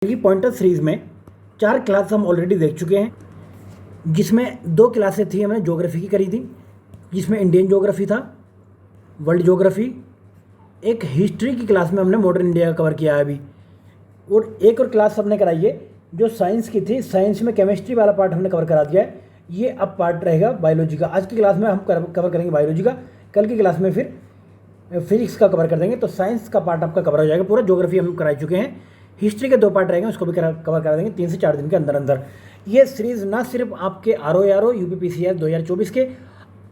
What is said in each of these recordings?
ये pointer series में 4 class हम ऑलरेडी देख चुके हैं, जिसमें 2 क्लासें थी हमने ज्योग्राफी की करी थी, जिसमें इंडियन ज्योग्राफी था, वर्ल्ड ज्योग्राफी। एक हिस्ट्री की क्लास में हमने मॉडर्न इंडिया का कवर किया है अभी, और एक और क्लास हमने कराई है जो साइंस की थी। साइंस में केमिस्ट्री वाला पार्ट हमने कवर करा दिया है। ये अब पार्ट रहेगा बायोलॉजी का। आज की क्लास में हम कवर करेंगे बायोलॉजी का, कल की क्लास में फिर फिजिक्स का कवर कर देंगे। तो साइंस का पार्ट आपका कवर हो जाएगा पूरा। ज्योग्राफी हम करा चुके हैं। हिस्ट्री के 2 पार्ट रहेंगे, उसको भी कवर करा देंगे 3 से 4 दिन के अंदर अंदर। ये सीरीज़ ना सिर्फ आपके RO UPPCS 2024 के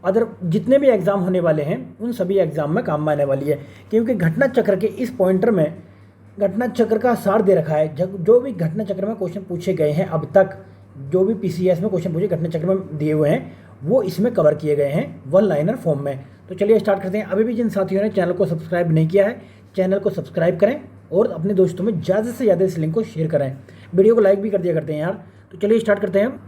अदर जितने भी एग्ज़ाम होने वाले हैं उन सभी एग्ज़ाम में काम में आने वाली है, क्योंकि घटना चक्र के इस पॉइंटर में घटना चक्र का सार दे रखा है। जो भी घटना चक्र में क्वेश्चन पूछे गए हैं अब तक, जो भी PCS में क्वेश्चन पूछे घटना चक्र में दिए हुए हैं, वो इसमें कवर किए गए हैं 1 लाइनर फॉर्म में। तो चलिए स्टार्ट करते हैं। अभी भी जिन साथियों ने चैनल को सब्सक्राइब नहीं किया है, चैनल को सब्सक्राइब करें और अपने दोस्तों में ज़्यादा से ज़्यादा इस लिंक को शेयर करें। वीडियो को लाइक भी कर दिया करते हैं यार। तो चलिए स्टार्ट करते हैं।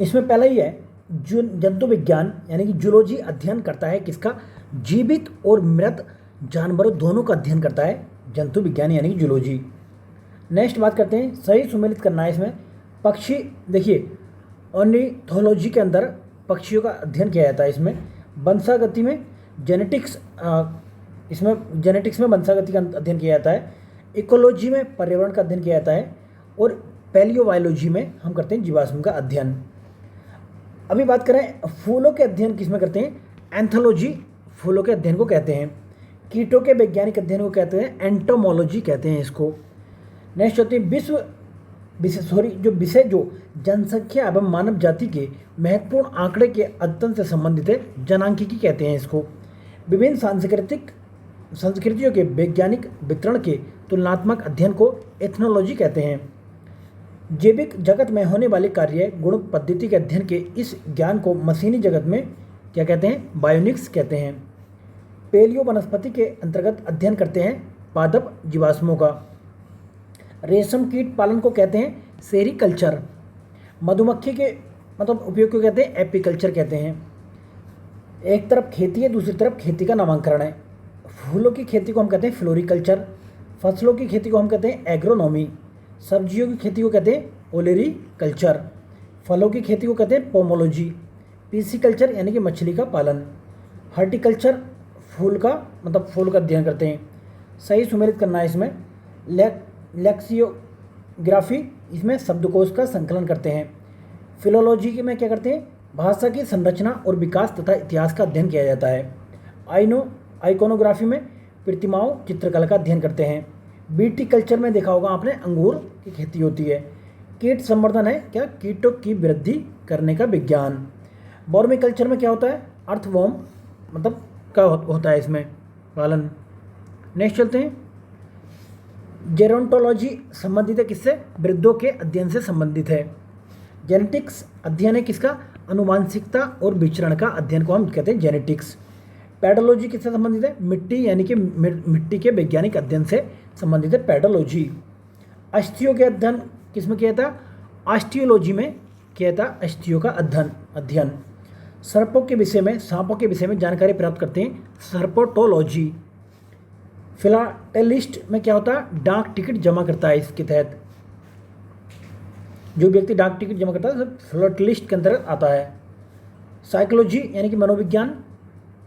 इसमें पहला ही है जंतु विज्ञान, यानी कि जूलॉजी अध्ययन करता है किसका? जीवित और मृत जानवरों दोनों का अध्ययन करता है जंतु विज्ञान यानी कि जूलॉजी। नेक्स्ट बात करते हैं, सही सुमेलित करना है इसमें। पक्षी, देखिए ऑर्निथोलॉजी के अंदर पक्षियों का अध्ययन किया जाता है। इसमें वंशागति में जेनेटिक्स, इसमें जेनेटिक्स में वंशागति का अध्ययन किया जाता है। इकोलॉजी में पर्यावरण का अध्ययन किया जाता है, और पैलियोबायोलॉजी में हम करते हैं जीवाश्म का अध्ययन। अभी बात करें फूलों के अध्ययन किसमें करते हैं? एंथोलॉजी फूलों के अध्ययन को कहते हैं। कीटों के वैज्ञानिक अध्ययन को कहते हैं एंटोमोलॉजी कहते हैं इसको। नेक्स्ट होती है विषय जो जनसंख्या एवं मानव जाति के महत्वपूर्ण आंकड़े के अध्ययन से संबंधित है, जनांकिकी कहते हैं इसको। विभिन्न संस्कृतियों के वैज्ञानिक वितरण के तुलनात्मक अध्ययन को एथनोलॉजी कहते हैं। जैविक जगत में होने वाले कार्य गुण पद्धति के अध्ययन के इस ज्ञान को मशीनी जगत में क्या कहते हैं? बायोनिक्स कहते हैं। पेलियो वनस्पति के अंतर्गत अध्ययन करते हैं पादप जीवाश्मों का। रेशम कीट पालन को कहते हैं सेरीकल्चर। मधुमक्खी के उपयोग को कहते हैं एपीकल्चर कहते हैं। एक तरफ खेती है, दूसरी तरफ खेती का नामकरण है। फूलों की खेती को हम कहते हैं फ्लोरिकल्चर। फसलों की खेती को हम कहते हैं एग्रोनॉमी। सब्जियों की खेती को कहते हैं ओलेरीकल्चर। फलों की खेती को कहते हैं पोमोलॉजी। पीसीकल्चर यानी कि मछली का पालन। हॉर्टिकल्चर फूल का अध्ययन करते हैं। सही सुमेलित करना है इसमें। लेक्सियोग्राफी, इसमें शब्दकोश का संकलन करते हैं। फिलोलॉजी में क्या करते हैं? भाषा की संरचना और विकास तथा इतिहास का अध्ययन किया जाता है। आइकोनोग्राफी में प्रतिमाओं चित्रकला का अध्ययन करते हैं। विटीकल्चर में देखा होगा आपने, अंगूर की खेती होती है। कीट संवर्धन है क्या? कीटों की वृद्धि करने का विज्ञान। वर्मिकल्चर में क्या होता है? अर्थवॉर्म का होता है इसमें पालन। नेक्स्ट चलते हैं, जेरोंटोलॉजी संबंधित है किससे? वृद्धों के अध्ययन से संबंधित है। जेनेटिक्स अध्ययन है किसका? अनुवांशिकता और विचरण का अध्ययन को हम कहते हैं जेनेटिक्स। पैडोलॉजी किससे संबंधित है? मिट्टी यानी कि मिट्टी के वैज्ञानिक अध्ययन से संबंधित है पैडोलॉजी। अस्थियों के अध्ययन किसमें किया था? ऑस्टियोलॉजी में किया था अस्थियों का अध्ययन। सांपों के विषय में जानकारी प्राप्त करते हैं सर्पोटोलॉजी। फिलाटेलिस्ट में क्या होता है? डाक टिकट जमा करता है। इसके तहत जो व्यक्ति डाक टिकट जमा करता है फिलाटेलिस्ट के अंतर्गत आता है। साइकोलॉजी यानी कि मनोविज्ञान,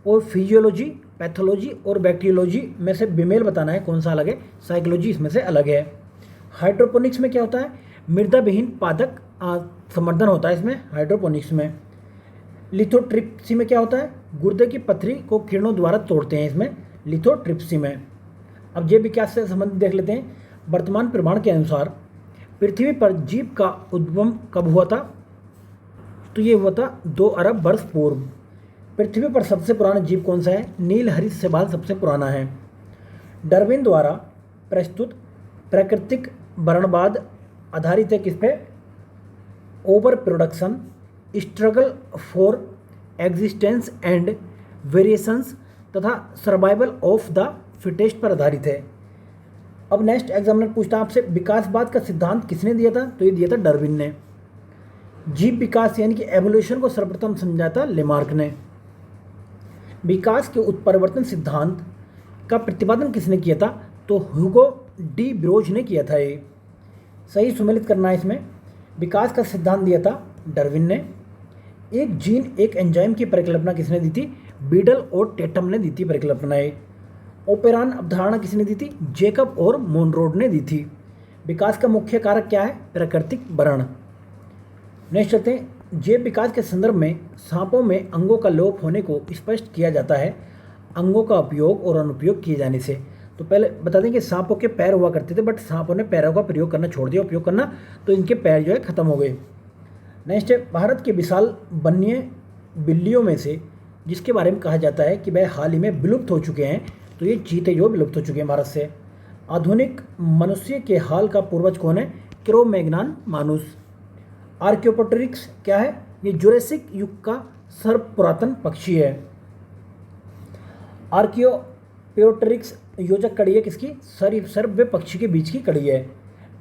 और फिजियोलॉजी, पैथोलॉजी और बैक्टीरियोलॉजी में से बीमेल बताना है कौन सा अलग है। साइकोलॉजी इसमें से अलग है। हाइड्रोपोनिक्स में क्या होता है? मृदा विहीन पादप संवर्धन होता है इसमें हाइड्रोपोनिक्स में। लिथोट्रिप्सी में क्या होता है? गुर्दे की पथरी को किरणों द्वारा तोड़ते हैं इसमें लिथोट्रिप्सी में। अब जैव विकास से संबंधित देख लेते हैं। वर्तमान प्रमाण के अनुसार पृथ्वी पर जीव का उद्गम कब हुआ था? तो ये हुआ था 2 अरब वर्ष पूर्व। पृथ्वी पर सबसे पुराना जीव कौन सा है? नील हरित शैवाल सबसे पुराना है। डार्विन द्वारा प्रस्तुत प्राकृतिक वर्णवाद आधारित है किस पे? Over production, struggle for existence and variations तथा सर्वाइवल ऑफ द फिटेस्ट पर आधारित है। अब नेक्स्ट एग्जामिनर पूछता है आपसे, विकासवाद का सिद्धांत किसने दिया था? तो ये दिया था डार्विन ने। जीव विकास यानी कि एवोल्यूशन को सर्वप्रथम समझा था लेमार्क ने। विकास के उत्परिवर्तन सिद्धांत का प्रतिपादन किसने किया था? तो ह्यूगो डी ब्रोज ने किया था ये। सही सुमेलित करना है इसमें। विकास का सिद्धांत दिया था डार्विन ने। एक जीन एक एंजाइम की परिकल्पना किसने दी थी? बीडल और टेटम ने दी थी परिकल्पनाएं। ओपेरान अवधारणा किसने दी थी? जेकब और मोनरोड ने दी थी। विकास का मुख्य कारक क्या है? प्राकृतिक वर्ण। नेक्स्ट चलते हैं। जैव विकास के संदर्भ में सांपों में अंगों का लोप होने को स्पष्ट किया जाता है अंगों का उपयोग और अनुपयोग किए जाने से। तो पहले बता दें कि सांपों के पैर हुआ करते थे, बट सांपों ने पैरों का प्रयोग करना छोड़ दिया, उपयोग करना, तो इनके पैर जो है खत्म हो गए। नेक्स्ट है, भारत के विशाल वन्य बिल्लियों में से जिसके बारे में कहा जाता है कि वह हाल ही में विलुप्त हो चुके हैं, तो ये चीते जो विलुप्त हो चुके हैं भारत से। आधुनिक मनुष्य के हाल का पूर्वज कौन है? क्रो मैग्नान मानुस। आर्कियोप्टेरिक्स क्या है? ये जुरासिक युग का सर्वपुरातन पक्षी है। आर्कियोप्टेरिक्स योजक कड़ी है किसकी? सरीसृप पक्षी के बीच की कड़ी है।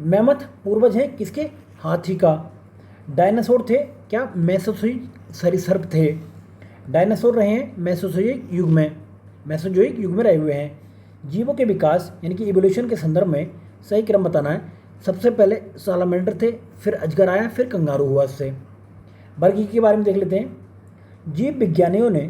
मैमथ पूर्वज है किसके? हाथी का। डायनासोर थे क्या? मेसोजोइक सरीसृप थे। डायनासोर रहे हैं मेसोजोइक युग में रहे हुए हैं। जीवों के विकास यानी कि इवोल्यूशन के संदर्भ में सही क्रम बताना है। सबसे पहले सालामेंडर थे, फिर अजगर आया, फिर कंगारू हुआ। इससे वर्गीकरण के बारे में देख लेते हैं। जीव विज्ञानियों ने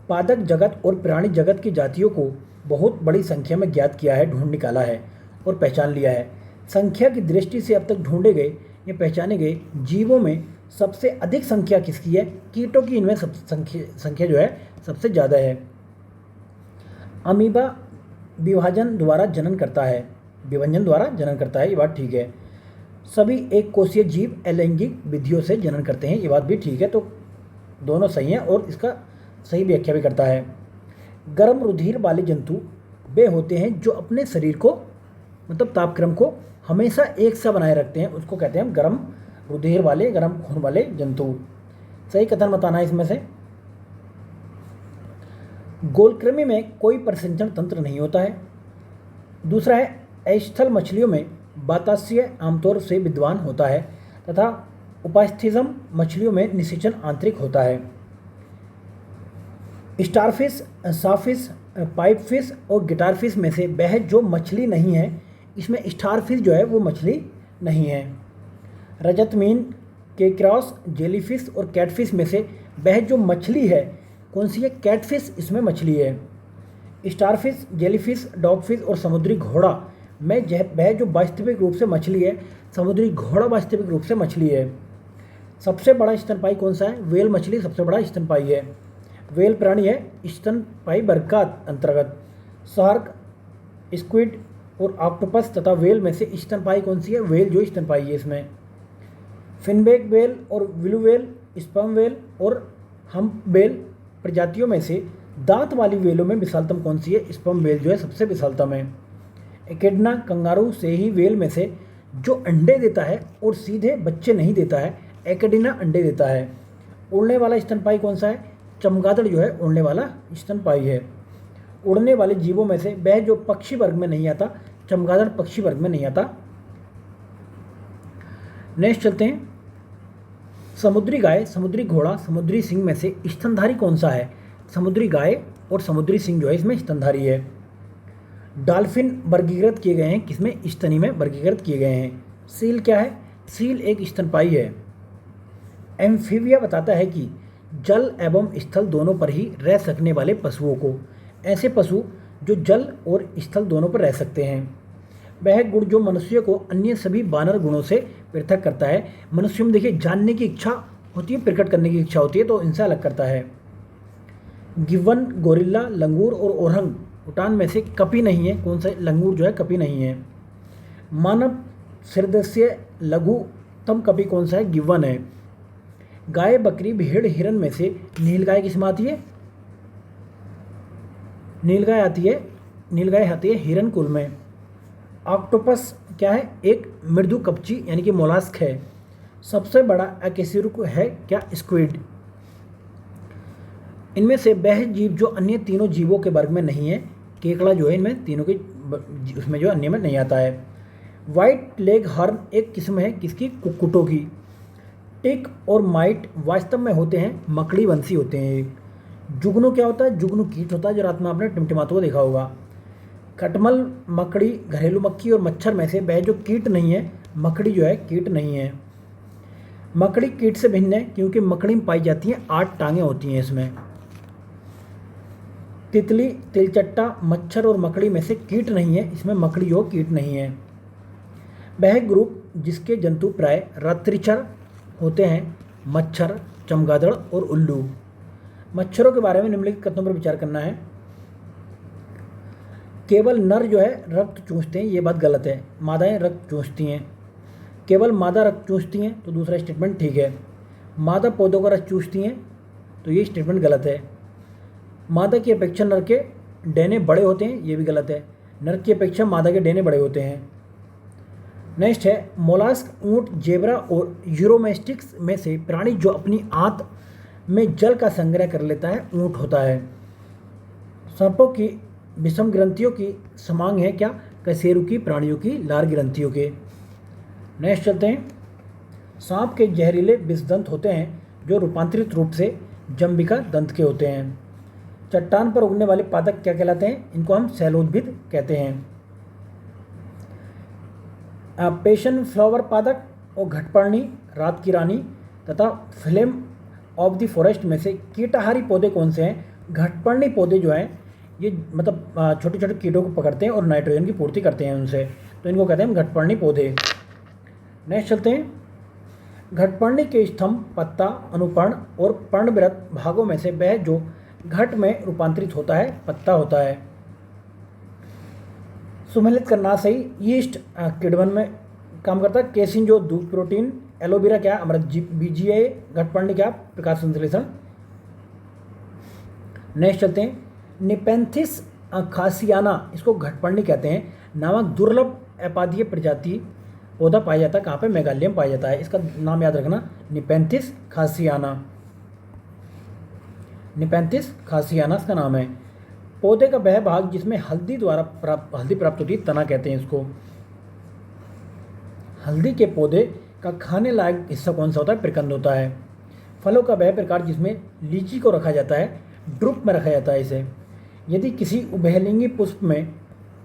पादप जगत और प्राणी जगत की जातियों को बहुत बड़ी संख्या में ज्ञात किया है, ढूंढ निकाला है और पहचान लिया है। संख्या की दृष्टि से अब तक ढूंढे गए या पहचाने गए जीवों में सबसे अधिक संख्या किसकी है? कीटों की इनमें संख्या जो है सबसे ज़्यादा है। अमीबा विभाजन द्वारा जनन करता है, ये बात ठीक है। सभी एक कोषीय जीव अलैंगिक विधियों से जनन करते हैं, ये बात भी ठीक है। तो दोनों सही हैं और इसका सही व्याख्या भी करता है। गर्म रुधिर वाले जंतु वे होते हैं जो अपने शरीर को मतलब तापक्रम को हमेशा एक सा बनाए रखते हैं, उसको कहते हैं गर्म रुधिर वाले, गर्म खून वाले जंतु। सही कथन बताना है इसमें से। गोलकृमि में कोई परिसंचरण तंत्र नहीं होता है। दूसरा है, स्थल मछलियों में बाताश्य आमतौर से विद्वान होता है तथा उपास्थिज्म मछलियों में निषेचन आंतरिक होता है। स्टारफिश, साफिश, पाइपफिश और गिटारफिश में से वह जो मछली नहीं है, इसमें स्टारफिश जो है वो मछली नहीं है। रजतमीन के क्रॉस, जेलीफिश और कैटफिश में से वह जो मछली है कौन सी है? कैटफिश इसमें मछली है। स्टारफिश, जेलीफिश, डॉगफिश और समुद्री घोड़ा में वह जो वास्तविक रूप से मछली है, समुद्री घोड़ा वास्तविक रूप से मछली है। सबसे बड़ा स्तनपायी कौन सा है? व्हेल मछली सबसे बड़ा स्तनपायी है। व्हेल प्राणी है स्तनपायी वर्ग का अंतर्गत। शार्क, स्क्विड और ऑक्टोपस तथा व्हेल में से स्तनपायी कौन सी है? व्हेल जो स्तनपायी है इसमें। फिनबेक व्हेल और विलू व्हेल, स्पर्म व्हेल और हम्प व्हेल प्रजातियों में से दांत वाली व्हेलों में विशालतम कौन सी है? स्पर्म व्हेल जो है सबसे विशालतम है। एकेडना कंगारू से ही व्हेल में से जो अंडे देता है और सीधे बच्चे नहीं देता है, एकेडिना अंडे देता है। उड़ने वाला स्तनपायी कौन सा है? चमगादड़ जो है उड़ने वाला स्तनपायी है। उड़ने वाले जीवों में से वह जो पक्षी वर्ग में नहीं आता, चमगादड़ पक्षी वर्ग में नहीं आता। नेक्स्ट चलते हैं। समुद्री गाय, समुद्री घोड़ा, समुद्री सिंह में से स्तनधारी कौन सा है? समुद्री गाय और समुद्री सिंह जो है इसमें स्तनधारी है। डॉल्फिन वर्गीकृत किए गए हैं किसमें? स्तनी में वर्गीकृत किए गए हैं। सील क्या है? सील एक स्तनपायी है। एम्फीबिया बताता है कि जल एवं स्थल दोनों पर ही रह सकने वाले पशुओं को, ऐसे पशु जो जल और स्थल दोनों पर रह सकते हैं। वह गुण जो मनुष्य को अन्य सभी वानर गुणों से पृथक करता है। मनुष्य में देखिए जानने की इच्छा होती है, प्रकट करने की इच्छा होती है, तो इनसे अलग करता है। गिवन, गोरिल्ला, लंगूर और ओरंग उटान में से कपी नहीं है। कौन सा? लंगूर जो है कपी नहीं है। मानव सदृश्य लघुतम कपी कौन सा है? गिवन है। गाय, बकरी, भेड़, हिरन में से नीलगाय किसमें आती है? नीलगाय आती है हिरन कुल में। ऑक्टोपस क्या है? एक मृदु कपची यानी कि मोलास्क है। सबसे बड़ा अकशेरुक है क्या? स्क्विड। इनमें से वह जीव जो अन्य तीनों जीवों के वर्ग में नहीं है, केकड़ा जो है इनमें तीनों के उसमें जो अन्य में नहीं आता है। वाइट लेग हॉर्न एक किस्म है किसकी? कुक्कुटों की। टिक और माइट वास्तव में होते हैं मकड़ी वंशी होते हैं। जुगनू क्या होता है? जुगनू कीट होता है, जो रात में आपने टिमटिमाते हुए देखा होगा। खटमल, मकड़ी, घरेलू मक्खी और मच्छर में से वह जो कीट नहीं है मकड़ी जो है कीट नहीं है। मकड़ी कीट से भिन्न है क्योंकि मकड़ी में पाई जाती हैं 8 टांगें होती हैं इसमें। तितली, तिलचट्टा, मच्छर और मकड़ी में से कीट नहीं है, इसमें मकड़ी जो कीट नहीं है। वह ग्रुप जिसके जंतु प्राय रात्रिचर होते हैं मच्छर, चमगादड़ और उल्लू। मच्छरों के बारे में निम्नलिखित कथनों पर विचार करना है। केवल नर जो है रक्त चूसते हैं, ये बात गलत है। मादाएं रक्त चूसती हैं। केवल मादा रक्त चूसती हैं, तो दूसरा स्टेटमेंट ठीक है। मादा पौधों का रस चूसती हैं, तो ये स्टेटमेंट गलत है। मादा की अपेक्षा नर के डेने बड़े होते हैं, ये भी गलत है। नर की अपेक्षा मादा के डेने बड़े होते हैं। नेक्स्ट है मोलास्क, ऊंट, जेब्रा और यूरोमेस्टिक्स में से प्राणी जो अपनी आंत में जल का संग्रह कर लेता है ऊंट होता है। सांपों की विषम ग्रंथियों की समान है क्या? कशेरुकी प्राणियों की लार ग्रंथियों के। नेक्स्ट चलते हैं। सांप के जहरीले विषदंत होते हैं जो रूपांतरित रूप से जंबिका दंत के होते हैं। चट्टान पर उगने वाले पादप क्या कहलाते हैं? इनको हम शैलोद्भिद कहते हैं। पेशन फ्लावर पादप और घटपर्णी, रात की रानी तथा फ्लेम ऑफ द फॉरेस्ट में से कीटाहारी पौधे कौन से हैं? घटपर्णी पौधे जो हैं ये मतलब छोटे छोटे कीटों को पकड़ते हैं और नाइट्रोजन की पूर्ति करते हैं उनसे, तो इनको कहते हैं घटपर्णी पौधे। नेक्स्ट चलते हैं। घटपर्णी के स्तंभ, पत्ता, अनुपर्ण और पर्णवृत्त भागों में से वह जो घट में रूपांतरित होता है पत्ता होता है। सुमेलित करना सही। यीस्ट किडवन में काम करता है। केसिन जो दूध प्रोटीन, एलोवेरा क्या? अमृत बीजीय, घटपर्णी क्या? प्रकाश संश्लेषण। नेक्स्ट चलते हैं। निपेंथिस खासियाना, इसको घटपर्णी कहते हैं, नामक दुर्लभ अपादीय प्रजाति पौधा पाया जाता है। कहाँ पे? मेघालय में पाया जाता है। इसका नाम याद रखना, निपेंथिस खासियाना। निपेंथिस खासियाना इसका नाम है। पौधे का वह भाग जिसमें हल्दी प्राप्त होती है तना कहते हैं इसको। हल्दी के पौधे का खाने लायक हिस्सा कौन सा होता है? प्रकंद होता है। फलों का वह प्रकार जिसमें लीची को रखा जाता है ड्रुप में रखा जाता है इसे। यदि किसी उभयलिंगी पुष्प में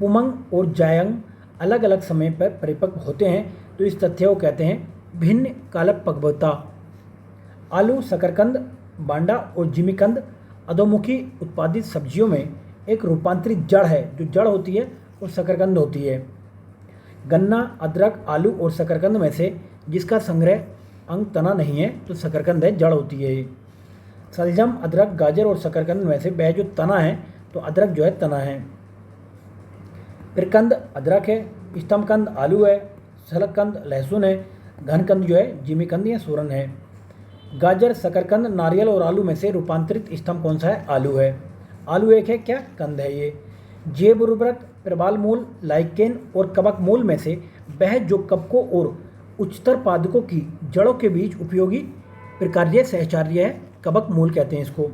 पुमंग और जायंग अलग अलग समय पर परिपक्व होते हैं तो इस तथ्य को कहते हैं भिन्न कालपक्वता। आलू, शकरकंद, बांडा और जिमीकंद अधोमुखी उत्पादित सब्जियों में एक रूपांतरित जड़ है। जो जड़ होती है वो शकरकंद होती है। गन्ना, अदरक, आलू और शकरकंद में से जिसका संग्रह अंग तना नहीं है तो शकरकंद है, जड़ होती है ये। सलजम, अदरक, गाजर और शकरकंद में से वह जो तना है तो अदरक जो है तना है। प्रकंद अदरक है, स्तंभकंद आलू है, शलकंद लहसुन है, घनकंद जो है जिमीकंद या सूरन है। गाजर, शकरकंद, नारियल और आलू में से रूपांतरित स्तंभ कौन सा है? आलू है। आलू एक है क्या? कंद है ये। जैव उर्वरक, प्रबाल मूल, लाइकेन और कवक मूल में से वह जो कवकों और उच्चतर पादकों की जड़ों के बीच उपयोगी प्रकार्य सहचार्य है, कवक मूल कहते हैं इसको।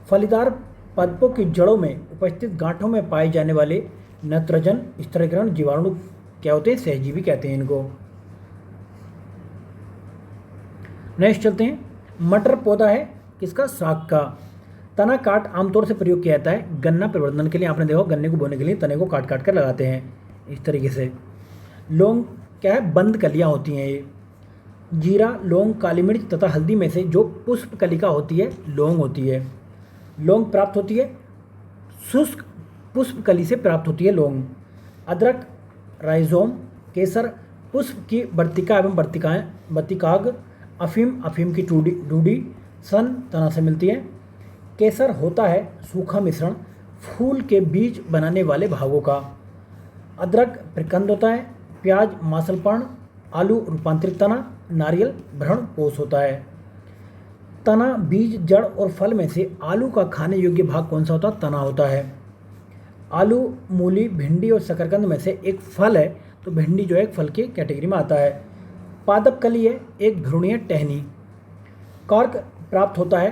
फलीदार पादपों की जड़ों में उपस्थित गांठों में पाए जाने वाले नत्रजन स्तरीकरण जीवाणु क्या होते हैं? सहजीवी कहते हैं इनको। नेक्स्ट चलते हैं। मटर पौधा है किसका? साग का। तना काट आमतौर से प्रयोग किया जाता है गन्ना प्रवर्धन के लिए। आपने देखो गन्ने को बोने के लिए तने को काट काट कर लगाते हैं इस तरीके से। लौंग क्या है? बंद कलियां होती हैं ये। जीरा, लौंग, काली मिर्च तथा हल्दी में से जो पुष्प कलिका होती है लौंग होती है। लौंग प्राप्त होती है शुष्क पुष्प कली से प्राप्त होती है लौंग। अदरक, राइजोम, केसर पुष्प की वर्तिका एवं वर्तिकाग, अफीम की डूडी सन तना से मिलती है। केसर होता है सूखा मिश्रण फूल के बीज बनाने वाले भागों का। अदरक प्रकंद होता है। प्याज मांसलपर्ण, आलू रूपांतरित तना, नारियल भ्रण पोष होता है। तना, बीज, जड़ और फल में से आलू का खाने योग्य भाग कौन सा होता है? तना होता है। आलू, मूली, भिंडी और शकरकंद में से एक फल है तो भिंडी जो है एक फल की कैटेगरी में आता है। पादप कली है एक भ्रूणीय टहनी। कॉर्क प्राप्त होता है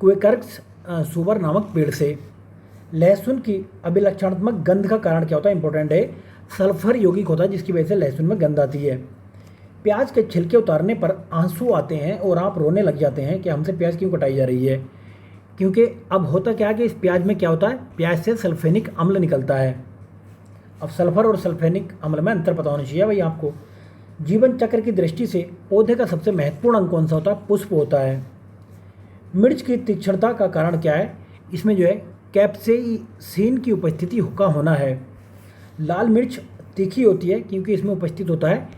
क्वेकर्क्स सुवर नामक पेड़ से। लहसुन की अभिलक्षणात्मक गंध का कारण क्या होता है? इंपॉर्टेंट है, सल्फर यौगिक होता है जिसकी वजह से लहसुन में गंध आती है। प्याज के छिलके उतारने पर आंसू आते हैं और आप रोने लग जाते हैं कि हमसे प्याज क्यों कटाई जा रही है, क्योंकि अब होता क्या है कि इस प्याज में क्या होता है? प्याज से सल्फेनिक अम्ल निकलता है। अब सल्फर और सल्फेनिक अम्ल में अंतर पता होना चाहिए भाई आपको। जीवन चक्र की दृष्टि से पौधे का सबसे महत्वपूर्ण अंग कौन सा होता है? पुष्प होता है। मिर्च की तीक्ष्णता का कारण क्या है? इसमें जो है कैप्सेसिन की उपस्थिति का होना है। लाल मिर्च तीखी होती है क्योंकि इसमें उपस्थित होता है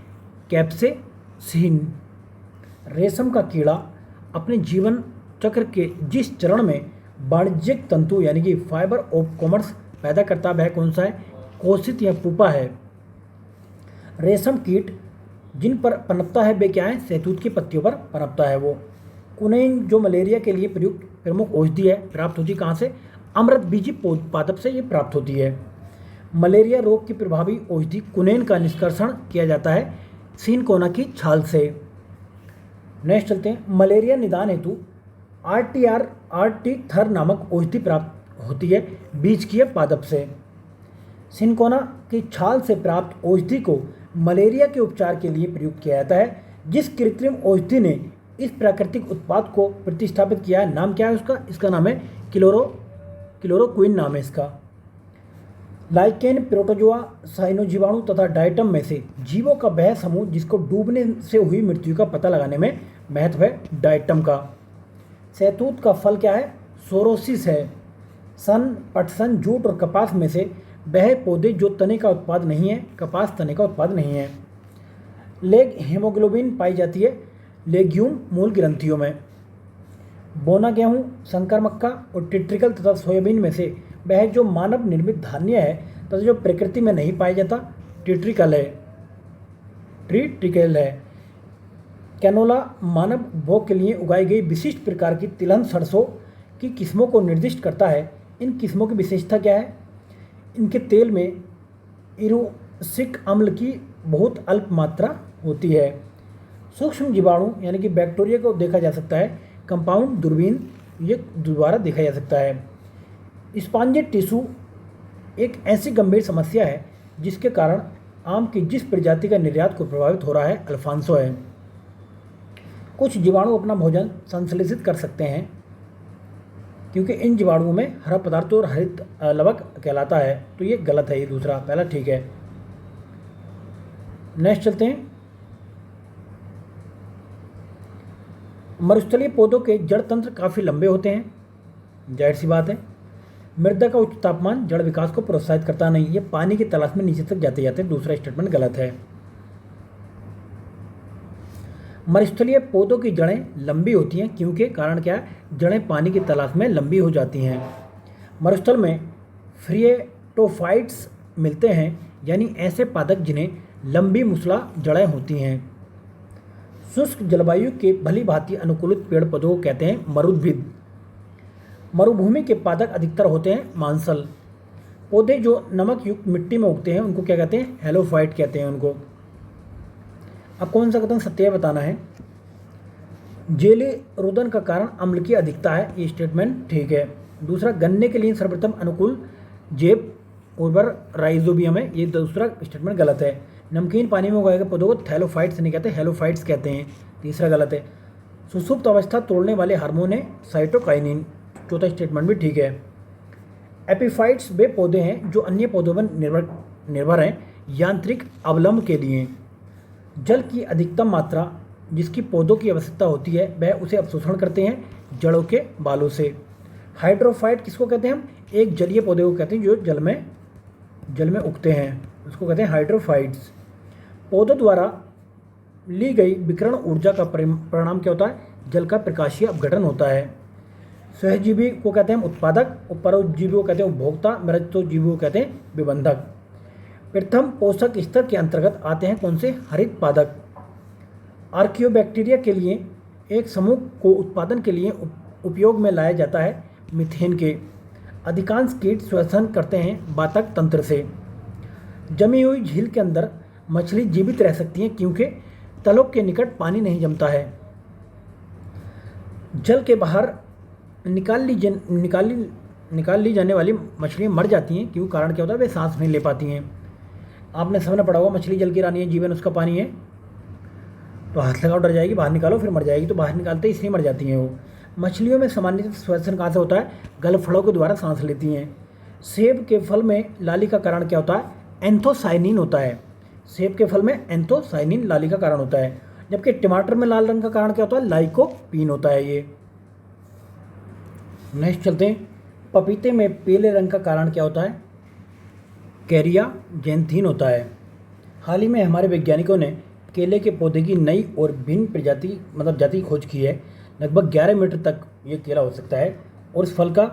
कैप्सेसिन। रेशम का कीड़ा अपने जीवन चक्र के जिस चरण में वाणिज्यिक तंतु यानी कि फाइबर ऑफ कॉमर्स पैदा करता है वह कौन सा है? कोशित या पुपा है। रेशम कीट जिन पर पनपता है वे क्या है? शहतूत की पत्तियों पर पनपता है वो। कुनैन जो मलेरिया के लिए प्रयुक्त प्रमुख औषधि है, प्राप्त होती कहाँ से? अमृत बीजी पादप से ये प्राप्त होती है। मलेरिया रोग की प्रभावी औषधि कुनैन का निष्कर्षण किया जाता है सिनकोना की छाल से। नेक्स्ट चलते हैं। मलेरिया निदान हेतु आरटी थर नामक औषधि प्राप्त होती है बीज की पादप से। सिनकोना की छाल से प्राप्त औषधि को मलेरिया के उपचार के लिए प्रयुक्त किया जाता है। जिस कृत्रिम औषधि ने इस प्राकृतिक उत्पाद को प्रतिस्थापित किया है, नाम क्या है उसका? इसका नाम है क्लोरोक्विन नाम है इसका। लाइकेन, प्रोटोजोआ, साइनोजीवाणु तथा डायटम में से जीवों का वह समूह जिसको डूबने से हुई मृत्यु का पता लगाने में महत्व है डायटम का। शहतूत का फल क्या है? सोरोसिस है। सन, पटसन, जूट और कपास में से वह पौधे जो तने का उत्पाद नहीं है, कपास तने का उत्पाद नहीं है। लेग हेमोग्लोबिन पाई जाती है लेग्यूम मूल ग्रंथियों में। बोना गेहूँ, संकर मक्का और टिट्रिकल तथा सोयाबीन में से वह जो मानव निर्मित धान्य है तथा जो प्रकृति में नहीं पाया जाता ट्रिटिकल है। कैनोला मानव उपभोग के लिए उगाई गई विशिष्ट प्रकार की तिलहन सरसों की किस्मों को निर्दिष्ट करता है। इन किस्मों की विशेषता क्या है? इनके तेल में इरुसिक अम्ल की बहुत अल्प मात्रा होती है। सूक्ष्म जीवाणु यानी कि बैक्टीरिया को देखा जा सकता है कंपाउंड दूरबीन ये द्वारा देखा जा सकता है। स्पॉन्जी टिश्यू एक ऐसी गंभीर समस्या है जिसके कारण आम की जिस प्रजाति का निर्यात को प्रभावित हो रहा है अल्फांसो है। कुछ जीवाणु अपना भोजन संश्लेषित कर सकते हैं क्योंकि इन जीवाणुओं में हरा पदार्थ और हरित लवक कहलाता है, तो ये गलत है, ये दूसरा, पहला ठीक है। नेक्स्ट चलते हैं। मरुस्थलीय पौधों के जड़ तंत्र काफ़ी लंबे होते हैं, जाहिर सी बात है। मृदा का उच्च तापमान जड़ विकास को प्रोत्साहित करता नहीं, ये पानी की तलाश में नीचे तक जाते जाते, दूसरा स्टेटमेंट गलत है। मरुस्थलीय पौधों की जड़ें लंबी होती हैं क्योंकि कारण क्या है? जड़ें पानी की तलाश में लंबी हो जाती हैं। मरुस्थल में फ्रिएटोफाइट्स मिलते हैं यानी ऐसे पादप जिन्हें लंबी मुसला जड़ें होती हैं। शुष्क जलवायु के भली भांति अनुकूलित पेड़ पौधों को कहते हैं मरुद्भिद। मरुभूमि के पादप अधिकतर होते हैं मांसल। पौधे जो नमक युक्त मिट्टी में उगते हैं उनको क्या कहते हैं? हेलोफाइट कहते हैं उनको। अब कौन सा कथन सत्य है बताना है। जेली रुदन का कारण अम्ल की अधिकता है, ये स्टेटमेंट ठीक है। दूसरा, गन्ने के लिए सर्वप्रथम अनुकूल जैव उर्वर राइजोबियम है, ये दूसरा स्टेटमेंट गलत है। नमकीन पानी में उगाए गए पौधों को थैलोफाइट्स नहीं कहते, हेलोफाइट्स कहते हैं, तीसरा गलत है। सुषुप्त अवस्था तोड़ने वाले हार्मोन है साइटोकाइनिन, चौथा स्टेटमेंट भी ठीक है। एपिफाइट्स वे पौधे हैं जो अन्य पौधों पर निर्भर हैं यांत्रिक अवलंब के लिए। जल की अधिकतम मात्रा जिसकी पौधों की आवश्यकता होती है वह उसे अवशोषण करते हैं जड़ों के बालों से। हाइड्रोफाइट किसको कहते हैं हम? एक जलीय पौधे को कहते हैं जो जल में उगते हैं, उसको कहते हैं हाइड्रोफाइट्स। पौधों द्वारा ली गई विकिरण ऊर्जा का परिणाम क्या होता है? जल का प्रकाशीय अपघटन होता है। सहजीवी को कहते हैं उत्पादक, परोपजीवी को कहते हैं उपभोक्ता, मृतोजीवी को कहते हैं विबंधक। प्रथम पोषक स्तर के अंतर्गत आते हैं कौन से? हरित पादक। आर्कियोबैक्टीरिया के लिए एक समूह को उत्पादन के लिए उपयोग में लाया जाता है मीथेन के। अधिकांश कीट श्वसन करते हैं वातक तंत्र से। जमी हुई झील के अंदर मछली जीवित रह सकती हैं क्योंकि तलों के निकट पानी नहीं जमता है। जल के बाहर निकाल ली जाने वाली मछलियाँ मर जाती हैं, क्यों? कारण क्या होता है? वे सांस नहीं ले पाती हैं। आपने सबने पढ़ा होगा मछली जल की रानी है, जीवन उसका पानी है, तो हाथ लगाओ डर जाएगी, बाहर निकालो फिर मर जाएगी, तो बाहर निकालते ही इसलिए मर जाती हैं वो। मछलियों में सामान्यतः श्वसन कहाँ से होता है? गलफड़ों के द्वारा सांस लेती हैं। सेब के फल में लाली का कारण क्या होता है? एंथोसाइनिन होता है। सेब के फल में एंथोसाइनिन लाली का कारण होता है, जबकि टमाटर में लाल रंग का कारण क्या होता है? लाइकोपीन होता है ये। नेक्स्ट चलते हैं, पपीते में पीले रंग का कारण क्या होता है? कैरिया जेंथीन होता है। हाल ही में हमारे वैज्ञानिकों ने केले के पौधे की नई और भिन्न प्रजाति जाति की खोज की है। लगभग 11 मीटर तक ये केला हो सकता है और इस फल का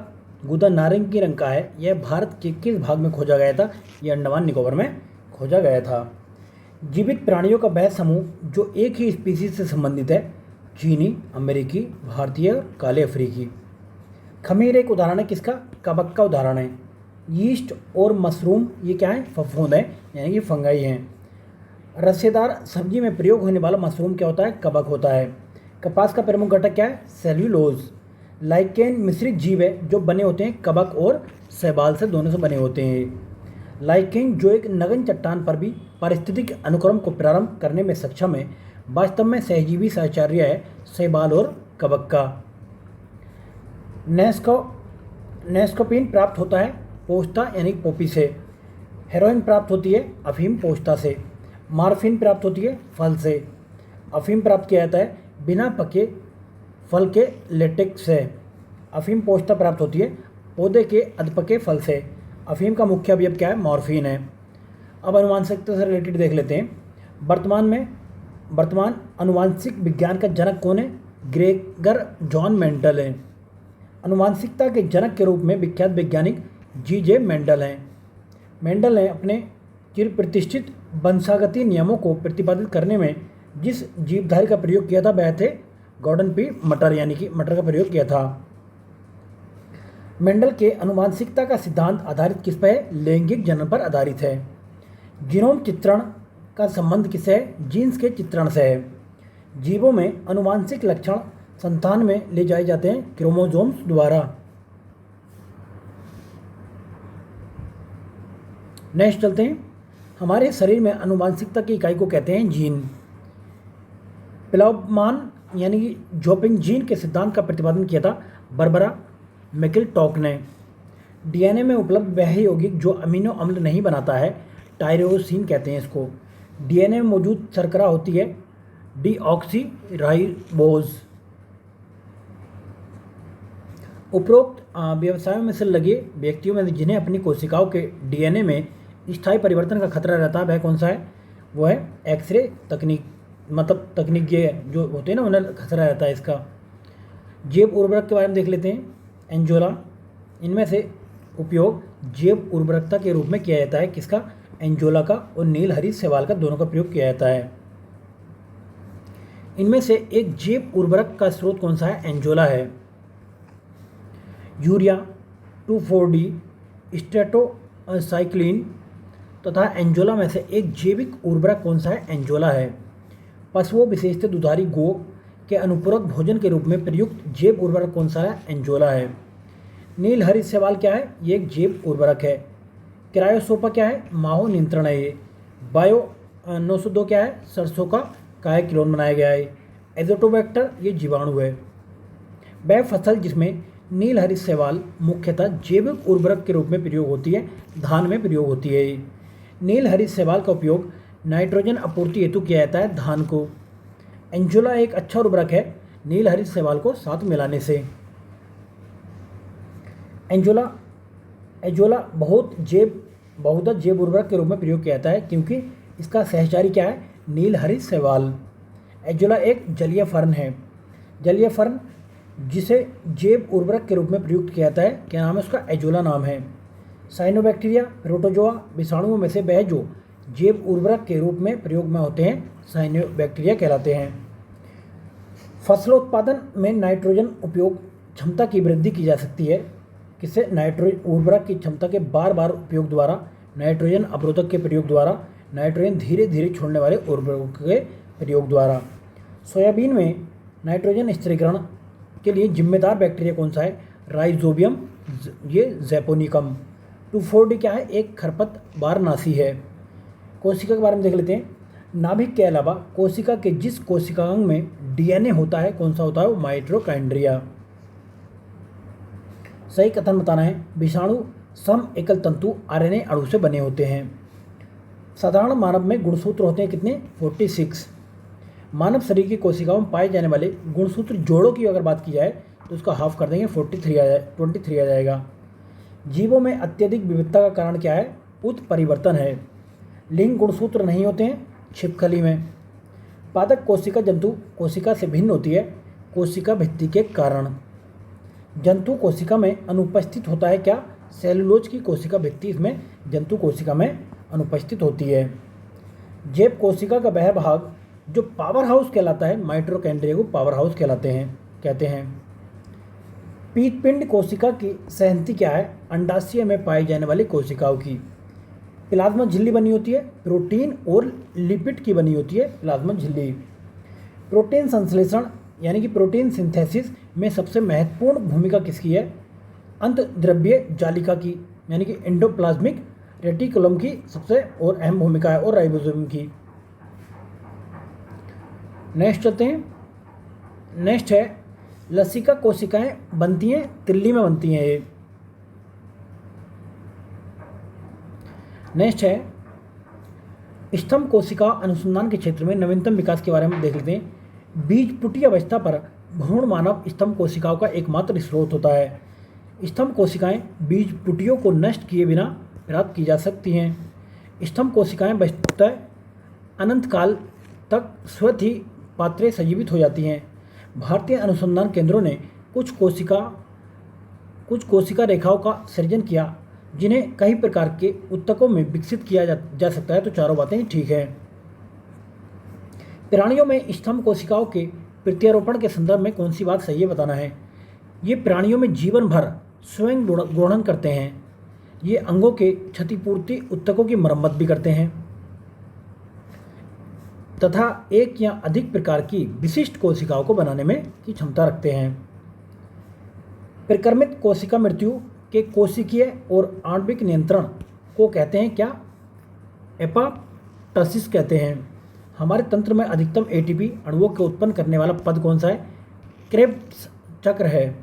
गूदा नारंगी रंग का है। यह भारत के किस भाग में खोजा गया था? यह अंडमान निकोबार में खोजा गया था। जीवित प्राणियों का वह समूह जो एक ही स्पीसीज से संबंधित है, चीनी, अमेरिकी, भारतीय और काले अफ्रीकी। खमीर एक उदाहरण है किसका? कवक का उदाहरण है। यीस्ट और मशरूम ये क्या है? फफूंद है, यानी कि फंगाई हैं। रसेदार सब्जी में प्रयोग होने वाला मशरूम क्या होता है? कवक होता है। कपास का प्रमुख घटक क्या है? सेल्यूलोज। लाइकेन मिश्रित जीव है जो बने होते हैं कवक और शैवाल से, दोनों से बने होते हैं। लाइकेन जो एक नगण्य चट्टान पर भी पारिस्थितिक अनुक्रम को प्रारंभ करने में सक्षम है, वास्तव में सहजीवी साहचर्य है शैवाल और कवक का। नेस्कोपिन प्राप्त होता है पोस्ता यानी पोपी से। हेरोइन प्राप्त होती है अफीम पोस्ता से। मार्फिन प्राप्त होती है फल से। अफीम प्राप्त किया जाता है बिना पके फल के लेटेक्स से। अफीम पोस्ता प्राप्त होती है पौधे के अधपके फल से। अफीम का मुख्य अवयव क्या है? मॉर्फिन है। अब अनुवांशिकता से रिलेटेड देख लेते हैं। वर्तमान अनुवांशिक विज्ञान का जनक कौन है? ग्रेगर जॉन मेंडल है। अनुवांशिकता के जनक के रूप में विख्यात वैज्ञानिक जी.जे. मेंडल हैं। मेंडल ने अपने चिर प्रतिष्ठित वंशागति नियमों को प्रतिपादित करने में जिस जीवधारी का प्रयोग किया था वह थे गॉर्डन पी मटर, यानी कि मटर का प्रयोग किया था। मेंडल के अनुवांशिकता का सिद्धांत आधारित किस पर है? लैंगिक जनन पर आधारित है। जीनोम चित्रण का संबंध किससे है? जीन्स के चित्रण से है। जीवों में अनुवांशिक लक्षण संतान में ले जाए जाते हैं क्रोमोसोम्स द्वारा। नेक्स्ट चलते हैं, हमारे शरीर में अनुवांशिकता की इकाई को कहते हैं जीन। पिलाउमान यानी कि जोपिंग जीन के सिद्धांत का प्रतिपादन किया था बर्बरा मैकिलटॉक ने। डीएनए में उपलब्ध वह यौगिक जो अमीनो अम्ल नहीं बनाता है, टायरोसिन कहते हैं इसको। डीएनए में मौजूद शर्करा होती है डीऑक्सीराइबोज। उपरोक्त व्यवसायों में से लगे व्यक्तियों में जिन्हें अपनी कोशिकाओं के डीएनए में स्थायी परिवर्तन का खतरा रहता है वह कौन सा है? वो है एक्सरे तकनीक, तकनीक ये जो होते हैं ना उन्हें खतरा रहता है इसका। जैव उर्वरक के बारे में देख लेते हैं। एंजोला, इनमें से उपयोग जैव उर्वरकता के रूप में किया जाता है किसका? एंजोला का और नील हरित शैवाल का, दोनों का प्रयोग किया जाता है। इनमें से एक जैव उर्वरक का स्रोत कौन सा है? एंजोला है। यूरिया, 2,4-D, स्ट्रेटोसाइक्लिन तथा एंजोला में से एक जैविक उर्वरक कौन सा है? एंजोला है। पशुओं विशेषतः दुधारी गो के अनुपूरक भोजन के रूप में प्रयुक्त जैव उर्वरक कौन सा है? एंजोला है। नील हरित शैवाल क्या है? ये एक जैव उर्वरक है। क्रायोसोपा क्या है? माहो नियंत्रण है ये। बायो 902 क्या है? सरसों का काया क्लोन बनाया गया है। एजोटोबैक्टर ये जीवाणु है। वह फसल जिसमें नील हरित शैवाल मुख्यतः जैविक उर्वरक के रूप में प्रयोग होती है, धान में प्रयोग होती है। नील हरित शैवाल का उपयोग नाइट्रोजन आपूर्ति हेतु किया जाता है धान को। एंजोला एक अच्छा उर्वरक है नील हरित शैवाल को साथ मिलाने से। एंजोला बहुधा जैव उर्वरक के रूप में प्रयोग किया जाता है क्योंकि इसका सहचारी क्या है? नील हरित शैवाल। एंजोला एक जलीय फर्न है। जलीय फर्न जिसे जैव उर्वरक के रूप में प्रयुक्त किया जाता है, क्या नाम है उसका? एंजोला नाम है। साइनोबैक्टीरिया, प्रोटोजोआ विषाणुओं में से वह जो जैव उर्वरक के रूप में प्रयोग में होते हैं साइनोबैक्टीरिया कहलाते हैं। फसलोत्पादन में नाइट्रोजन उपयोग क्षमता की वृद्धि की जा सकती है किससे? नाइट्रोजन उर्वरक की क्षमता के बार बार उपयोग द्वारा, नाइट्रोजन अवरोधक के प्रयोग द्वारा, नाइट्रोजन धीरे धीरे छोड़ने वाले उर्वरकों के प्रयोग द्वारा। सोयाबीन में नाइट्रोजन स्थिरीकरण के लिए जिम्मेदार बैक्टीरिया कौन सा है? राइजोबियम ये जैपोनिकम। 2,4-D क्या है? एक खरपतवारनाशी है। कोशिका के बारे में देख लेते हैं। नाभिक के अलावा कोशिका के जिस कोशिकांग में डीएनए होता है कौन सा होता है? वो माइटोकॉन्ड्रिया। सही कथन बताना है। विषाणु सम एकल तंतु आरएनए अणु से बने होते हैं। साधारण मानव में गुणसूत्र होते हैं कितने? 46। मानव शरीर की कोशिकाओं में पाए जाने वाले गुणसूत्र जोड़ों की अगर बात की जाए तो उसका हाफ कर देंगे, 23 आ जाएगा। जीवों में अत्यधिक विविधता का कारण क्या है? उत्परिवर्तन है। लिंग गुणसूत्र नहीं होते हैं छिपकली में। पादप कोशिका जंतु कोशिका से भिन्न होती है कोशिका भित्ति के कारण। जंतु कोशिका में अनुपस्थित होता है क्या? सेलुलोज की कोशिका भित्ति इसमें जंतु कोशिका में अनुपस्थित होती है। जैव कोशिका का वह भाग जो पावर हाउस कहलाता है, माइटोकॉन्ड्रिया को पावर हाउस कहते हैं। पीतपिंड कोशिका की सहंती क्या है? अंडाशय में पाई जाने वाली कोशिकाओं की। प्लाज्मा झिल्ली बनी होती है प्रोटीन और लिपिड की बनी होती है प्लाज्मा झिल्ली। प्रोटीन संश्लेषण यानी कि प्रोटीन सिंथेसिस में सबसे महत्वपूर्ण भूमिका किसकी है? अंतःद्रव्य जालिका की यानी कि एंडोप्लाज्मिक रेटिकुलम की सबसे और अहम भूमिका है, और राइबोसोम की। नेक्स्ट चलते हैं। नेक्स्ट है लसिका कोशिकाएं बनती हैं तिल्ली में बनती हैं ये। नेक्स्ट है स्तंभ कोशिका अनुसंधान के क्षेत्र में नवीनतम विकास के बारे में देख लेते हैं। बीजपुटी अवस्था पर भ्रूण मानव स्तंभ कोशिकाओं का एकमात्र स्रोत होता है। स्तंभ कोशिकाएं बीजपुटियों को नष्ट किए बिना प्राप्त की जा सकती हैं। स्तंभ कोशिकाएं वस्तुतः अनंत काल तक स्वतः ही पात्रे सजीवित हो जाती हैं। भारतीय अनुसंधान केंद्रों ने कुछ कोशिका रेखाओं का सृजन किया जिन्हें कई प्रकार के ऊतकों में विकसित किया जा सकता है। तो चारों बातें ठीक है। प्राणियों में स्तंभ कोशिकाओं के प्रत्यारोपण के संदर्भ में कौन सी बात सही है बताना है। ये प्राणियों में जीवन भर स्वयं गुणन करते हैं। ये अंगों के क्षतिपूर्ति ऊतकों की मरम्मत भी करते हैं तथा एक या अधिक प्रकार की विशिष्ट कोशिकाओं को बनाने में की क्षमता रखते हैं। परिक्रमित कोशिका मृत्यु के कोशिकीय और आणविक नियंत्रण को कहते हैं क्या? एपोप्टोसिस कहते हैं। हमारे तंत्र में अधिकतम एटीपी अणुओं को उत्पन्न करने वाला पद कौन सा है? क्रेब्स चक्र है।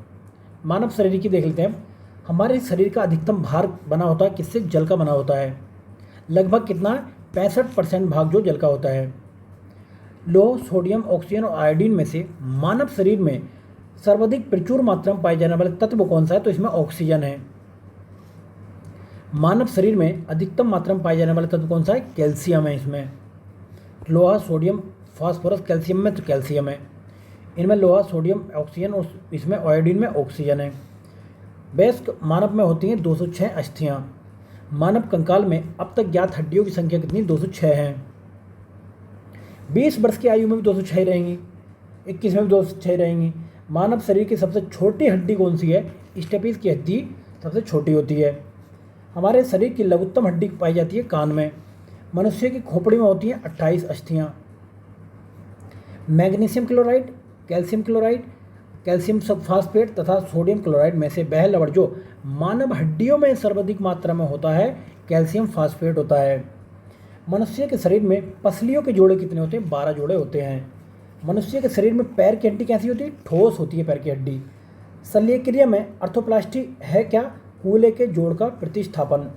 मानव शरीर की देख लेते हैं। हमारे शरीर का अधिकतम भार बना होता है किससे? जल का बना होता है। लगभग कितना? 65% भाग जो जल का होता है। लोह, सोडियम, ऑक्सीजन और आयोडीन में से मानव शरीर में सर्वाधिक प्रचुर मात्रा में पाए जाने वाले तत्व कौन सा है? तो इसमें ऑक्सीजन है। मानव शरीर में अधिकतम मात्रा में पाए जाने वाले तत्व कौन सा है? कैल्शियम है। इसमें लोहा, सोडियम, फास्फोरस, कैल्शियम में तो कैल्शियम है। इनमें लोहा, सोडियम, ऑक्सीजन और इसमें आयोडीन में ऑक्सीजन है। वयस्क मानव में होती हैं 206 अस्थियां। मानव कंकाल में अब तक ज्ञात हड्डियों की संख्या कितनी? 206 है। 20 वर्ष की आयु में भी 206 रहेंगी, 21 में भी 206 रहेंगी। मानव शरीर की सबसे छोटी हड्डी कौन सी है? स्टेपिस की हड्डी सबसे छोटी होती है। हमारे शरीर की लघुत्तम हड्डी पाई जाती है कान में। मनुष्य की खोपड़ी में होती हैं 28 अस्थियां। Magnesium chloride, calcium chloride, calcium phosphate तथा सोडियम क्लोराइड में से वह लवण जो मानव हड्डियों में सर्वाधिक मात्रा में होता है कैल्शियम फास्फेट होता है। मनुष्य के शरीर में पसलियों के जोड़े कितने होते हैं? 12 जोड़े होते हैं। मनुष्य के शरीर में पैर की हड्डी कैसी होती है? ठोस होती है पैर की हड्डी। शल्यक्रिया में आर्थोप्लास्टी है क्या? कूल्हे के जोड़ का प्रतिस्थापन।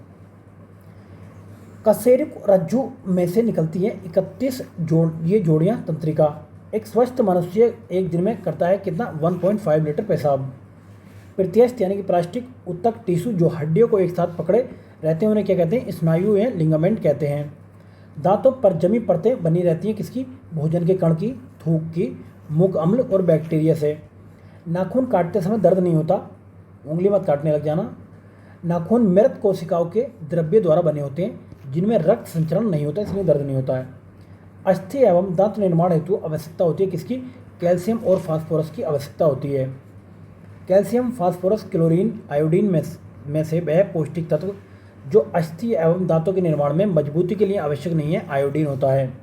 कशेरुक रज्जु में से निकलती है 31 ये जोड़ियाँ तंत्रिका। एक स्वस्थ मनुष्य एक दिन में करता है कितना? 1.5 लीटर पेशाब। प्रत्यस्थ यानी कि प्लास्टिक ऊतक टिश्यू जो हड्डियों को एक साथ पकड़े रहते हैं उन्हें क्या कहते हैं? स्नायु या लिगामेंट कहते हैं। दांतों पर जमी परतें बनी रहती हैं किसकी? भोजन के कण की, थूक की, मुख अम्ल और बैक्टीरिया से। नाखून काटते समय दर्द नहीं होता, उंगली मत काटने लग जाना। नाखून मृत कोशिकाओं के द्रव्य द्वारा बने होते हैं जिनमें रक्त संचरण नहीं होता, इसलिए दर्द नहीं होता है। अस्थि एवं दांत निर्माण हेतु आवश्यकता होती है किसकी? कैल्शियम और फास्फोरस की आवश्यकता होती है। कैल्शियम, फास्फोरस, क्लोरीन, आयोडीन में से वह पौष्टिक तत्व जो अस्थि एवं दांतों के निर्माण में मजबूती के लिए आवश्यक नहीं है, आयोडीन होता है।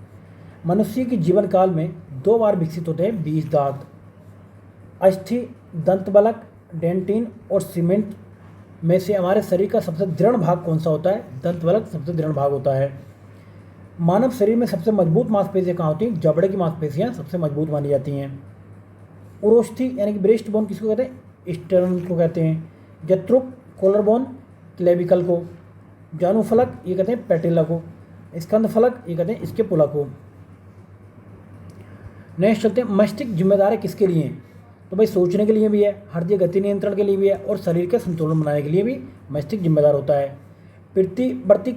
मनुष्य के जीवन काल में 2 बार विकसित होते हैं 20 दांत। अस्थि, दंतबलक, डेंटिन और सीमेंट में से हमारे शरीर का सबसे दृढ़ भाग कौन सा होता है? दंतबलक सबसे दृढ़ भाग होता है। मानव शरीर में सबसे मजबूत मांसपेशियाँ कहाँ होती हैं? जबड़े की मांसपेशियाँ सबसे मजबूत मानी जाती हैं। उरोस्थी यानी कि ब्रेस्ट बोन किसको कहते हैं? स्टर्न को कहते हैं। जत्रुक, कॉलर बोन, क्लेविकल को। जानुफलक ये कहते हैं पैटेला को। स्कंद फलक, ये कहते हैं इसके पुलक को। नेक्स्ट चलते हैं, मस्तिष्क जिम्मेदार है किसके लिए? तो भाई सोचने के लिए भी है, हृदय गति नियंत्रण के लिए भी है, और शरीर के संतुलन बनाने के लिए भी मस्तिष्क जिम्मेदार होता है। प्रतिवर्ती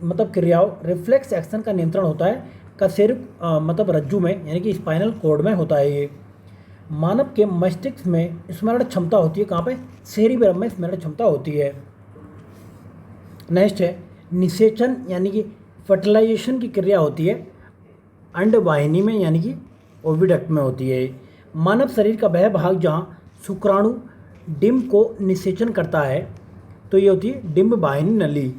मतलब क्रियाओं, रिफ्लेक्स एक्शन का नियंत्रण होता है कशेरुक मतलब रज्जु में, यानी कि स्पाइनल कॉर्ड में होता है ये। मानव के मस्तिष्क में स्मरण क्षमता होती है, कहाँ पे? सेरिबेलम में स्मरण क्षमता होती है। नेक्स्ट है, निषेचन यानी कि फर्टिलाइजेशन की क्रिया होती है अंडवाहिनी में, यानी कि ओविडक्ट में होती है। मानव शरीर का वह भाग जहाँ शुक्राणु डिंब को निषेचन करता है, तो ये होती है डिंब वाहिनी नली।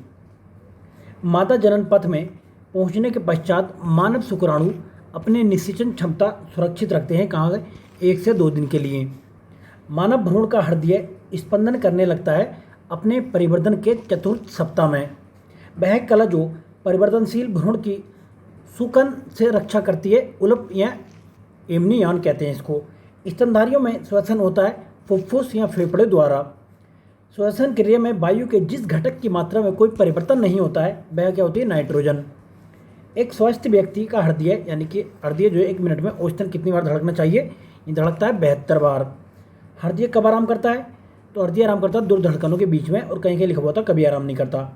माता जनन पथ में पहुँचने के पश्चात मानव शुक्राणु अपने निषेचन क्षमता सुरक्षित रखते हैं, कहाँ? 1 से 2 दिन के लिए। मानव भ्रूण का हृदय स्पंदन करने लगता है अपने परिवर्धन के 4th सप्ताह में। वह कला जो परिवर्तनशील भ्रूण की सुकन से रक्षा करती है, उलप या एमनियान कहते हैं इसको। स्तनधारियों में श्वसन होता है फुफ्फुस या फेफड़े द्वारा। श्वसन क्रिया में वायु के जिस घटक की मात्रा में कोई परिवर्तन नहीं होता है, वह क्या होती है? नाइट्रोजन। एक स्वस्थ व्यक्ति का हृदय, यानी कि हृदय जो है 1 मिनट में औसतन कितनी बार धड़कना चाहिए? ये धड़कता है 72 बार। हृदय कब आराम करता है? तो हृदय आराम करता है 2 धड़कनों के बीच में, और कहीं कहीं लिखा हुआ था कभी आराम नहीं करता।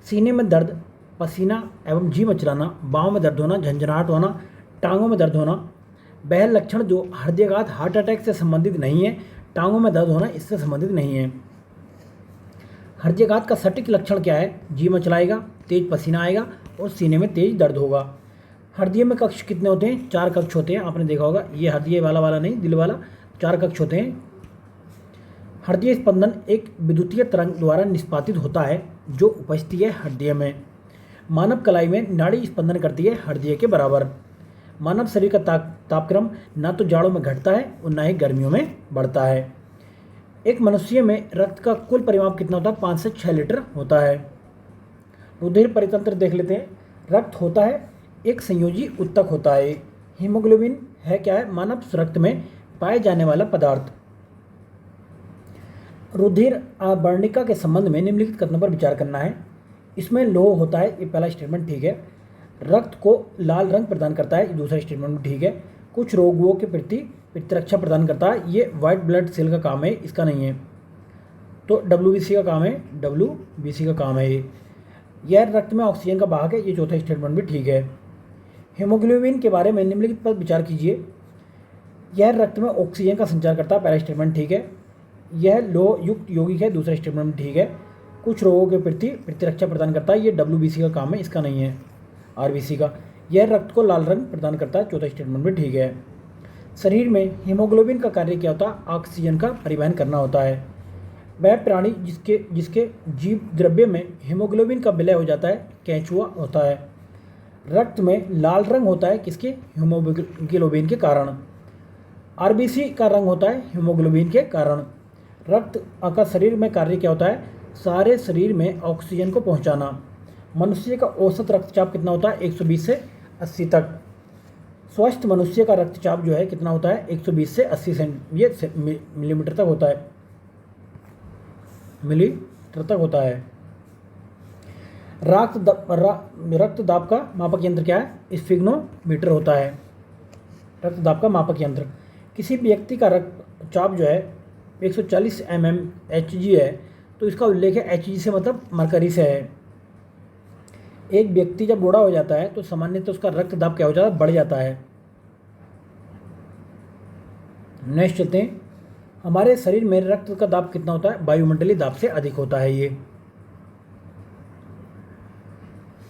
सीने में दर्द, पसीना एवं जी मचलाना, बाहों में दर्द होना, झंझनाहट होना, टांगों में दर्द होना, वह लक्षण जो हृदयघात हार्ट अटैक से संबंधित नहीं है, टांगों में दर्द होना इससे संबंधित नहीं है। हृदयघात का सटीक लक्षण क्या है? जी मचलाएगा, तेज पसीना आएगा और सीने में तेज दर्द होगा। हृदय में कक्ष कितने होते हैं? 4 कक्ष होते हैं, आपने देखा होगा। ये हृदय वाला नहीं, दिल वाला, 4 कक्ष होते हैं। हृदय स्पंदन एक विद्युतीय तरंग द्वारा निष्पादित होता है जो उपस्थित है हृदय में। मानव कलाई में नाड़ी स्पंदन करती है हृदय के बराबर। मानव शरीर का तापक्रम ना तो जाड़ों में घटता है और ना ही गर्मियों में बढ़ता है। एक मनुष्य में रक्त का कुल परिमाप कितना होता है? 5 से 6 लीटर होता है। रुधिर परितंत्र देख लेते हैं। रक्त होता है एक संयोजी उत्तक होता है। हीमोग्लोबिन है क्या है? मानव रक्त में पाए जाने वाला पदार्थ। रुधिर आवर्णिका के संबंध में निम्नलिखित कथनों पर विचार करना है। इसमें लौह होता है, ये पहला स्टेटमेंट ठीक है। रक्त को लाल रंग प्रदान करता है, ये दूसरा स्टेटमेंट ठीक है। कुछ रोगों के प्रति प्रतिरक्षा प्रदान करता है, ये वाइट ब्लड सेल का काम है, इसका नहीं है। तो WBC का काम है, WBC का काम है ये। यह रक्त में ऑक्सीजन का वाहक है, ये चौथा स्टेटमेंट भी ठीक है। हीमोग्लोबिन के बारे में निम्नलिखित पर विचार कीजिए। यह रक्त में ऑक्सीजन का संचार करता है, पहला स्टेटमेंट ठीक है। यह लोह युक्त यौगिक है, दूसरा स्टेटमेंट ठीक है। कुछ रोगों के प्रति प्रतिरक्षा प्रदान करता है, ये WBC का काम है, इसका नहीं है, RBC का। यह रक्त को लाल रंग प्रदान करता है, चौथा स्टेटमेंट भी ठीक है। शरीर में हीमोग्लोबिन का कार्य क्या होता है? ऑक्सीजन का परिवहन करना होता है। वह प्राणी जिसके जीव द्रव्य में हीमोग्लोबिन का विलय हो जाता है केंचुआ होता है। रक्त में लाल रंग होता है किसके? हीमोग्लोबिन के कारण। RBC का रंग होता है हीमोग्लोबिन के कारण। रक्त का शरीर में कार्य क्या होता है? सारे शरीर में ऑक्सीजन को पहुंचाना। मनुष्य का औसत रक्तचाप कितना होता है? 120 से 80 तक। स्वस्थ मनुष्य का रक्तचाप जो है कितना होता है? 120 से 80 मिलीमीटर तक होता है, मिलीमीटर तक होता है। रक्त दाब का मापक यंत्र क्या है? स्फिग्नोमीटर होता है रक्त दाब का मापक यंत्र। किसी व्यक्ति का रक्तचाप जो है 140 mmHg है, तो इसका उल्लेख है Hg से मतलब मरकरी से है। एक व्यक्ति जब बूढ़ा हो जाता है तो सामान्यतः उसका रक्त दाब क्या हो जाता है? बढ़ जाता है। नेक्स्ट चलते हैं, हमारे शरीर में रक्त का दाब कितना होता है? वायुमंडलीय दाब से अधिक होता है ये।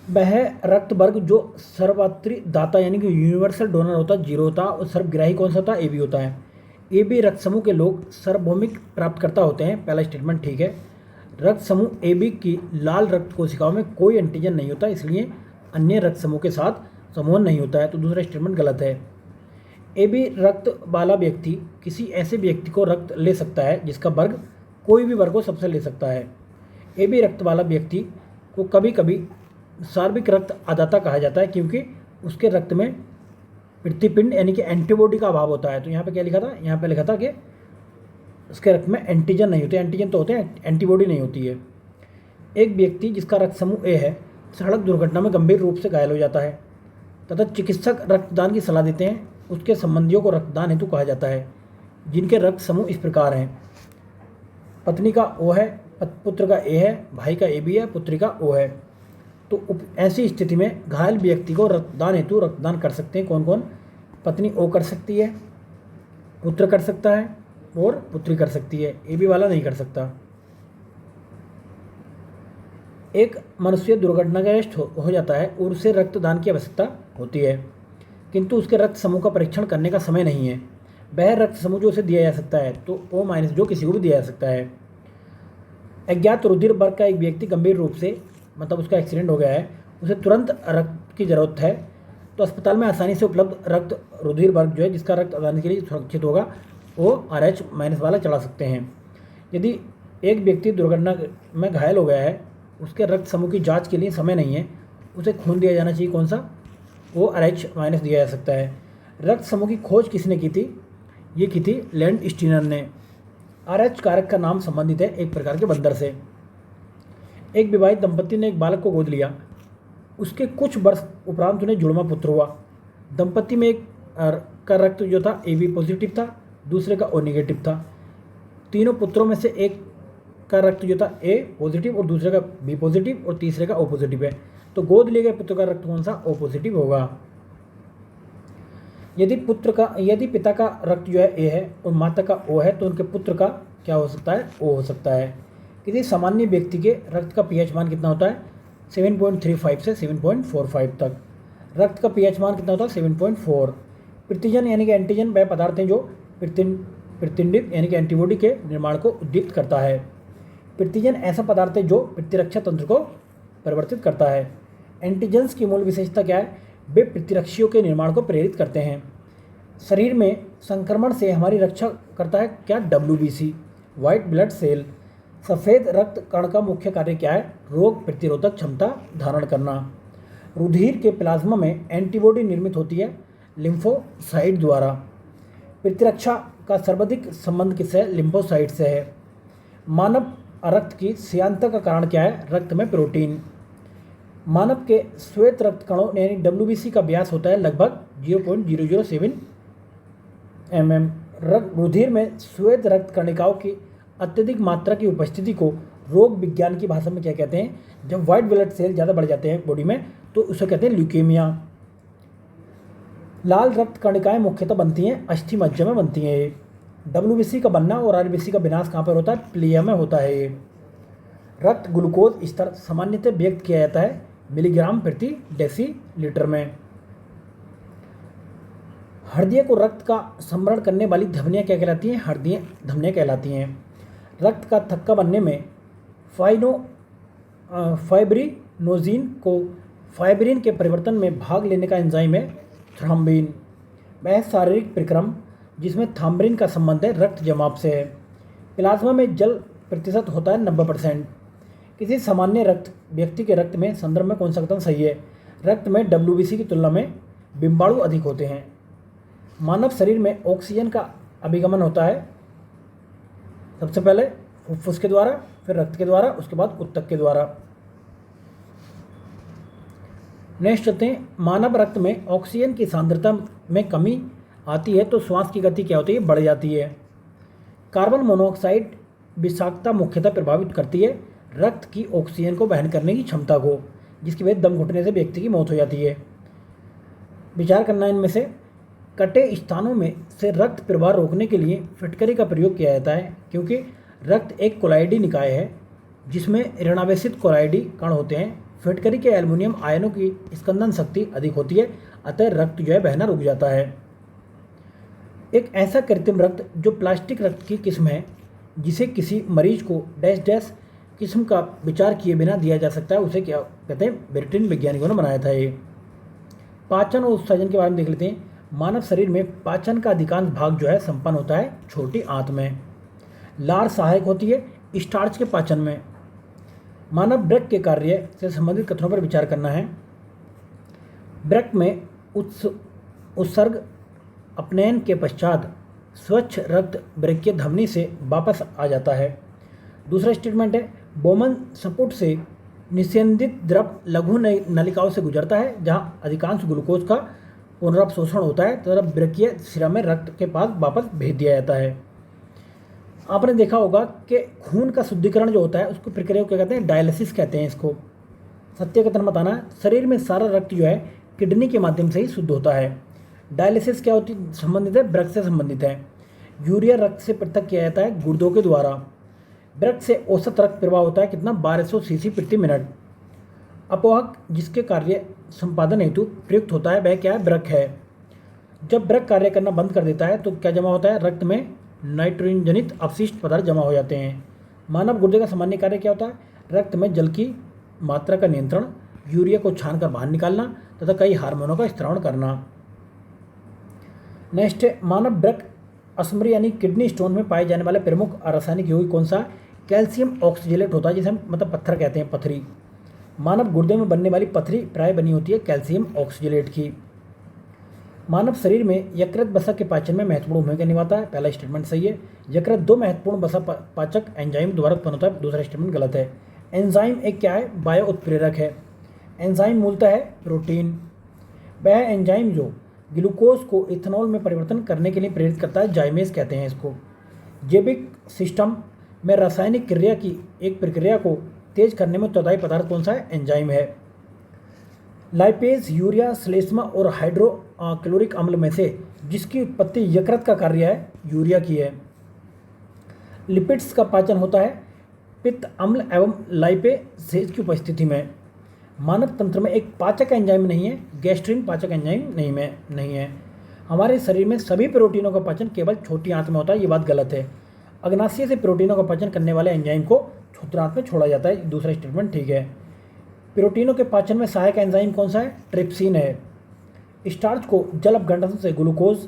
वह रक्त वर्ग जो सर्वत्र दाता यानी कि यूनिवर्सल डोनर होता है 0 होता है, और सर्वग्राही कौन सा होता है? AB होता है। AB रक्त समूह के लोग सार्वभौमिक प्राप्तकर्ता होते हैं, पहला स्टेटमेंट ठीक है। रक्त समूह AB की लाल रक्त कोशिकाओं में कोई एंटीजन नहीं होता, इसलिए अन्य रक्त समूह के साथ समूहन नहीं होता है, तो दूसरा स्टेटमेंट गलत है। AB रक्त वाला व्यक्ति किसी ऐसे व्यक्ति को रक्त ले सकता है जिसका वर्ग कोई भी वर्ग को सबसे ले सकता है। AB रक्त वाला व्यक्ति को कभी कभी सार्विक रक्त अदाता कहा जाता है, क्योंकि उसके रक्त में प्रतिपिंड यानी कि एंटीबॉडी का अभाव होता है। तो यहाँ पे क्या लिखा था? यहाँ पे लिखा था कि उसके रक्त में एंटीजन नहीं होते, एंटीजन तो होते हैं, एंटीबॉडी नहीं होती है। एक व्यक्ति जिसका रक्त समूह A है सड़क दुर्घटना में गंभीर रूप से घायल हो जाता है तथा चिकित्सक रक्तदान की सलाह देते हैं, उसके संबंधियों को रक्तदान हेतु कहा जाता है, जिनके रक्त समूह इस प्रकार हैं। पत्नी का ओ है, पुत्र का ए है, भाई का ए बी है, पुत्री का ओ है। तो ऐसी स्थिति में घायल व्यक्ति को रक्तदान हेतु रक्तदान कर सकते हैं कौन कौन? पत्नी ओ कर सकती है, पुत्र कर सकता है और पुत्री कर सकती है, ए बी वाला नहीं कर सकता। एक मनुष्य दुर्घटनाग्रस्त हो जाता है और उसे रक्तदान की आवश्यकता होती है, किंतु उसके रक्त समूह का परीक्षण करने का समय नहीं है। वह रक्त समूह जो उसे दिया जा सकता है तो ओ माइनस जो किसी को भी दिया जा सकता है। अज्ञात रुधिर वर्ग का एक व्यक्ति गंभीर रूप से मतलब उसका एक्सीडेंट हो गया है, उसे तुरंत रक्त की ज़रूरत है, तो अस्पताल में आसानी से उपलब्ध रक्त रुधिर वर्ग जो है जिसका रक्त आदान के लिए सुरक्षित होगा वो RH माइनस वाला चला सकते हैं। यदि एक व्यक्ति दुर्घटना में घायल हो गया है, उसके रक्त समूह की जांच के लिए समय नहीं है, उसे खून दिया जाना चाहिए कौन सा? वो RH माइनस दिया जा सकता है। रक्त समूह की खोज किसने की थी? ये की थी लैंड स्टीनर ने। RH कारक का नाम संबंधित है एक प्रकार के बंदर से। एक विवाहित दंपति ने एक बालक को गोद लिया, उसके कुछ वर्ष उपरांत उन्हें जुड़वा पुत्र हुआ। दंपति में एक का रक्त जो था AB पॉजिटिव था, दूसरे का O नेगेटिव था। तीनों पुत्रों में से एक का रक्त जो था A पॉजिटिव और दूसरे का B पॉजिटिव और तीसरे का O पॉजिटिव है, तो गोद लिए गए पुत्र का रक्त कौन सा? O पॉजिटिव होगा। यदि पिता का रक्त जो है A है और माता का O है तो उनके पुत्र का क्या हो सकता है? O हो सकता है। किसी सामान्य व्यक्ति के रक्त का pH मान कितना होता है? 7.35 से 7.45 तक। रक्त का pH मान कितना होता है? 7.4। प्रतिजन यानी कि एंटीजन वह पदार्थ हैं जो प्रतिंडिक यानी कि एंटीबॉडी के निर्माण को उद्दीप्त करता है। प्रतिजन ऐसा पदार्थ है जो प्रतिरक्षा तंत्र को परिवर्तित करता है। एंटीजेंस की मूल विशेषता क्या है? वे प्रतिरक्षियों के निर्माण को प्रेरित करते हैं। शरीर में संक्रमण से हमारी रक्षा करता है क्या? WBC white blood cell. सफ़ेद रक्त कण का मुख्य कार्य क्या है? रोग प्रतिरोधक क्षमता धारण करना। रुधिर के प्लाज्मा में एंटीबॉडी निर्मित होती है लिम्फोसाइट द्वारा। प्रतिरक्षा का सर्वाधिक संबंध किससे? लिम्फोसाइट से है। मानव रक्त की श्यानता का कारण क्या है? रक्त में प्रोटीन। मानव के श्वेत रक्त कणों यानी WBC का व्यास होता है लगभग 0.007 mm। रुधिर में श्वेत रक्त कणिकाओं की अत्यधिक मात्रा की उपस्थिति को रोग विज्ञान की भाषा में क्या कहते हैं? जब व्हाइट ब्लड सेल ज़्यादा बढ़ जाते हैं बॉडी में तो उसे कहते हैं ल्यूकेमिया। लाल रक्त कणिकाएं मुख्यतः बनती हैं अस्थि मज्जा में बनती हैं। ये WBC का बनना और RBC का विनाश कहाँ पर होता है? प्लिया में होता है। ये रक्त ग्लूकोज स्तर सामान्यतः व्यक्त किया जाता है मिलीग्राम प्रति डेसीलीटर में। हृदय को रक्त का संवरण करने वाली धमनियाँ क्या कहलाती हैं? हृदय धमनियाँ कहलाती हैं। रक्त का थक्का बनने में फाइब्रिनोजिन को फाइब्रिन के परिवर्तन में भाग लेने का एंजाइम है थ्रोम्बिन। वह शारीरिक परिक्रम जिसमें थ्रोम्बिन का संबंध है रक्त जमाव से है। प्लाज्मा में जल प्रतिशत होता है 90%। किसी सामान्य व्यक्ति के रक्त में संदर्भ में कौन सा कथन सही है? रक्त में WBC की तुलना में बिम्बाणु अधिक होते हैं। मानव शरीर में ऑक्सीजन का अभिगमन होता है सबसे पहले फुफ्फुस के द्वारा, फिर रक्त के द्वारा, उसके बाद उत्तक के द्वारा। नेक्स्ट चलते हैं। मानव रक्त में ऑक्सीजन की सांद्रता में कमी आती है तो श्वास की गति क्या होती है? बढ़ जाती है। कार्बन मोनोऑक्साइड विषाक्तता मुख्यतः प्रभावित करती है रक्त की ऑक्सीजन को वहन करने की क्षमता को, जिसकी वजह दम घुटने से व्यक्ति की मौत हो जाती है। विचार करना इनमें से कटे स्थानों में से रक्त प्रवाह रोकने के लिए फिटकरी का प्रयोग किया जाता है, क्योंकि रक्त एक कोलाइडी निकाय है जिसमें ऋणावेशित कोलाइडी कण होते हैं। फिटकरी के एल्युमिनियम आयनों की स्कंदन शक्ति अधिक होती है, अतः रक्त जो है बहना रुक जाता है। एक ऐसा कृत्रिम रक्त जो प्लास्टिक रक्त की किस्म है जिसे किसी मरीज को डैश डैश किस्म का विचार किए बिना दिया जा सकता है, उसे क्या कहते हैं? ब्रिटेन वैज्ञानिकों ने बनाया था। ये पाचन और उत्सर्जन के बारे में देख लेते हैं। मानव शरीर में पाचन का अधिकांश भाग जो है संपन्न होता है छोटी आंत में। लार सहायक होती है स्टार्च के पाचन में। मानव वृक्क के कार्य से संबंधित कथनों पर विचार करना है। वृक्क में उत्सर्ग अपनयन के पश्चात स्वच्छ रक्त वृक्कीय धमनी से वापस आ जाता है। दूसरा स्टेटमेंट है बोमन सपुट से निस्यंदित द्रव लघु नलिकाओं से गुजरता है जहाँ अधिकांश ग्लूकोज का पुनरावशोषण होता है तथा वृक्कीय शिरा में रक्त के पास वापस भेज दिया जाता है। आपने देखा होगा कि खून का शुद्धिकरण जो होता है उसको प्रक्रिया को क्या कहते हैं, डायलिसिस कहते हैं इसको। सत्य कथन बताना, शरीर में सारा रक्त जो है किडनी के माध्यम से ही शुद्ध होता है। डायलिसिस क्या होती संबंधित है, वृक्क से संबंधित है। यूरिया रक्त से पृथक किया जाता है गुर्दों के द्वारा। वृक्क से औसत रक्त प्रवाह होता है कितना, 1200 सीसी प्रति मिनट। अपवाहक जिसके कार्य संपादन हेतु प्रयुक्त होता है वह क्या है, वृक्क है। जब वृक्क कार्य करना बंद कर देता है तो क्या जमा होता है, रक्त में नाइट्रोजन जनित अपशिष्ट पदार्थ जमा हो जाते हैं। मानव गुर्दे का सामान्य कार्य क्या होता है, रक्त में जल की मात्रा का नियंत्रण, यूरिया को छान कर बाहर निकालना तथा कई हार्मोनों का स्त्रावण करना। नेक्स्ट है, मानव वृक्क असमरी यानी किडनी स्टोन में पाए जाने वाले प्रमुख रासायनिक यौगिक कौन सा, कैल्शियम ऑक्सीजलेट होता है जिसे हम मतलब पत्थर कहते हैं, पथरी। मानव गुर्दे में बनने वाली पथरी प्राय बनी होती है कैल्शियम ऑक्सीजलेट की। मानव शरीर में यकृत वसा के पाचन में महत्वपूर्ण भूमिका निभाता है, पहला स्टेटमेंट सही है। यकृत दो महत्वपूर्ण वसा पाचक एंजाइम द्वारा उत्पन्न होता है, दूसरा स्टेटमेंट गलत है। एंजाइम एक क्या है, बायो उत्प्रेरक है। एंजाइम मूलतः है प्रोटीन। वह एंजाइम जो ग्लूकोज को इथेनॉल में परिवर्तन करने के लिए प्रेरित करता है, जाइमेज कहते हैं इसको। जैविक सिस्टम में रासायनिक क्रिया की एक प्रक्रिया को तेज करने में उत्तरदायी पदार्थ कौन सा है, एंजाइम है। लाइपेज, यूरिया, श्लेष्मा और हाइड्रोक्लोरिक अम्ल में से जिसकी उत्पत्ति यकृत का कार्य है, यूरिया की है। लिपिड्स का पाचन होता है पित्त अम्ल एवं लाइपेसेज की उपस्थिति में। मानव तंत्र में एक पाचक एंजाइम नहीं है, गैस्ट्रिन पाचक एंजाइम नहीं है। हमारे शरीर में सभी प्रोटीनों का पाचन केवल छोटी आंत में होता है, ये बात गलत है। अग्नाशय से प्रोटीनों का पाचन करने वाले एंजाइम को क्षुद्रांत में छोड़ा जाता है, दूसरा स्टेटमेंट ठीक है। प्रोटीनों के पाचन में सहायक एंजाइम कौन सा है, ट्रिप्सिन है। स्टार्च को जल अपघटन से ग्लूकोज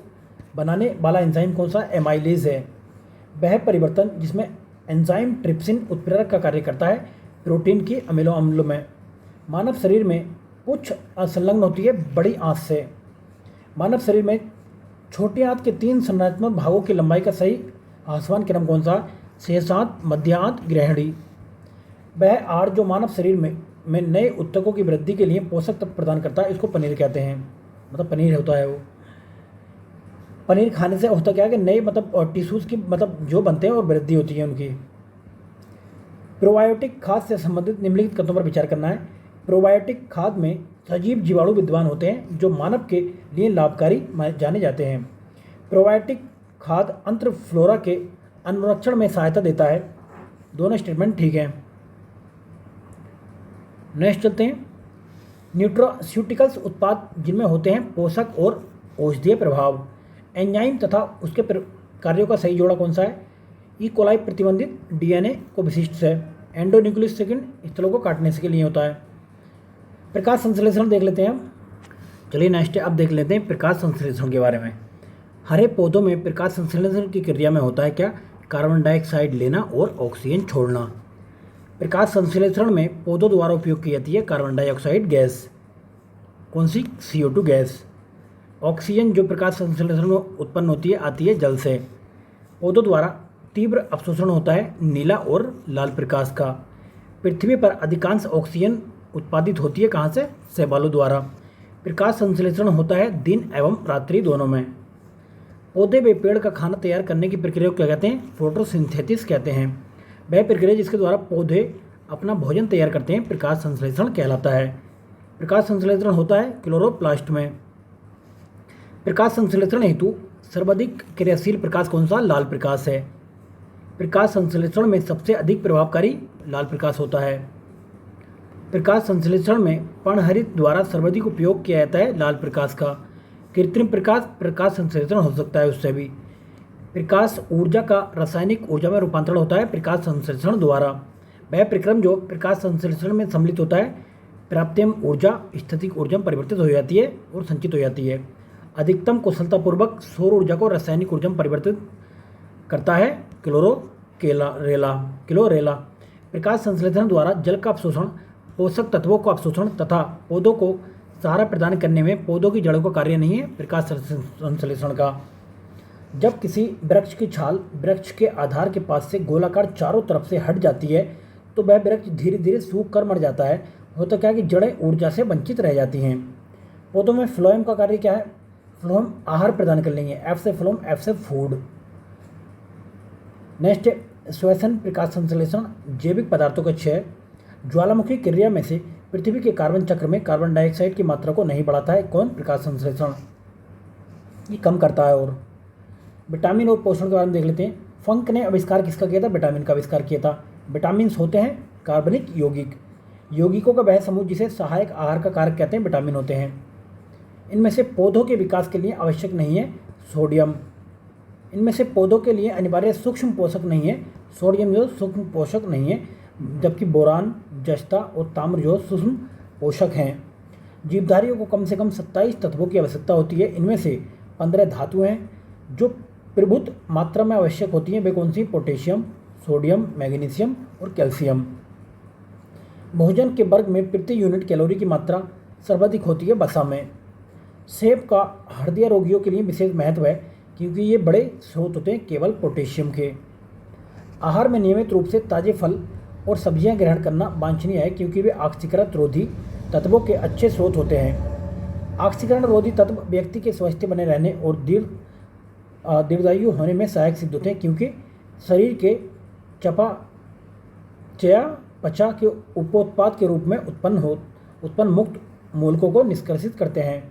बनाने वाला एंजाइम कौन सा, एमाइलेज है। वह परिवर्तन जिसमें एंजाइम ट्रिप्सिन उत्प्रेरक का कार्य करता है प्रोटीन की अमीनो अम्ल में। मानव शरीर में पुच्छ संलग्न होती है बड़ी आंत से। मानव शरीर में छोटी आंत के 3 संरचनात्मक भागों की लंबाई का सही ह्रासमान क्रम कौन सा, शेष आंत, मध्य आंत, ग्रहणी। वह आहार जो मानव शरीर में नए उत्तकों की वृद्धि के लिए पोषक तत्व प्रदान करता है इसको पनीर कहते हैं, मतलब पनीर होता है वो। पनीर खाने से होता क्या है कि नए मतलब टिश्यूज़ की मतलब जो बनते हैं और वृद्धि होती है उनकी। प्रोबायोटिक खाद्य से संबंधित निम्नलिखित कथनों पर विचार करना है। प्रोबायोटिक खाद्य में सजीव जीवाणु विद्यमान होते हैं जो मानव के लिए लाभकारी जाने जाते हैं। प्रोबायोटिक खाद्य अंतर फ्लोरा के अनुरक्षण में सहायता देता है, दोनों स्टेटमेंट ठीक है। नेक्स्ट चलते हैं, न्यूट्रास्यूटिकल्स उत्पाद जिनमें होते हैं पोषक और औषधीय प्रभाव। एंजाइम तथा उसके कार्यों का सही जोड़ा कौन सा है, ई कोलाई प्रतिबंधित डीएनए को विशिष्ट है। एंडोन्यूक्लियोटाइड स्थलों को काटने के लिए होता है। प्रकाश संश्लेषण देख लेते हैं हम। चलिए नेक्स्ट अब देख लेते हैं प्रकाश संश्लेषण के बारे में। हरे पौधों में प्रकाश संश्लेषण की क्रिया में होता है क्या, कार्बन डाइऑक्साइड लेना और ऑक्सीजन छोड़ना। प्रकाश संश्लेषण में पौधों द्वारा उपयोग की जाती है कार्बन डाइऑक्साइड गैस, कौन सी, CO2 गैस। ऑक्सीजन जो प्रकाश संश्लेषण में उत्पन्न होती है आती है जल से। पौधों द्वारा तीव्र अवशोषण होता है नीला और लाल प्रकाश का। पृथ्वी पर अधिकांश ऑक्सीजन उत्पादित होती है कहाँ से, शैवालों द्वारा। प्रकाश संश्लेषण होता है दिन एवं रात्रि दोनों में। पौधे व पेड़ का खाना तैयार करने की प्रक्रिया को क्या कहते हैं, फोटोसिंथेसिस कहते हैं। वह प्रक्रिया जिसके द्वारा पौधे अपना भोजन तैयार करते हैं प्रकाश संश्लेषण कहलाता है। प्रकाश संश्लेषण होता है क्लोरोप्लास्ट में। प्रकाश संश्लेषण हेतु सर्वाधिक क्रियाशील प्रकाश कौन सा, लाल प्रकाश है। प्रकाश संश्लेषण में सबसे अधिक प्रभावकारी लाल प्रकाश होता है। प्रकाश संश्लेषण में पर्णहरित द्वारा सर्वाधिक उपयोग किया जाता है लाल प्रकाश का। कृत्रिम प्रकाश संश्लेषण हो सकता है उससे भी। प्रकाश ऊर्जा का रासायनिक ऊर्जा में रूपांतरण होता है प्रकाश संश्लेषण द्वारा। वह प्रक्रम जो प्रकाश संश्लेषण में सम्मिलित होता है प्राप्तियम ऊर्जा स्थितिक ऊर्जा में परिवर्तित हो जाती है और संचित हो जाती है। अधिकतम कुशलतापूर्वक सौर ऊर्जा को रासायनिक ऊर्जा में परिवर्तित करता है क्लोरेला। प्रकाश संश्लेषण द्वारा जल का अवशोषण, पोषक तत्वों का अवशोषण तथा पौधों को सहारा प्रदान करने में पौधों की जड़ों का कार्य नहीं है प्रकाश संश्लेषण का। जब किसी वृक्ष की छाल वृक्ष के आधार के पास से गोलाकार चारों तरफ से हट जाती है तो वह वृक्ष धीरे धीरे सूख कर मर जाता है। होता क्या है कि जड़ें ऊर्जा से वंचित रह जाती हैं। पौधों में फ्लोएम का कार्य क्या है? फ्लोएम आहार प्रदान कर लेंगे, एफ से फ्लोएम, एफ से फूड। नेक्स्ट श्वसन प्रकाश संश्लेषण जैविक पदार्थों का क्षय ज्वालामुखी क्रिया में से पृथ्वी के कार्बन चक्र में कार्बन डाइऑक्साइड की मात्रा को नहीं बढ़ाता है। कौन? प्रकाश संश्लेषण। ये कम करता है। और विटामिन और पोषण के बारे में देख लेते हैं। फंक ने आविष्कार किसका किया था? विटामिन का आविष्कार किया था। विटामिन होते हैं कार्बनिक यौगिक। यौगिकों का वह समूह जिसे सहायक आहार का कारक कहते हैं विटामिन होते हैं। इनमें से पौधों के विकास के लिए आवश्यक नहीं है सोडियम। इनमें से पौधों के लिए अनिवार्य सूक्ष्म पोषक नहीं है सोडियम, जो सूक्ष्म पोषक नहीं है, जबकि बोरान, जस्ता और ताम्र जो सूक्ष्म पोषक हैं। जीवधारियों को कम से कम 27 तत्वों की आवश्यकता होती है। इनमें से 15 धातुएं हैं जो प्रभुत मात्रा में आवश्यक होती हैं। वे कौन सी? पोटेशियम, सोडियम, मैग्नीशियम और कैल्शियम। भोजन के वर्ग में प्रति यूनिट कैलोरी की मात्रा सर्वाधिक होती है वसा में। सेब का हृदय रोगियों के लिए विशेष महत्व है क्योंकि ये बड़े स्रोत होते हैं केवल पोटेशियम के। आहार में नियमित रूप से ताजे फल और सब्जियां ग्रहण करना वांछनीय है क्योंकि वे ऑक्सीकरण रोधी तत्वों के अच्छे स्रोत होते हैं। ऑक्सीकरण रोधी तत्व व्यक्ति के स्वास्थ्य बने रहने और दीर्घायु होने में सहायक सिद्ध होते हैं क्योंकि शरीर के चयापचय के उपोत्पाद के रूप में उत्पन्न मुक्त मूलकों को निष्कर्षित करते हैं।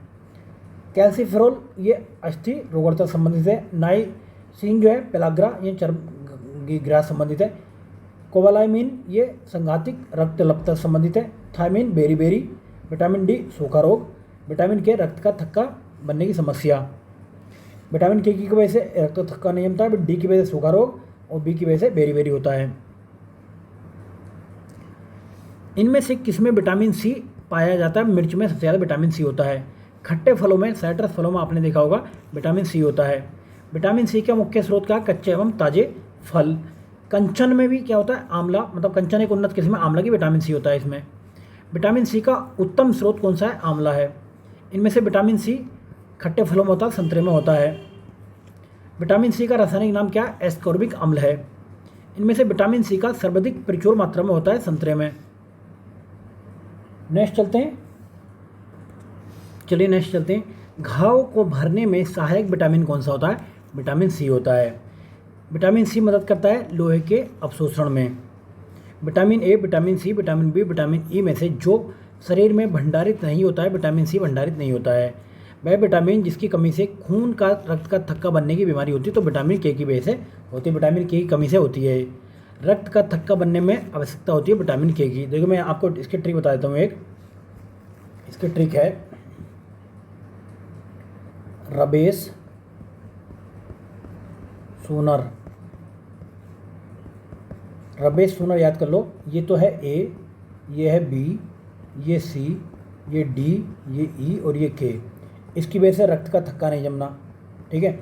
कैल्सीफेरॉल ये अस्थि रोगता संबंधित है। नाइसिन जो है पेलाग्रा ये चर्म ग्रह संबंधित है। कोबालामिन ये संघातिक रक्तलप्त संबंधित है। थायमिन बेरी विटामिन डी सूखा रोग, विटामिन के रक्त का थक्का बनने की समस्या। विटामिन के की वजह से रक्त थक्का नहीं जमता है, डी की वजह से सूखा रोग और बी की वजह से बेरी होता है। इनमें से किसमें विटामिन सी पाया जाता है? मिर्च में सबसे ज़्यादा विटामिन सी होता है। खट्टे फलों में, साइट्रस फलों में आपने देखा होगा विटामिन सी होता है। विटामिन सी का मुख्य स्रोत क्या? कच्चे एवं ताजे फल। कंचन में भी क्या होता है? आंवला, मतलब कंचन एक उन्नत किस्म है आंवला की, विटामिन सी होता है इसमें। विटामिन सी का उत्तम स्रोत कौन सा है? आंवला है। इनमें से विटामिन सी खट्टे फलों में होता है, संतरे में होता है। विटामिन सी का रासायनिक नाम क्या है? एस्कॉर्बिक अम्ल है। इनमें से विटामिन सी का सर्वाधिक प्रचुर मात्रा में होता है संतरे में। नेक्स्ट चलते हैं। घाव को भरने में सहायक विटामिन कौन सा होता है? विटामिन सी होता है। विटामिन सी मदद करता है लोहे के अवशोषण में। Vitamin A, vitamin C, vitamin B, vitamin E में से जो शरीर में भंडारित नहीं होता है, विटामिन सी भंडारित नहीं होता है। वह विटामिन जिसकी कमी से खून का रक्त का थक्का बनने की बीमारी होती है तो विटामिन के की वजह से होती है, विटामिन के की कमी से होती है। रक्त का थक्का बनने में आवश्यकता होती है विटामिन के की। देखो मैं आपको इसकी ट्रिक बता देता हूँ। एक इसकी ट्रिक है रबेस सूनर याद कर लो। ये तो है ए, ये है बी, ये सी, ये डी, ये ई और ये के। इसकी वजह से रक्त का थक्का नहीं जमना, ठीक है।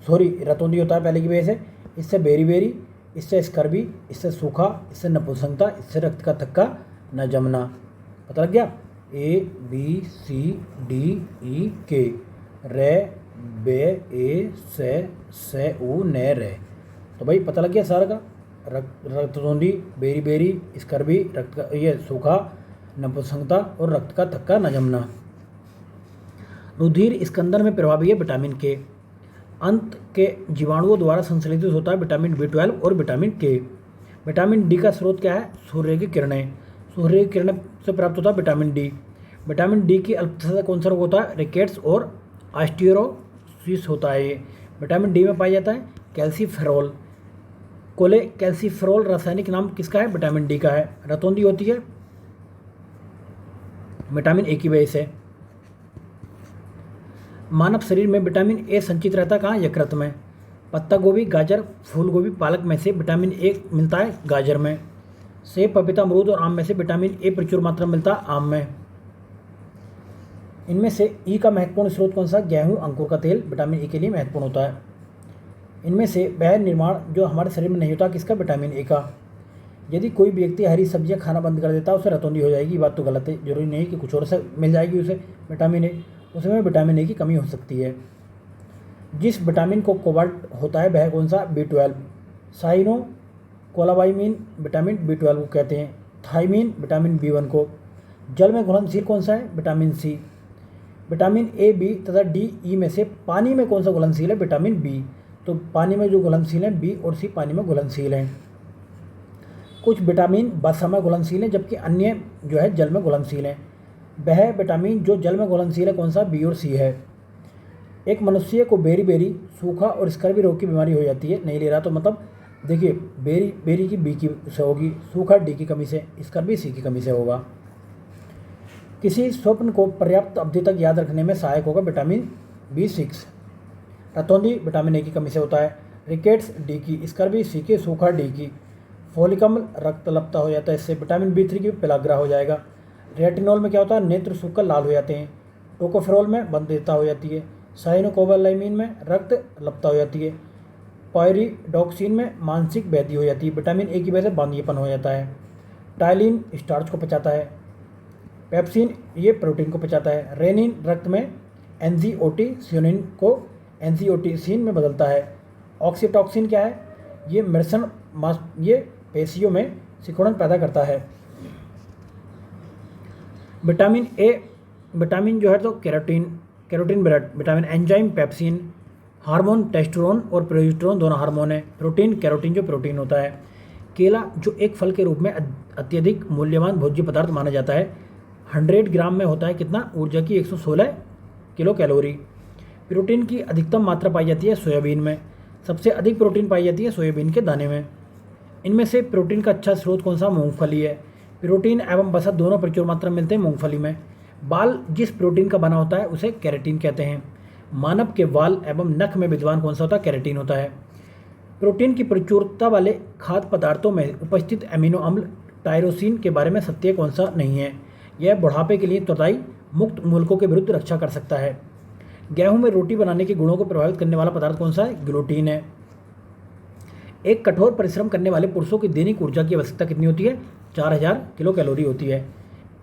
सॉरी, रतौंधी होता है पहले की वजह से। इससे बेरी, इससे स्कर्वी, इससे सूखा, इससे नपुंसकता, इससे रक्त का थक्का न जमना। पता लग गया? A B C D E के, रे बे ए से ऊ ने रे। तो भाई पता लग गया सारा का। रक्तौंधी, बेरी, स्कर्वी, रक्त का ये सूखा, नपुंसकता और रक्त का थक्का न जमना। रुधिर स्कंदन में प्रभावी है विटामिन के। अंत के जीवाणुओं द्वारा संश्लेषित होता है विटामिन B12 और विटामिन के। विटामिन डी का स्रोत क्या है? सूर्य की किरणें। सूर्य की किरणें से प्राप्त होता है विटामिन डी। विटामिन डी की अल्पता से कौन सा रोग होता है? रिकेट्स और ऑस्टियोरोसिस होता है। ये विटामिन डी में पाया जाता है। कैल्सीफेरॉल, कैल्सीफेरॉल रासायनिक नाम किसका है? विटामिन डी का है। रतौंधी होती है विटामिन ए की वजह से। मानव शरीर में विटामिन ए संचित रहता है कहाँ? यकृत में। पत्ता गोभी, गाजर, फूल गोभी, पालक में से विटामिन ए मिलता है गाजर में। सेब, पपीता, अमरूद और आम में से विटामिन ए प्रचुर मात्रा में मिलता है आम में। इनमें से ई का महत्वपूर्ण स्रोत कौन सा? गेहूं, अंकुर का तेल विटामिन ई के लिए महत्वपूर्ण होता है। इनमें से वह निर्माण जो हमारे शरीर में नहीं होता किसका? विटामिन ए का। यदि कोई व्यक्ति हरी सब्जियां खाना बंद कर देता है उसे रतौंधी हो जाएगी, बात तो गलत है। जरूरी नहीं कि कुछ और से मिल जाएगी उसे विटामिन ए, उसमें विटामिन ए की कमी हो सकती है। जिस विटामिन को कोबाल्ट होता है वह कौन सा? B12। कोलाबाइमीन विटामिन B12 को कहते हैं, थाइमीन विटामिन B1 को। जल में घुलनशील कौन सा है? Vitamin C. Vitamin A, B तथा डी, ई में से पानी में कौन सा घुलनशील है? Vitamin B. तो पानी में जो घुलनशील हैं बी और सी पानी में घुलनशील हैं। कुछ विटामिन वसा में घुलनशील हैं जबकि अन्य जो है जल में घुलनशील हैं। वह विटामिन जो जल में घुलनशील है कौन सा? बी और सी है। एक मनुष्य को बेरी बेरी, सूखा और स्कर्वी रोग की बीमारी हो जाती है, नहीं ले रहा तो मतलब देखिए बेरी बेरी की बी की से होगी, सूखा डी की कमी से, स्कर्वी सी की कमी से होगा। किसी स्वप्न को पर्याप्त अवधि तक याद रखने में सहायक होगा विटामिन B6। रतौंधी विटामिन ए की कमी से होता है, रिकेट्स डी की, स्कर्वी सी की, सूखा डी की। फोलिकम्ल रक्त लपता हो जाता है, इससे विटामिन B3 की पेलाग्रा हो जाएगा। रेटिनॉल में क्या होता है? नेत्र सूखकर लाल हो जाते हैं। टोकोफेरोल में बंधता हो जाती है। साइनोकोबालामाइन में रक्त लपता हो जाती है। पायरिडॉक्सिन में मानसिक व्याधि हो जाती है। विटामिन ए की वजह से बांधियापन हो जाता है। टाइलिन स्टार्च को पचाता है। पेप्सिन ये प्रोटीन को पचाता है। रेनिन रक्त में एंजियोटेंसिन को एंजियोटेंसिन में बदलता है। ऑक्सीटॉक्सिन क्या है? ये मृषण ये पेशियों में सिकुड़न पैदा करता है। विटामिन ए, विटामिन जो है तो carotene vitamin, enzyme pepsin, hormone testosterone और प्रोजेस्टेरोन दोनों हार्मोन है। प्रोटीन कैरोटीन जो प्रोटीन होता है। केला जो एक फल के रूप में अत्यधिक मूल्यवान भोज्य पदार्थ माना जाता है, 100 ग्राम में होता है कितना? ऊर्जा की 116 किलो कैलोरी। प्रोटीन की अधिकतम मात्रा पाई जाती है सोयाबीन में। सबसे अधिक प्रोटीन पाई जाती है सोयाबीन के दाने में। इनमें से प्रोटीन का अच्छा स्रोत कौन सा? मूंगफली है। प्रोटीन एवं वसा दोनों प्रचुर मात्रा में मिलते हैं मूंगफली में। बाल जिस प्रोटीन का बना होता है उसे केराटिन कहते हैं। मानव के बाल एवं नख में विद्यमान कौन सा होता है? केराटिन होता है। प्रोटीन की प्रचुरता वाले खाद्य पदार्थों में उपस्थित अमीनो अम्ल टायरोसिन के बारे में सत्य कौन सा नहीं है? यह बुढ़ापे के लिए त्वचाई मुक्त मूलकों के विरुद्ध रक्षा कर सकता है। गेहूं में रोटी बनाने के गुणों को प्रभावित करने वाला पदार्थ कौन सा है? ग्लूटीन है। एक कठोर परिश्रम करने वाले पुरुषों की दैनिक ऊर्जा की आवश्यकता कितनी होती है? 4000 किलो कैलोरी होती है।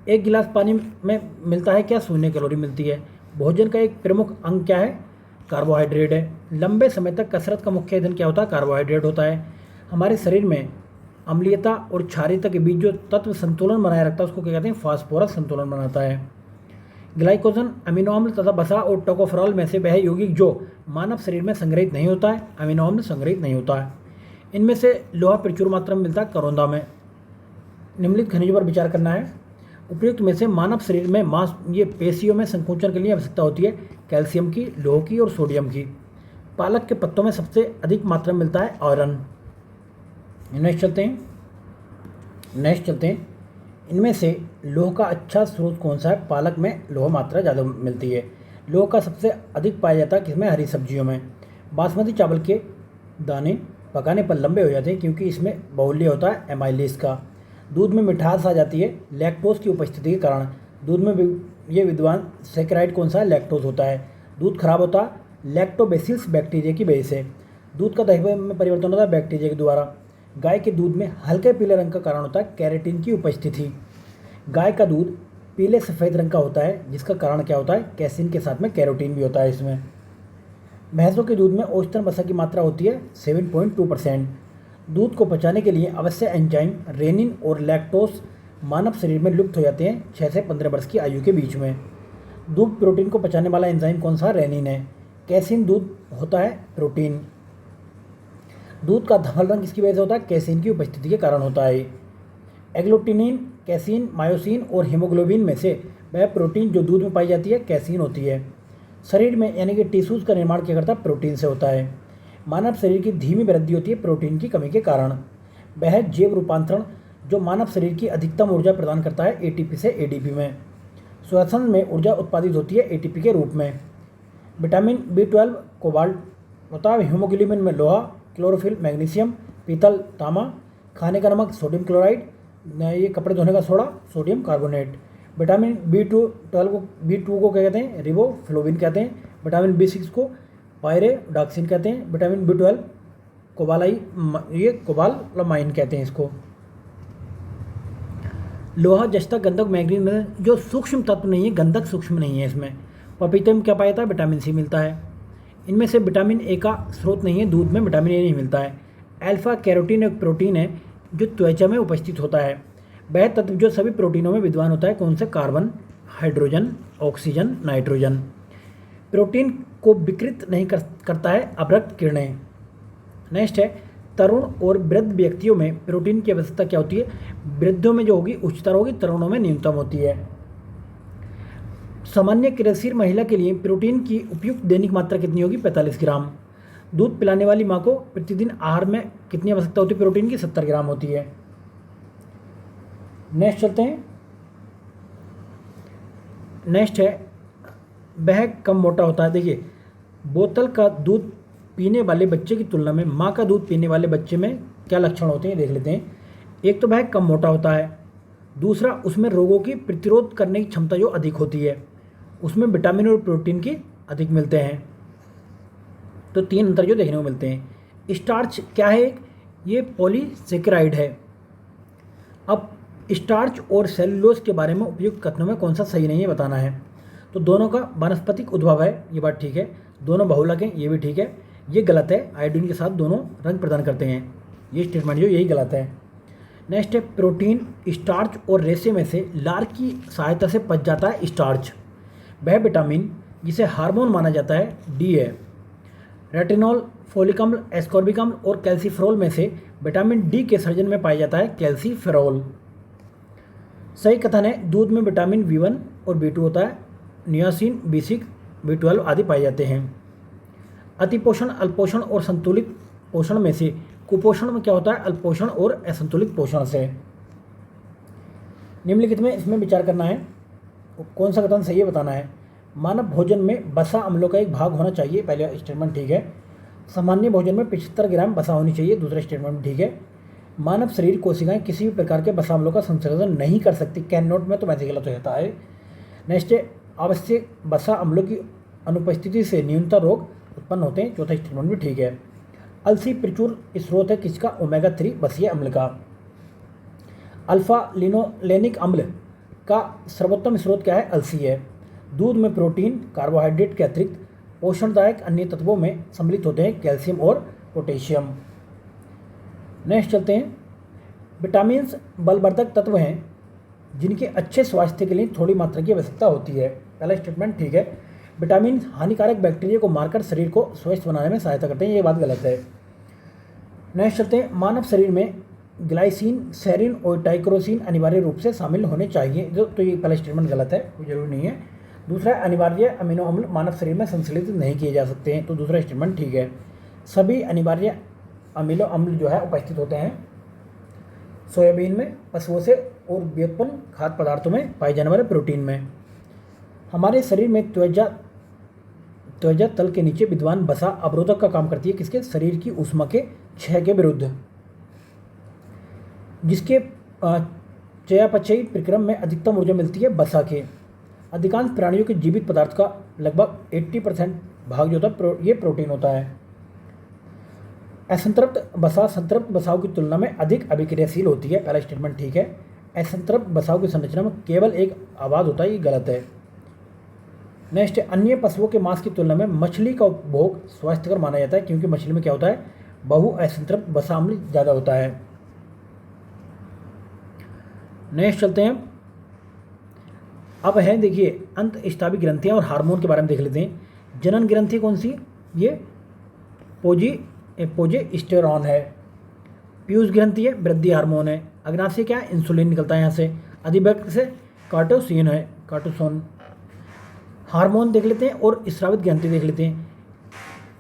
एक गिलास पानी में मिलता है क्या? 0 कैलोरी मिलती है। भोजन का एक प्रमुख अंग क्या है? कार्बोहाइड्रेट है। लंबे समय तक कसरत का मुख्य ईंधन क्या होता है? कार्बोहाइड्रेट होता है। हमारे शरीर में अम्लीयता और क्षारीयता के बीच जो तत्व संतुलन बनाए रखता है उसको क्या कहते हैं? फास्फोरस संतुलन बनाता है। ग्लाइकोजन, अमीनो अम्ल तथा वसा और टोकोफेरोल में से वह यौगिक जो मानव शरीर में संग्रहित नहीं होता है, अमीनो अम्ल संग्रहित नहीं होता है। इनमें से लोहा प्रचुर मात्रा में मिलता है करौंदा में। निम्नलिखित खनिजों पर विचार करना है। उपयुक्त में से मानव शरीर में मांस ये पेशियों में संकोचन के लिए आवश्यकता होती है कैल्शियम की, लोह की और सोडियम की। पालक के पत्तों में सबसे अधिक मात्रा में मिलता है आयरन। नेक्स्ट चलते हैं। इनमें से लोह का अच्छा स्रोत कौन सा है? पालक में लोह मात्रा ज़्यादा मिलती है। लोह का सबसे अधिक पाया जाता है किसमें? हरी सब्जियों में। बासमती चावल के दाने पकाने पर लंबे हो जाते हैं क्योंकि इसमें बहुल्य होता है एमाइलेज का। दूध में मिठास आ जाती है लैक्टोज की उपस्थिति के कारण। दूध में ये विद्वान सैकराइड कौन सा है? लैक्टोज होता है। दूध खराब होता है लैक्टोबैसिलस बैक्टीरिया की वजह से। दूध का दही में परिवर्तन होता है बैक्टीरिया के द्वारा। गाय के दूध में हल्के पीले रंग का कारण होता है कैरेटिन की उपस्थिति। गाय का दूध पीले सफ़ेद रंग का होता है जिसका कारण क्या होता है? कैसीन के साथ में कैरोटीन भी होता है इसमें। भैंसों के दूध में औसतन वसा की मात्रा होती है 7.2%। दूध को पचाने के लिए आवश्यक एंजाइम रेनिन और लैक्टोज मानव शरीर में लुप्त हो जाते हैं 6 से 15 वर्ष की आयु के बीच में। दूध प्रोटीन को पचाने वाला एंजाइम कौन सा? रेनिन है। कैसीन दूध होता है प्रोटीन। दूध का धवल रंग किसकी वजह से होता है? कैसीन की उपस्थिति के कारण होता है। एग्लूटिनिन, कैसीन, मायोसिन और हीमोग्लोबिन में से वह प्रोटीन जो दूध में पाई जाती है कैसीन होती है। शरीर में यानी कि टिश्यूज़ का निर्माण क्या करता है? प्रोटीन से होता है। मानव शरीर की धीमी वृद्धि होती है प्रोटीन की कमी के कारण। वह जैव रूपांतरण जो मानव शरीर की अधिकतम ऊर्जा प्रदान करता है एटीपी से एडीपी में। श्वसन में ऊर्जा उत्पादित होती है एटीपी के रूप में। विटामिन B12 कोबाल्ट होता है। हीमोग्लोबिन में लोहा, क्लोरोफिल मैग्नीशियम, पीतल तांबा, खाने का नमक सोडियम क्लोराइड, ये कपड़े धोने का soda sodium carbonate. Vitamin B2 को क्या कहते हैं? रिबोफ्लोविन कहते हैं। विटामिन B6 को पायरिडॉक्सिन कहते हैं। विटामिन B12 कोबालामाइन कहते हैं इसको। लोहा, जस्ता, गंधक, मैग्नीज में जो सूक्ष्म तत्व नहीं है, गंधक सूक्ष्म नहीं है इसमें। पपीते में क्या पाया जाता है? विटामिन सी मिलता है। इनमें से विटामिन ए का स्रोत नहीं है, दूध में विटामिन ए नहीं मिलता है। अल्फा कैरोटीन एक प्रोटीन है जो त्वचा में उपस्थित होता है। वह तत्व जो सभी प्रोटीनों में विद्यमान होता है कौन से? Carbon, hydrogen, oxygen, nitrogen. Protein को विकृत नहीं करता है अपरक्त किरणें। नेक्स्ट है, तरुण और वृद्ध व्यक्तियों में प्रोटीन की आवश्यकता क्या होती है? वृद्धों में जो होगी उच्चतर होगी, तरुणों में न्यूनतम होती है। सामान्य क्रियाशील महिला के लिए प्रोटीन की उपयुक्त दैनिक मात्रा कितनी होगी? 45 ग्राम। दूध पिलाने वाली माँ को प्रतिदिन आहार में कितनी आवश्यकता होती है प्रोटीन की? 70 ग्राम होती है। नेक्स्ट चलते हैं। नेक्स्ट है, वह कम मोटा होता है। देखिए, बोतल का दूध पीने वाले बच्चे की तुलना में माँ का दूध पीने वाले बच्चे में क्या लक्षण होते हैं देख लेते हैं। एक तो वह कम मोटा होता है, दूसरा उसमें रोगों की प्रतिरोध करने की क्षमता जो अधिक होती है, उसमें विटामिन और प्रोटीन की अधिक मिलते हैं। तो 3 अंतर जो देखने को मिलते हैं। स्टार्च क्या है? ये पॉलीसेकेराइड है। अब स्टार्च और सेलुलोज के बारे में उपयुक्त कथनों में कौन सा सही नहीं है बताना है। तो दोनों का वानस्पतिक उद्भव है, ये बात ठीक है। दोनों बहुलक हैं, ये भी ठीक है। ये गलत है, आयोडीन के साथ दोनों रंग प्रदान करते हैं, ये स्टेटमेंट जो यही गलत है। नेक्स्ट है, प्रोटीन स्टार्च और रेशे में से लार की सहायता से पच जाता है स्टार्च। वह विटामिन जिसे हार्मोन माना जाता है डी है। रेटिनॉल, फोलिक अम्ल, एस्कॉर्बिक अम्ल और कैल्सीफेरॉल में से विटामिन डी के सर्जन में पाया जाता है कैल्सीफेरॉल। सही कथन है, दूध में विटामिन B1 और B2 होता है। नियासिन, B6, B12 आदि पाए जाते हैं। अतिपोषण, अल्पोषण और संतुलित पोषण में से कुपोषण में क्या होता है? अल्पोषण और असंतुलित पोषण से। निम्नलिखित में इसमें विचार करना है, कौन सा कथन सही है बताना है। मानव भोजन में वसा अम्लों का एक भाग होना चाहिए, पहले स्टेटमेंट ठीक है। सामान्य भोजन में 75 ग्राम वसा होनी चाहिए, दूसरा स्टेटमेंट ठीक है। मानव शरीर कोशिकाएं किसी भी प्रकार के वसा अम्लों का संश्लेषण नहीं कर सकती, कैन नॉट में तो वैसे गलत हो जाता है। नेक्स्ट है, आवश्यक वसा अम्लों की अनुपस्थिति से न्यूनतम रोग उत्पन्न होते हैं, चौथा स्टेटमेंट भी ठीक है। अलसी प्रचुर स्रोत है किसका? ओमेगा 3 वसीय अम्ल का। अल्फा लिनोलेनिक अम्ल का सर्वोत्तम स्रोत क्या है? अलसी है। दूध में प्रोटीन, कार्बोहाइड्रेट के अतिरिक्त पोषणदायक अन्य तत्वों में सम्मिलित होते हैं कैल्शियम और पोटेशियम। नेक्स्ट चलते हैं। विटामिन्स बलवर्धक तत्व हैं जिनके अच्छे स्वास्थ्य के लिए थोड़ी मात्रा की आवश्यकता होती है, पहला स्टेटमेंट ठीक है। विटामिन हानिकारक बैक्टीरिया को मारकर शरीर को स्वस्थ बनाने में सहायता करते हैं, ये बात गलत है। नेक्स्ट चलते हैं। मानव शरीर में ग्लाइसिन, सेरिन और टाइक्रोसिन अनिवार्य रूप से शामिल होने चाहिए, तो ये पहला स्टेटमेंट गलत है, कोई जरूरी नहीं है। दूसरा, अनिवार्य अमीनो अम्ल मानव शरीर में संश्लेषित नहीं किए जा सकते हैं, तो दूसरा स्टेटमेंट ठीक है। सभी अनिवार्य अमीनो अम्ल जो है उपस्थित होते हैं सोयाबीन में, पशुओं से और व्युत्पन्न खाद्य पदार्थों में पाए जाने वाले प्रोटीन में। हमारे शरीर में त्वचा तल के नीचे विद्यमान वसा अवरोधक का काम करती है, किसके? शरीर की ऊष्मा के क्षय के विरुद्ध। जिसके चयापचयी प्रक्रम में अधिकतम ऊर्जा मिलती है वसा के। अधिकांश प्राणियों के जीवित पदार्थ का लगभग 80% भाग जो होता है ये प्रोटीन होता है। असंतृप्त वसा संतृप्त वसाओं की तुलना में अधिक अभिक्रियाशील होती है, पहला स्टेटमेंट ठीक है। असंतृप्त वसाओं की संरचना में केवल एक आवाज़ होता है, ये गलत है। नेक्स्ट, अन्य पशुओं के मांस की तुलना में मछली का उपभोग स्वास्थ्यकर माना जाता है, क्योंकि मछली में क्या होता है? बहु असंतृप्त वसा अम्ल ज़्यादा होता है। नेक्स्ट चलते हैं। अब है देखिए अंतःस्रावी ग्रंथियाँ और हार्मोन के बारे में देख लेते हैं। जनन ग्रंथि कौन सी? ये प्रोजेस्टेरॉन है। पीयूष ग्रंथि है, वृद्धि हार्मोन है। अग्नाशय क्या है? इंसुलिन निकलता है यहाँ से। अधिवक्र से कार्टोसिन है, कार्टोसोन। हार्मोन देख लेते हैं और स्रावित ग्रंथि देख लेते हैं।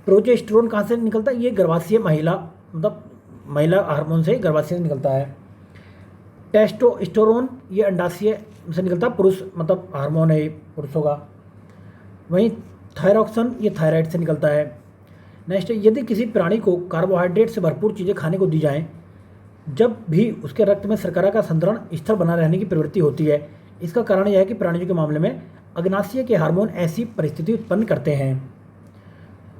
प्रोजेस्टेरॉन कहाँ से निकलता है? ये गर्भाशय महिला, मतलब महिला हार्मोन से गर्भाशय से निकलता है। टेस्टोस्टेरोन ये अंडाशय से निकलता है, पुरुष मतलब हार्मोन है, पुरुषों का। वहीं थायरॉक्सिन ये थायराइड से निकलता है। नेक्स्ट, यदि किसी प्राणी को कार्बोहाइड्रेट से भरपूर चीज़ें खाने को दी जाएं, जब भी उसके रक्त में शर्करा का संतुलन स्थिर बना रहने की प्रवृत्ति होती है। इसका कारण यह है कि प्राणियों के मामले में अग्नाशय के हार्मोन ऐसी परिस्थिति उत्पन्न करते हैं।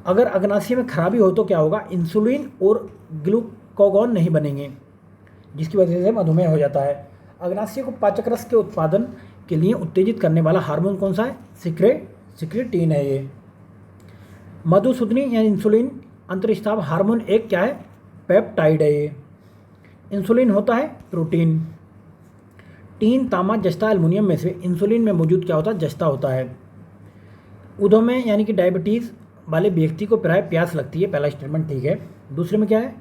अगर अग्नाशय में खराबी हो तो क्या होगा? इंसुलिन और ग्लूकागॉन नहीं बनेंगे, जिसकी वजह से मधुमेह हो जाता है। अग्नाशय को पाचक रस के उत्पादन के लिए उत्तेजित करने वाला हार्मोन कौन सा है? सिक्रेटिन है ये। मधुसूदनी यानी इंसुलिन अंतःस्राव हार्मोन एक क्या है? पेप्टाइड है ये। इंसुलिन होता है प्रोटीन। टीन, तांबा, जस्ता, एल्युमिनियम में से इंसुलिन में मौजूद क्या होता है? जस्ता होता है। उधोमें यानी कि डायबिटीज़ वाले व्यक्ति को प्राय प्यास लगती है, पहला स्टेटमेंट ठीक है। दूसरे में क्या है?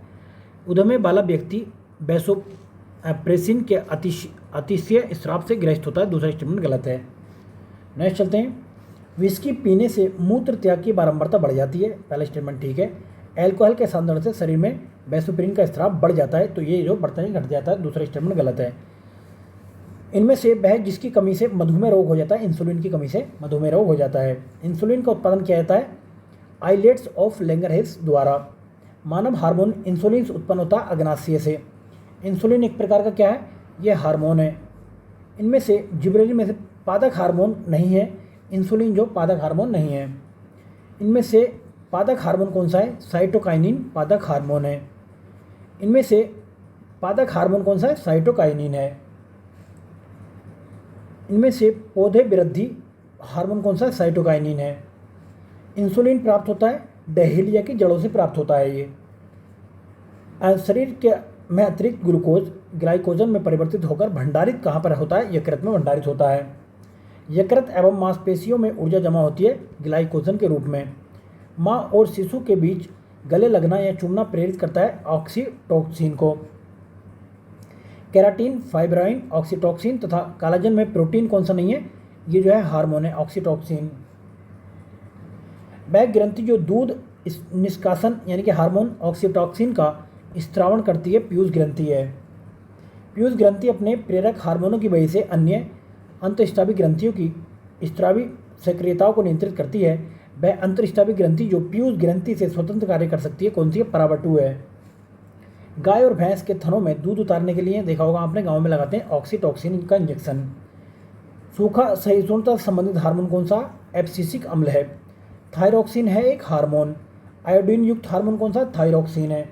उधोमें वाला व्यक्ति वैसोप्रेसिन के अतिशय स्राव से ग्रस्त होता है, दूसरा स्टेटमेंट गलत है। नेक्स्ट चलते हैं। विस्की पीने से मूत्र त्याग की बारंबारता बढ़ जाती है, पहला स्टेटमेंट ठीक है। अल्कोहल के संदर्भ से शरीर में वैसोप्रेसिन का स्राव बढ़ जाता है, तो ये जो बढ़ता है घट जाता है, दूसरा स्टेटमेंट गलत है। इनमें से वह जिसकी कमी से मधुमेह रोग हो जाता है, इंसुलिन की कमी से मधुमेह रोग हो जाता है। इंसुलिन का उत्पादन किया जाता है आइलेट्स ऑफ लैंगरहेंस द्वारा। मानव हार्मोन इंसुलिन से उत्पन्न होता है अग्नाशय से। इंसुलिन एक प्रकार का क्या है? यह हार्मोन है। इनमें से जिबरेलिन में से पादक हार्मोन नहीं है, इंसुलिन जो पादक हार्मोन नहीं है। इनमें से पादक हार्मोन कौन सा है? साइटोकाइनिन पादक हार्मोन है। इनमें से पादक हार्मोन कौन सा है? साइटोकाइनिन है। इनमें से पौधे वृद्धि हार्मोन कौन सा है? साइटोकाइनिन है। इंसुलिन प्राप्त होता है डहेलिया की जड़ों से प्राप्त होता है। ये शरीर के में अतिरिक्त ग्लूकोज ग्लाइकोजन में परिवर्तित होकर भंडारित कहाँ पर होता है? यकृत में भंडारित होता है। यकृत एवं मांसपेशियों में ऊर्जा जमा होती है ग्लाइकोजन के रूप में। माँ और शिशु के बीच गले लगना या चूमना प्रेरित करता है ऑक्सीटोसिन को। केराटिन, फाइब्राइन, ऑक्सीटोसिन तथा कोलेजन में प्रोटीन कौन सा नहीं है? ये जो है हार्मोन है ऑक्सीटोसिन। वह ग्रंथि जो दूध निष्कासन यानी कि हार्मोन ऑक्सीटोसिन का स्त्रावण करती है पीयूष ग्रंथि है। पीयूष ग्रंथि अपने प्रेरक हार्मोनों की वजह से अन्य अंतःस्रावी ग्रंथियों की स्त्रावी सक्रियताओं को नियंत्रित करती है। वह अंतःस्रावी ग्रंथि जो पीयूष ग्रंथि से स्वतंत्र कार्य कर सकती है कौन सी है? पराबटू है। गाय और भैंस के थनों में दूध उतारने के लिए देखा होगा आपने, गाँव में लगाते हैं ऑक्सीटोसिन का इंजेक्शन। सूखा सहिष्णुता संबंधित हार्मोन कौन सा? एब्सिसिक अम्ल है। थायरोक्सिन है एक हार्मोन। आयोडीन युक्त हार्मोन कौन सा? थायरोक्सिन है।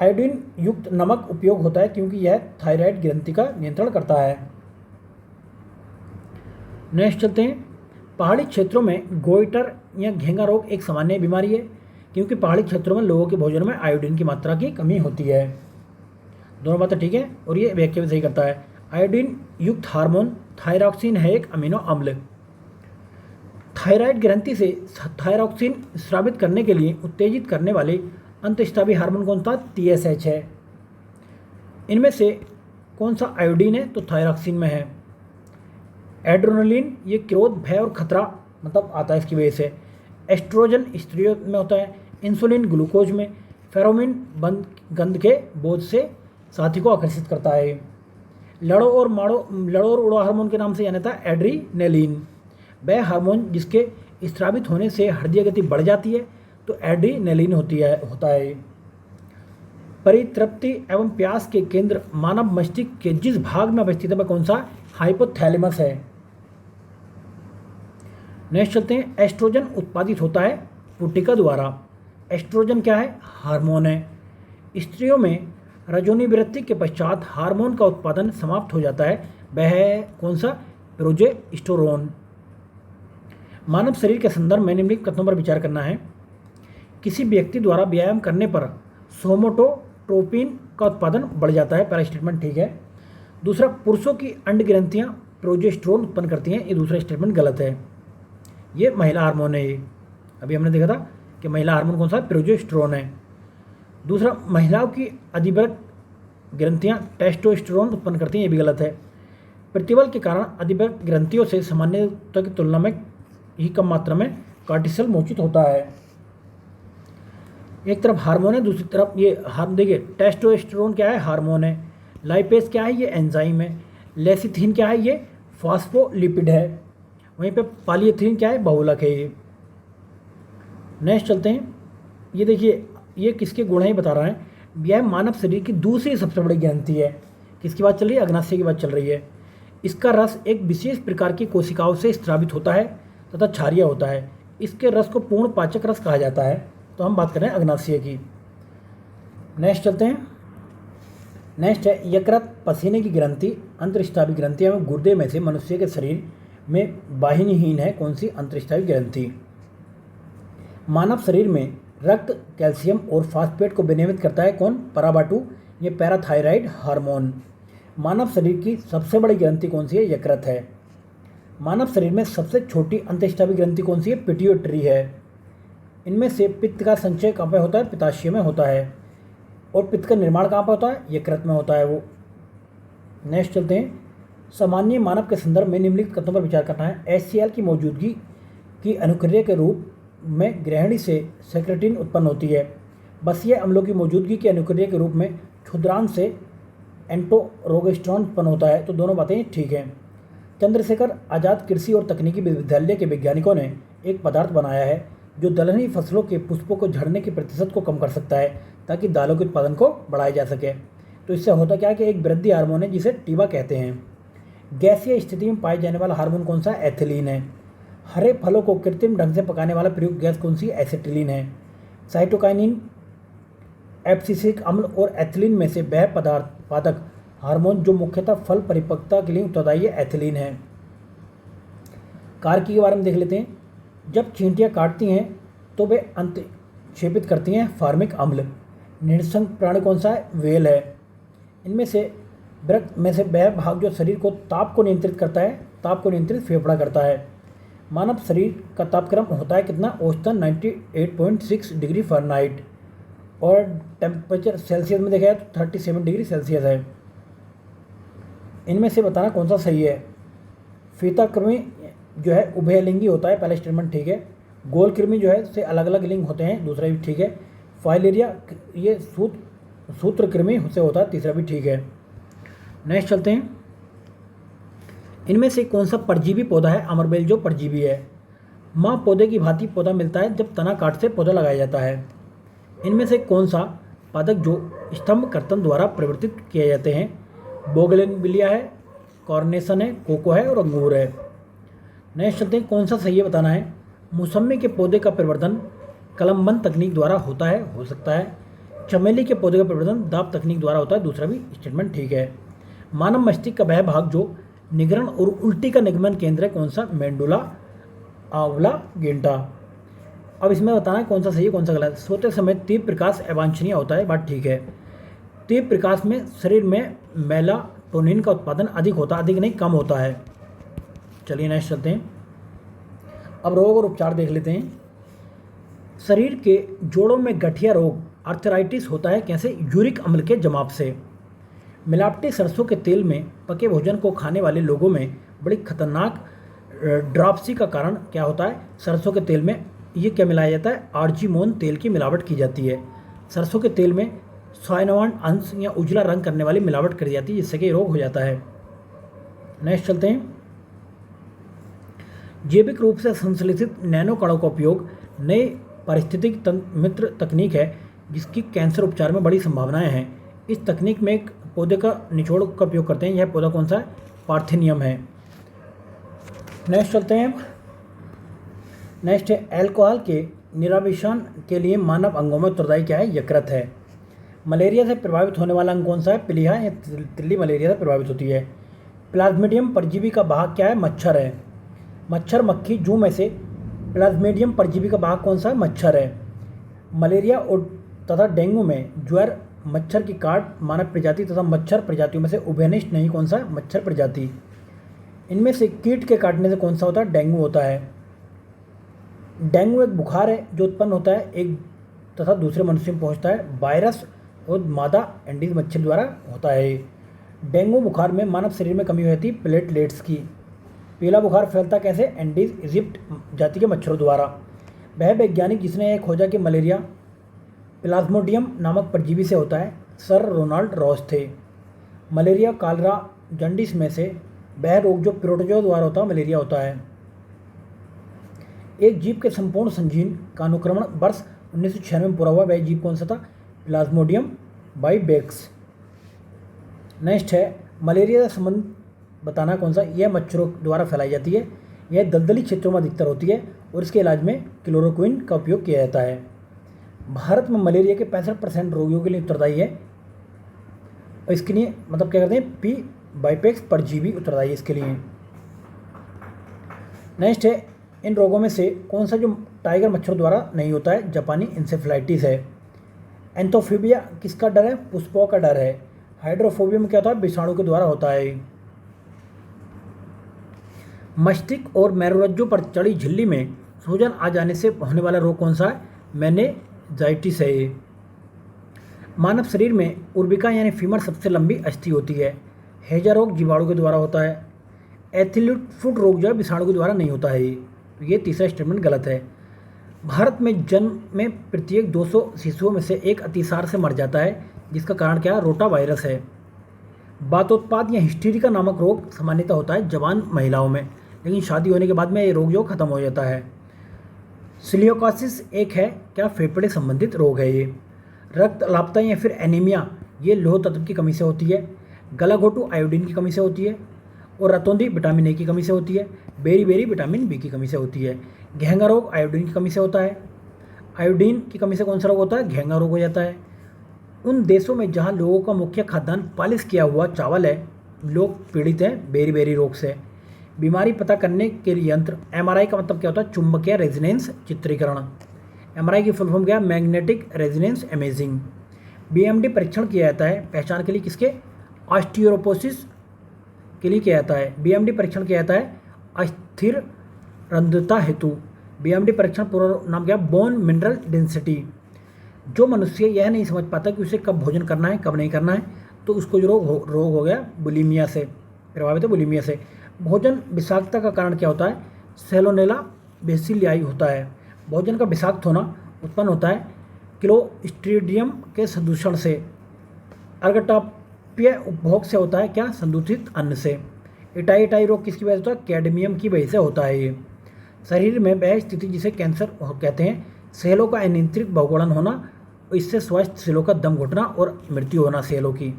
आयोडीन युक्त नमक उपयोग होता है क्योंकि यह थायराइड ग्रंथि का नियंत्रण करता है। नेक्स्ट चलते हैं। पहाड़ी क्षेत्रों में गोइटर या घेंगा रोग एक सामान्य बीमारी है क्योंकि पहाड़ी क्षेत्रों में लोगों के भोजन में आयोडीन की मात्रा की कमी होती है। दोनों बातें ठीक है और ये व्याख्या भी सही करता है। आयोडीन युक्त हार्मोन थायरॉक्सिन है एक अमीनो अम्ल। थायराइड ग्रंथि से थायरॉक्सिन स्रावित करने के लिए उत्तेजित करने वाले अंतःस्रावी हार्मोन कौन सा? TSH है। इनमें से कौन सा आयोडीन है? तो थायरॉक्सिन में है। एड्रेनलिन ये क्रोध, भय और खतरा मतलब आता है इसकी वजह से। एस्ट्रोजन स्त्रियों में होता है। इंसुलिन ग्लूकोज में। फेरोमिन गंध के बोझ से साथी को आकर्षित करता है। लड़ो और उड़ो हार्मोन के नाम से जाना था एड्रीनेलिन। वह हार्मोन जिसके स्रावित होने से हृदय गति बढ़ जाती है तो एड्रीनेलिन होता है। परितृप्ति एवं प्यास के केंद्र मानव मस्तिष्क के जिस भाग में अवस्थित है वह कौन सा? हाइपोथैलेमस है। नेक्स्ट चलते हैं। एस्ट्रोजन उत्पादित होता है पुटिका द्वारा। एस्ट्रोजन क्या है? हार्मोन है। स्त्रियों में रजोनिवृत्ति के पश्चात हार्मोन का उत्पादन समाप्त हो जाता है, वह है कौन सा? प्रोजेस्टेरोन। मानव शरीर के संदर्भ में निम्नलिखित कथनों पर विचार करना है। किसी व्यक्ति द्वारा व्यायाम करने पर सोमेटोट्रोपिन का उत्पादन बढ़ जाता है, पहला स्टेटमेंट ठीक है। दूसरा, पुरुषों की अंड ग्रंथियाँ प्रोजेस्टेरोन उत्पन्न करती हैं, ये दूसरा स्टेटमेंट गलत है। ये महिला हार्मोन है। ये अभी हमने देखा था कि महिला हार्मोन कौन सा है? प्रोजेस्टेरोन है। दूसरा, महिलाओं की अधिवृक्क ग्रंथियाँ टेस्टोस्टेरोन उत्पन्न करती हैं, ये भी गलत है। प्रतिबल के कारण अधिवृक्क ग्रंथियों से सामान्यता की तुलना में ही कम मात्रा में कार्टिसोल मोचित होता है। एक तरफ हार्मोन है, दूसरी तरफ ये देखिए टेस्टोस्टेरोन क्या है? हार्मोन है। लाइपेज क्या है? ये एंजाइम है। लेसिथिन क्या है? ये फॉस्फोलिपिड है। वहीं पे पॉलीएथिलीन क्या है? बहुलक है ये। नेक्स्ट चलते हैं। ये देखिए ये किसके गुण है बता रहा है। यह मानव शरीर की दूसरी सबसे बड़ी ग्रंथि है। किसकी बात चल रही है? अग्नाशय की बात चल रही है। इसका रस एक विशेष प्रकार की कोशिकाओं से स्रावित होता है तथा क्षारीय होता है। इसके रस को पूर्ण पाचक रस कहा जाता है। तो हम बात करें अग्नाशय की। नेक्स्ट चलते हैं। नेक्स्ट है यकृत, पसीने की ग्रंथि, अंतःस्रावी ग्रंथि एवं गुर्दे में से मनुष्य के शरीर में वाहिनीहीन है कौन सी? अंतःस्रावी ग्रंथि। मानव शरीर में रक्त, कैल्शियम और फास्फेट को विनियमित करता है कौन? पराबाटू ये पैराथायराइड हार्मोन। मानव शरीर की सबसे बड़ी ग्रंथि कौन सी है? यकृत है। मानव शरीर में सबसे छोटी अंतःस्रावी ग्रंथि कौन सी है? पिट्यूटरी है। इनमें से पित्त का संचय कहाँ पे होता है? पित्ताशय में होता है। और पित्त का निर्माण कहाँ पर होता है? यकृत में होता है वो। नेक्स्ट चलते हैं। सामान्य मानव के संदर्भ में निम्नलिखित कथनों पर विचार करना है। HCl की मौजूदगी की अनुक्रिया के रूप में ग्रहणी से सेक्रेटिन उत्पन्न होती है। बसीय अम्लों की मौजूदगी की अनुक्रिया के रूप में क्षुद्रांश से एंटोरोगेस्ट्रॉन उत्पन्न होता है। तो दोनों बातें ठीक हैं। चंद्रशेखर आज़ाद कृषि और तकनीकी विश्वविद्यालय के वैज्ञानिकों ने एक पदार्थ बनाया है जो दलहनी फसलों के पुष्पों को झड़ने के प्रतिशत को कम कर सकता है ताकि दालों के उत्पादन को बढ़ाया जा सके। तो इससे होता क्या है कि एक वृद्धि हार्मोन है जिसे टीबा कहते हैं। गैसीय स्थिति में पाए जाने वाला हार्मोन कौन सा? एथिलीन है। हरे फलों को कृत्रिम ढंग से पकाने वाला प्रयुक्त गैस कौन सी? एसिटिलीन है। साइटोकाइनिन, एब्सिसिक अम्ल और एथिलीन में से वह पादक हार्मोन जो मुख्यतः फल परिपक्वता के लिए उत्तरदायी है, एथिलीन है। कारकी के बारे में देख लेते हैं। जब चींटियां काटती हैं तो वे अंतक्षेपित करती हैं फार्मिक अम्ल। निःसंग प्राणी कौन सा है? वेल है। इनमें से वृक्क में से वह भाग जो शरीर को ताप को नियंत्रित करता है, ताप को नियंत्रित फेफड़ा करता है। मानव शरीर का तापक्रम होता है कितना? औसतन 98.6 डिग्री फ़ारेनहाइट और टेम्परेचर सेल्सियस में देखा जाए तो 37 डिग्री सेल्सियस है। इनमें से बताना कौन सा सही है? फीता कृमि जो है उभयलिंगी होता है, पहला स्टेटमेंट ठीक है। गोल कृमि जो है से अलग अलग लिंग होते हैं, दूसरा भी ठीक है। फाइलेरिया ये सूत्र कृमि से होता है, तीसरा भी ठीक है। नेक्स्ट चलते हैं। इनमें से कौन सा परजीवी पौधा है? अमरबेल जो परजीवी है। माँ पौधे की भांति पौधा मिलता है जब तना काट से पौधा लगाया जाता है। इनमें से कौन सा पादक जो स्तंभ कर्तन द्वारा परिवर्तित किए जाते हैं? बोगनविलिया है, कॉर्नेशन है, कोको है और अंगूर है। नेक्स्ट चलते हैं। कौन सा सही है बताना है। मौसमी के पौधे का परिवर्तन कलमबंद तकनीक द्वारा होता है, हो सकता है। चमेली के पौधे का परिवर्तन दाब तकनीक द्वारा होता है, दूसरा भी स्टेटमेंट ठीक है। मानव मस्तिष्क का वह भाग जो निगरण और उल्टी का निगमन केंद्र है कौन सा? मेंडुला ऑब्लांगेटा। अब इसमें बताना है कौन सा सही है कौन सा गलत। सोते समय तीव्र प्रकाश अवांछनीय होता है, बात ठीक है। तीव्र प्रकाश में शरीर में मेलाटोनिन का उत्पादन अधिक होता है, अधिक नहीं कम होता है। चलिए नेक्स्ट चलते हैं। अब रोग और उपचार देख लेते हैं। शरीर के जोड़ों में गठिया रोग आर्थराइटिस होता है कैसे? यूरिक अम्ल के जमाव से। मिलावटी सरसों के तेल में पके भोजन को खाने वाले लोगों में बड़ी खतरनाक ड्रॉप्सी का कारण क्या होता है? सरसों के तेल में ये क्या मिलाया जाता है? आर्जीमोन तेल की मिलावट की जाती है। सरसों के तेल में साइनोवान अंश या उजला रंग करने वाली मिलावट करी जाती है जिससे कि रोग हो जाता है। नेक्स्ट चलते हैं। जैविक रूप से संश्लेषित नैनो कणों का उपयोग नए पारिस्थितिक मित्र तकनीक है जिसकी कैंसर उपचार में बड़ी संभावनाएं हैं। इस तकनीक में एक पौधे का निचोड़ का उपयोग करते हैं। यह पौधा कौन सा है? पार्थेनियम है। नेक्स्ट चलते हैं। नेक्स्ट है अल्कोहल के निरावेशन के लिए मानव अंगों में उत्तरदायी क्या है? यकृत है। मलेरिया से प्रभावित होने वाला अंग कौन सा है? प्लीहा या तिल्ली मलेरिया से प्रभावित होती है। प्लाज्मोडियम परजीवी का भाग क्या है? मच्छर है। मच्छर मक्खी जू में से प्लाज्मोडियम परजीवी का भाग कौन सा है? मच्छर है। मलेरिया और तथा डेंगू में ज्वर मच्छर की काट मानव प्रजाति तथा मच्छर प्रजातियों में से उभयनिष्ठ नहीं कौन सा? मच्छर प्रजाति। इनमें से कीट के काटने से कौन सा होता है? डेंगू होता है। डेंगू एक बुखार है जो उत्पन्न होता है एक तथा दूसरे मनुष्य में पहुंचता है। वायरस और मादा एंडीज मच्छर द्वारा होता है। डेंगू बुखार में मानव शरीर में कमी हो जाती है प्लेटलेट्स की। पीला बुखार फैलता कैसे? एंडीज इजिप्ट जाति के मच्छरों द्वारा। वह वैज्ञानिक जिसने यह खोजा कि मलेरिया प्लाज्मोडियम नामक परजीवी से होता है, सर रोनाल्ड रॉस थे। मलेरिया, कालरा, जॉन्डिस में से वह रोग जो प्रोटोजोआ द्वारा होता है मलेरिया होता है। एक जीव के संपूर्ण संजीवन का अनुक्रमण वर्ष 1996 में पूरा हुआ, वह जीव कौन सा था? प्लाज्मोडियम बाइबेक्स। नेक्स्ट है मलेरिया का संबंध बताना कौन सा? यह मच्छरों द्वारा फैलाई जाती है। यह दलदली क्षेत्रों में अधिकतर होती है और इसके इलाज में क्लोरोक्विन का उपयोग किया जाता है। भारत में मलेरिया के 65% रोगियों के लिए उत्तरदायी है और इसके लिए मतलब क्या करते हैं? पी बाइपेक्स परजीवी उत्तरदायी इसके लिए। नेक्स्ट है इन रोगों में से कौन सा जो टाइगर मच्छरों द्वारा नहीं होता है? जापानी इंसेफ्लाइटिस है। एंथोफोबिया किसका डर है? पुष्पों का डर है। हाइड्रोफोबिया में क्या होता है? विषाणु के द्वारा होता है। मस्तिष्क और मेरुरज्जु पर चढ़ी झिल्ली में सूजन आ जाने से होने वाला रोग कौन सा है? मेनिंजाइटिस है। मानव शरीर में उर्बिका यानी फीमर सबसे लंबी अस्थि होती है। हैजा रोग जीवाणु के द्वारा होता है। एथलीट फुट रोग जो है विषाणु के द्वारा नहीं होता है। ये तीसरा स्टेटमेंट गलत है। भारत में जन्म में प्रत्येक 200 शिशुओं में से एक अतिसार से मर जाता है, जिसका कारण क्या है? रोटा वायरस है। बातोत्पाद या हिस्टीरिका नामक रोग सामान्यतः होता है जवान महिलाओं में, लेकिन शादी होने के बाद में ये रोग जो खत्म हो जाता है। सिलियोकासिस एक है क्या? फेफड़े संबंधित रोग है ये। रक्त अल्पता या फिर एनीमिया ये लौह तत्व की कमी से होती है। गलाघोटू आयोडीन की कमी से होती है। और रतौंधी विटामिन ए की कमी से होती है। बेरी विटामिन बी की कमी से होती है। घेंगा रोग आयोडीन की कमी से होता है। आयोडीन की कमी से कौन सा रोग होता है? घेंगा रोग हो जाता है। उन देशों में जहां लोगों का मुख्य खाद्यान्न पालिश किया हुआ चावल है, लोग पीड़ित हैं बेरी रोग से। बीमारी पता करने के लिए यंत्र एमआरआई का मतलब क्या होता है? चुंबकीय रेजोनेंस चित्रीकरण। एमआरआई की फुल फॉर्म क्या है? Magnetic resonance imaging. बीएमडी परीक्षण किया जाता है पहचान के लिए किसके? ऑस्टियोपोरोसिस के लिए किया जाता है। बीएमडी परीक्षण किया जाता है अस्थिर रंध्रता हेतु। बीएमडी परीक्षण पूरा नाम क्या? Bone mineral density. जो मनुष्य यह नहीं समझ पाता कि उसे कब भोजन करना है कब नहीं करना है, तो उसको जो रोग हो गया बुलिमिया से, प्रभावित है बुलिमिया से। भोजन विषाक्तता का कारण क्या होता है? सैलोनेला बेसिलियाई होता है। भोजन का विषाक्त होना उत्पन्न होता है क्लोस्ट्रीडियम के प्रदूषण से। अर्कटाप्य उपभोग से होता है क्या? संदूषित अन्न से। इटाई रोग किसकी वजह से होता है? कैडमियम की वजह से होता है ये। शरीर में वह स्थिति जिसे कैंसर कहते हैं, सेलों का अनियंत्रित बहुगुणन होना, इससे स्वस्थ सेलों का दम घुटना और मृत्यु होना सेलों की।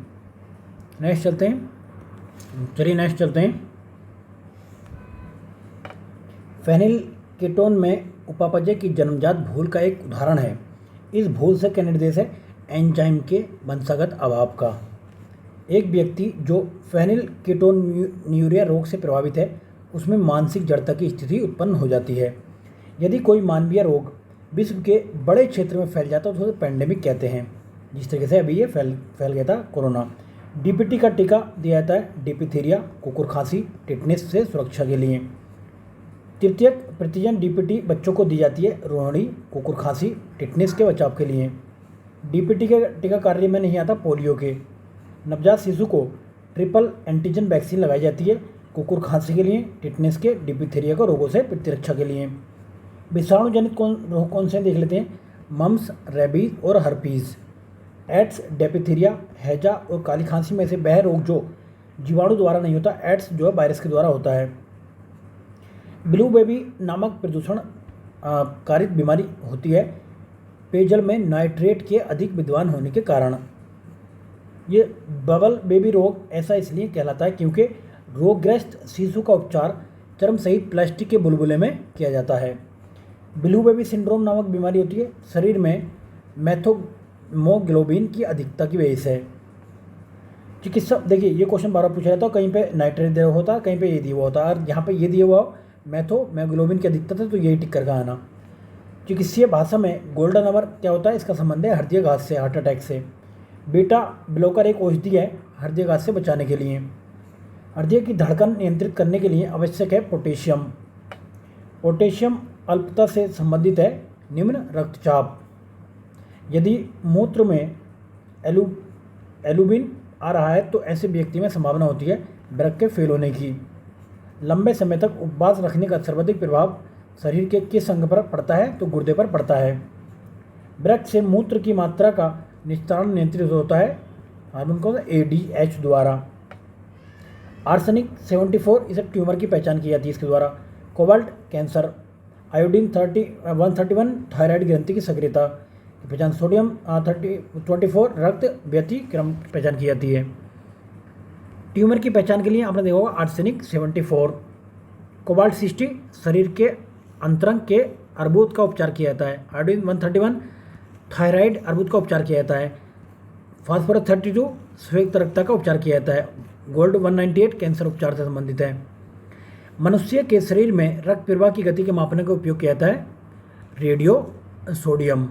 नेक्स्ट चलते हैं। फेनिल कीटोन में उपापचय की जन्मजात भूल का एक उदाहरण है। इस भूल से क्या निर्देश है? एंजाइम के वंशागत अभाव का। एक व्यक्ति जो फेनिल कीटोन्यूरिया रोग से प्रभावित है, उसमें मानसिक जड़ता की स्थिति उत्पन्न हो जाती है। यदि कोई मानवीय रोग विश्व के बड़े क्षेत्र में फैल जाता है तो उसे पैंडेमिक कहते हैं, जिस तरीके से अभी ये फैल गया था कोरोना। डीपीटी का टीका दिया जाता है डिप्थीरिया, कुकुर खांसी, टिटनेस से सुरक्षा के लिए। तृतीयक प्रतिजन डीपीटी बच्चों को दी जाती है रोहिणी, कुकुर खांसी, टिटनेस के बचाव के लिए। डीपीटी के टीका कार्य में नहीं आता पोलियो के। नवजात शिशु को ट्रिपल एंटीजन वैक्सीन लगाई जाती है कुकुर खांसी के लिए, टिटनेस के, डिप्थीरिया को रोगों से प्रतिरक्षा के लिए। विषाणु जनित कौन से देख लेते हैं? मम्स, रेबीज और हर्पीज। एड्स, डिप्थीरिया, हैजा और काली खांसी में से वह रोग जो जीवाणु द्वारा नहीं होता, एड्स जो है वायरस के द्वारा होता है। ब्लू बेबी नामक प्रदूषण कारित बीमारी होती है पेयजल में नाइट्रेट के अधिक विद्वान होने के कारण। ये बबल बेबी रोग ऐसा इसलिए कहलाता है क्योंकि रोगग्रस्त शिशु का उपचार चर्म सहित प्लास्टिक के बुलबुले में किया जाता है। ब्लू बेबी सिंड्रोम नामक बीमारी होती है शरीर में मेथोमोग्लोबिन की अधिकता की वजह से। चिकित्सा देखिए, ये क्वेश्चन बार पूछा जाता है, कहीं पे नाइट्रेट दिया होता है, कहीं पे ये दिया हुआ होता है, और यहाँ पे ये दिया हुआ मेथोमोग्लोबिन की अधिकता था तो यही टिक कर आना। चिकित्सीय भाषा में गोल्डन आवर क्या होता है? इसका संबंध है हृदय घात से, हार्ट अटैक से। बीटा ब्लॉकर एक औषधि है हृदय घात से बचाने के लिए। हृदय की धड़कन नियंत्रित करने के लिए आवश्यक है पोटेशियम। पोटेशियम अल्पता से संबंधित है निम्न रक्तचाप। यदि मूत्र में एल्बुमिन आ रहा है तो ऐसे व्यक्ति में संभावना होती है वृक्क के फेल होने की। लंबे समय तक उपवास रखने का सर्वाधिक प्रभाव शरीर के किस अंग पर पड़ता है? तो गुर्दे पर पड़ता है। वृक्क से मूत्र की मात्रा का निस्तारण नियंत्रित होता है हार्मोन को ADH द्वारा। आर्सेनिक 74 इस ट्यूमर की पहचान की जाती है इसके द्वारा। Cobalt cancer. आयोडीन 131 थायराइड ग्रंथि की सक्रियता की पहचान। सोडियम 24 रक्त व्यतिक्रम की पहचान की जाती है। ट्यूमर की पहचान के लिए आपने देखा होगा आर्सेनिक 74। कोबाल्ट 60 शरीर के अंतरंग के अर्बुद का उपचार किया जाता है। आयोडीन 131 थायराइड अर्बुद का उपचार किया जाता है। फास्फोरस 32 श्वेत रक्तता का उपचार किया जाता है। गोल्ड 198 कैंसर उपचार से संबंधित है। मनुष्य के शरीर में रक्त प्रवाह की गति के मापने का उपयोग किया जाता है रेडियो सोडियम।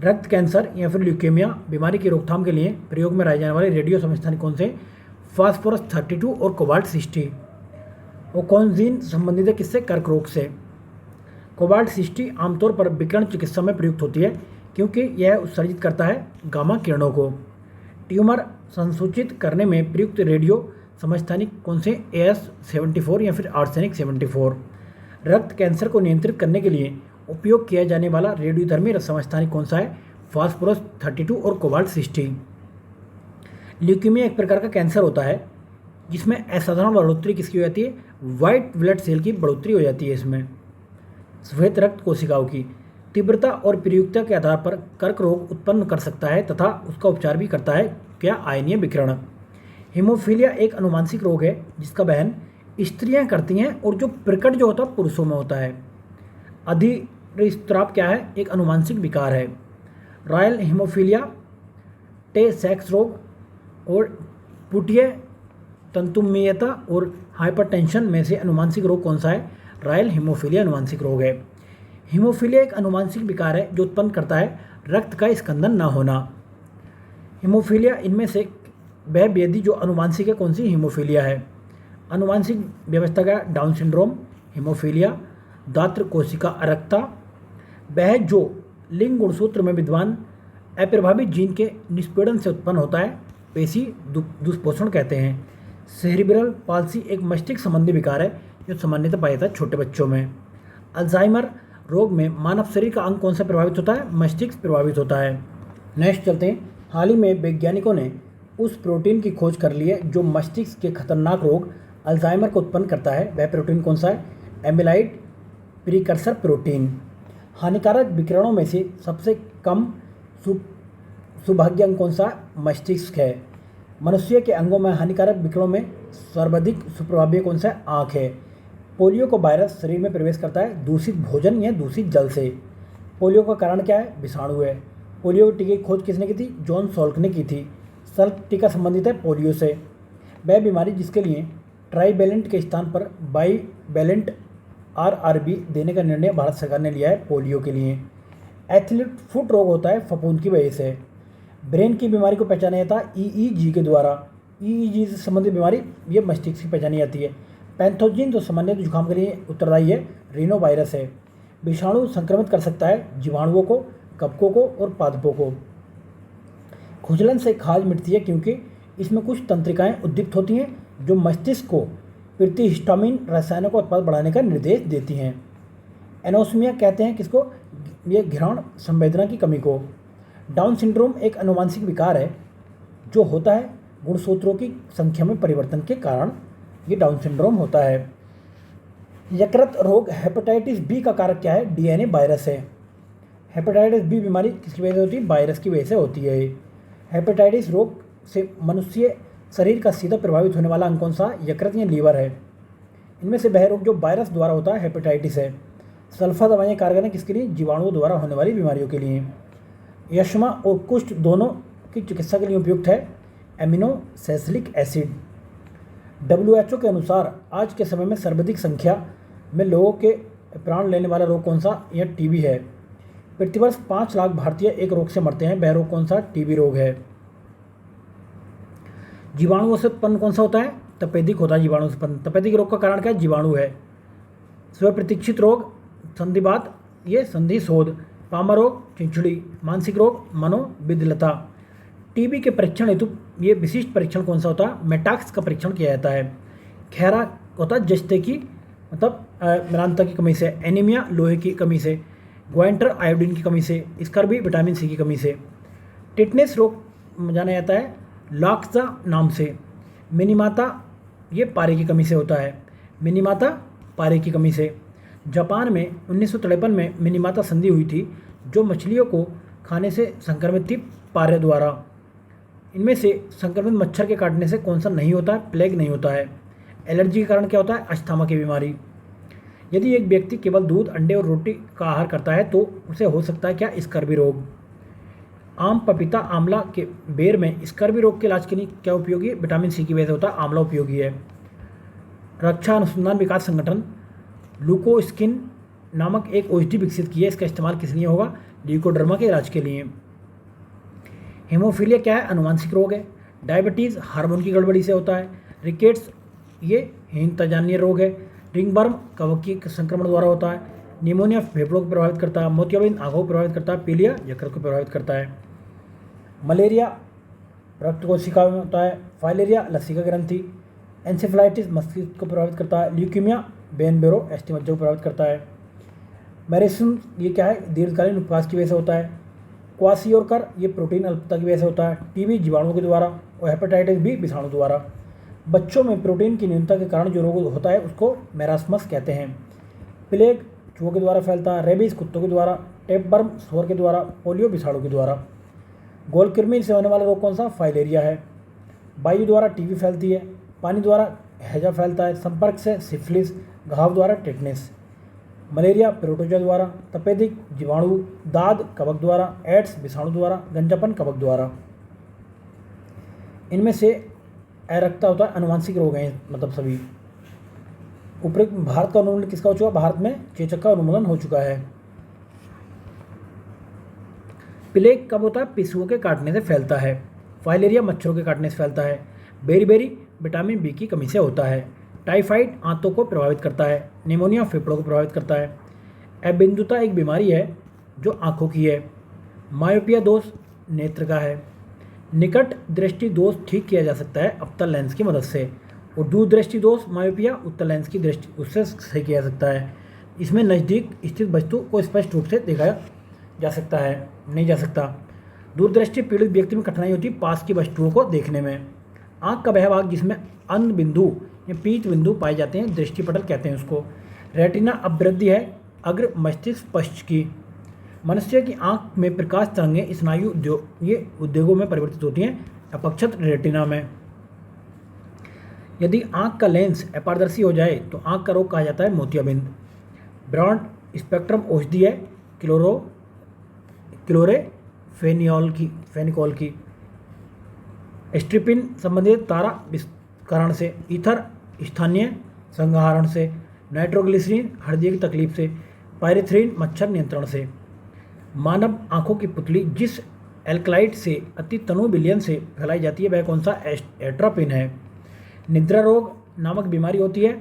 रक्त कैंसर या फिर ल्यूकेमिया बीमारी की रोकथाम के लिए प्रयोग में लाए जाने वाले रेडियो समस्थानिक कौन से? फास्फोरस 32 और कोबाल्ट 60। वो कौन जीन संबंधित है किससे? कर्क रोग से। कोबाल्ट 60 आमतौर पर विकिरण चिकित्सा में प्रयुक्त होती है क्योंकि यह उत्सर्जित करता है गामा किरणों को। ट्यूमर संसूचित करने में प्रयुक्त रेडियो समस्थानिक कौन से? AS74 या फिर आर्सेनिक 74। रक्त कैंसर को नियंत्रित करने के लिए उपयोग किया जाने वाला रेडियोधर्मी समस्थानिक कौन सा है? फास्फोरस 32 और कोबाल्ट 60। ल्यूकीमिया एक प्रकार का कैंसर होता है जिसमें असाधारण बढ़ोतरी किसकी हो जाती है? वाइट ब्लड सेल की बढ़ोतरी हो जाती है। इसमें श्वेत रक्त कोशिकाओं की तीव्रता और प्रयुक्तता के आधार पर कर्क रोग उत्पन्न कर सकता है तथा उसका उपचार भी करता है क्या? आयनीय विकिरण। हीमोफीलिया एक अनुवांशिक रोग है जिसका वहन स्त्रियां करती हैं और जो प्रकट जो होता है पुरुषों में होता है। अधिरक्तस्राव क्या है? एक अनुवांशिक विकार है। रॉयल हीमोफीलिया, टे सेक्स रोग और पुटीय तंतुमयता और हाइपरटेंशन में से अनुवांशिक रोग कौन सा है? रॉयल हीमोफीलिया अनुवांशिक रोग है। हीमोफीलिया एक अनुवांशिक विकार है जो उत्पन्न करता है रक्त का स्कंदन न होना। हीमोफीलिया इनमें से वह व्याधि जो अनुवांशिक है कौन सी? हीमोफीलिया है। अनुवांशिक व्यवस्था का डाउन सिंड्रोम, हीमोफीलिया, दात्र कोशिका अरक्ता, वह जो लिंग गुणसूत्र में विद्वान अप्रभावित जीन के निष्पीड़न से उत्पन्न होता है पेशी दुष्पोषण कहते हैं। सेरिब्रल पाल्सी एक मस्तिष्क संबंधी विकार है जो सामान्यतः पाया जाता है छोटे बच्चों में। अल्जाइमर रोग में मानव शरीर का अंग कौन सा प्रभावित होता है? मस्तिष्क प्रभावित होता है। नेक्स्ट चलते हैं। हाल ही में वैज्ञानिकों ने उस प्रोटीन की खोज कर ली है जो मस्तिष्क के खतरनाक रोग अल्जाइमर को उत्पन्न करता है। वह प्रोटीन कौन सा है? एमिलाइड प्रीकर्सर प्रोटीन। हानिकारक विकिरणों में से सबसे कम सुभाग्य अंग कौन सा? मस्तिष्क है। मनुष्य के अंगों में हानिकारक विकिरणों में सर्वाधिक सुप्रभाव्य कौन सा है? आँख है। पोलियो को वायरस शरीर में प्रवेश करता है दूषित भोजन या दूषित जल से। पोलियो का कारण क्या है? विषाणु है। पोलियो टीके की खोज किसने की थी? जॉन सॉल्क ने की थी। सल्क टीका संबंधित है पोलियो से। वह बीमारी जिसके लिए ट्राईवैलेंट के स्थान पर बाईवैलेंट RRB देने का निर्णय भारत सरकार ने लिया है पोलियो के लिए। एथलीट फुट रोग होता है फफूंद की वजह से। ब्रेन की बीमारी को पहचाना जाता है EEG के द्वारा। EEG से संबंधित बीमारी ये मस्तिष्क की पहचानी जाती है। पैथोजिन जो सामान्य जुकाम के लिए उत्तरदायी है रीनो वायरस है। विषाणु संक्रमित कर सकता है जीवाणुओं को, कवकों को और पादपों को। खुजलन से खाज मिटती है क्योंकि इसमें कुछ तंत्रिकाएं उद्दीप्त होती हैं जो मस्तिष्क को प्रीतिहिस्टामिन रसायनों का उत्पादन बढ़ाने का निर्देश देती हैं। एनोस्मिया कहते हैं किसको? ये घ्राण संवेदना की कमी को। डाउन सिंड्रोम एक अनुवांशिक विकार है जो होता है गुणसूत्रों की संख्या में परिवर्तन के कारण ये डाउन सिंड्रोम होता है। यकृत रोग हेपेटाइटिस बी का कारक क्या है? DNA वायरस है। हेपेटाइटिस बी बीमारी किसकी वजह से होती है? वायरस की वजह से होती है। हेपेटाइटिस रोग से मनुष्य शरीर का सीधा प्रभावित होने वाला अंग कौन सा? यकृत या लीवर है। इनमें से वह रोग जो वायरस द्वारा होता है हेपेटाइटिस है। सल्फा दवाएं कारगर हैं किसके लिए? जीवाणुओं द्वारा होने वाली बीमारियों के लिए। यक्ष्मा और कुष्ठ दोनों की चिकित्सा के लिए उपयुक्त है एमिनोसैलिसिलिक एसिड। WHO के अनुसार आज के समय में सर्वाधिक संख्या में लोगों के प्राण लेने वाला रोग कौन सा? यह TB है। प्रतिवर्ष 5 लाख भारतीय एक रोग से मरते हैं। वह रोग कौन सा? TB रोग है। जीवाणुओं से उत्पन्न कौन सा होता है? तपेदिक होता है जीवाणु से उत्पन्न। तपेदिक रोग का कारण क्या है? जीवाणु है। स्वप्रतीक्षित रोग संधिवात, ये संधि शोध। पामा रोग चिंचुड़ी। मानसिक रोग मनोविद्लता। TB के परीक्षण हेतु ये विशिष्ट परीक्षण कौन सा होता है? मेटाक्स का परीक्षण किया जाता है। खैरा होता है जस्ते की मतलब मिलानता की कमी से। एनीमिया लोहे की कमी से। ग्वाइंटर आयोडीन की कमी से। स्कर्वी विटामिन C की कमी से। टिटनेस रोग जाना जाता है लॉक्सा नाम से। मिनीमाता ये पारे की कमी से होता है। मिनीमाता पारे की कमी से। जापान में 1953 में मिनीमाता संधि हुई थी जो मछलियों को खाने से संक्रमित थी पारे द्वारा। इनमें से संक्रमित मच्छर के काटने से कौन सा नहीं होता है? प्लेग नहीं होता है। एलर्जी के कारण क्या होता है? अस्थमा की बीमारी। यदि एक व्यक्ति केवल दूध, अंडे और रोटी का आहार करता है तो उसे हो सकता है क्या? स्कर्वी रोग। आम, पपीता, आंवला के बेर में स्कर्वी रोग के इलाज के लिए क्या उपयोगी है? विटामिन C की वजह से होता है आंवला उपयोगी है। रक्षा अनुसंधान विकास संगठन लुकोस्किन नामक एक औषधि विकसित की है। इसका इस्तेमाल किस लिए होगा? ल्यूकोड्रमा के इलाज के लिए। हेमोफीलिया क्या है? अनुवांशिक रोग है। डायबिटीज़ हार्मोन की गड़बड़ी से होता है। रिकेट्स ये हीनताजन्य रोग है। रिंगवर्म कवक की संक्रमण द्वारा होता है। निमोनिया फेफड़ों को प्रभावित करता है। मोतियाबिंद आंखों को प्रभावित करता है। पीलिया यकृत को प्रभावित करता है। मलेरिया रक्त कोशिका में होता है। फाइलेरिया लसिका ग्रंथि। एंसेफेलाइटिस मस्तिष्क को प्रभावित करता है। ल्यूकीमिया बेन मेरो एस्टिमज्जा को प्रभावित करता है। मैरिसम ये क्या है? दीर्घकालीन उपवास की वजह से होता है। क्वासियोरकर ये प्रोटीन अल्पता की वजह से होता है। टीबी जीवाणुओं के द्वारा और हेपेटाइटिस बी विषाणु द्वारा। बच्चों में प्रोटीन की न्यूनता के कारण जो रोग होता है उसको मैरास्मस कहते हैं। प्लेग चूहों के द्वारा फैलता है। रेबीज कुत्तों के द्वारा। टेपवर्म सूअर के द्वारा। पोलियो विषाणु के द्वारा। गोलकृमि से होने वाला रोग कौन सा? फाइलेरिया है। वायु द्वारा टीबी फैलती है। पानी द्वारा हैजा फैलता है। संपर्क से सिफिलिस। घाव द्वारा टेटनेस। मलेरिया प्रोटोजोआ द्वारा। तपेदिक जीवाणु। दाद कवक द्वारा। एड्स विषाणु द्वारा। गंजापन कवक द्वारा। इनमें से अरक्ता होता है, अनुवांशिक रोग हैं मतलब सभी। उपरोक्त भारत का उन्मूलन किसका हो चुका? भारत में चेचक का उन्मूलन हो चुका है। प्लेग कब होता है? पिशुओं के काटने से फैलता है। फाइलेरिया मच्छरों के काटने से फैलता है। बेरीबेरी विटामिन बी की कमी से होता है। टाइफाइड आंतों को प्रभावित करता है। निमोनिया फेफड़ों को प्रभावित करता है। अबिंदुता एक बीमारी है जो आंखों की है। मायोपिया दोष नेत्र का है। निकट दृष्टि दोष ठीक किया जा सकता है अवतल लेंस की मदद से, और दूर दृष्टि दोष मायोपिया उत्तल लेंस की दृष्टि उससे सही किया जा सकता है। इसमें नज़दीक स्थित वस्तु को स्पष्ट रूप से देखा जा सकता है, नहीं जा सकता। दूरदृष्टि पीड़ित व्यक्ति में कठिनाई होती है पास की वस्तुओं को देखने में। आँख का वह भाग जिसमें अंध बिंदु या पीत बिंदु पाए जाते हैं दृष्टिपटल कहते हैं उसको। रेटिना अवृद्धि है अग्र मस्तिष्क पश्च की। मनुष्य की आंख में प्रकाश तरंगें स्नायु ये उद्योगों में परिवर्तित होती हैं अपक्षत रेटिना में। यदि आंख का लेंस अपारदर्शी हो जाए तो आंख का रोग कहा जाता है मोतियाबिंद। ब्रॉड स्पेक्ट्रम औषधि है फेनिकॉल की। स्ट्रिपिन संबंधित तारा विस्करण से। ईथर स्थानीय संघारण से। नाइट्रोग्लिसरीन हृदय की तकलीफ से। पायरेथ्रिन मच्छर नियंत्रण से। मानव आंखों की पुतली जिस एल्कलाइड से अति तनु विलयन से फैलाई जाती है वह कौन सा? एट्रापिन है। निद्रा रोग नामक बीमारी होती है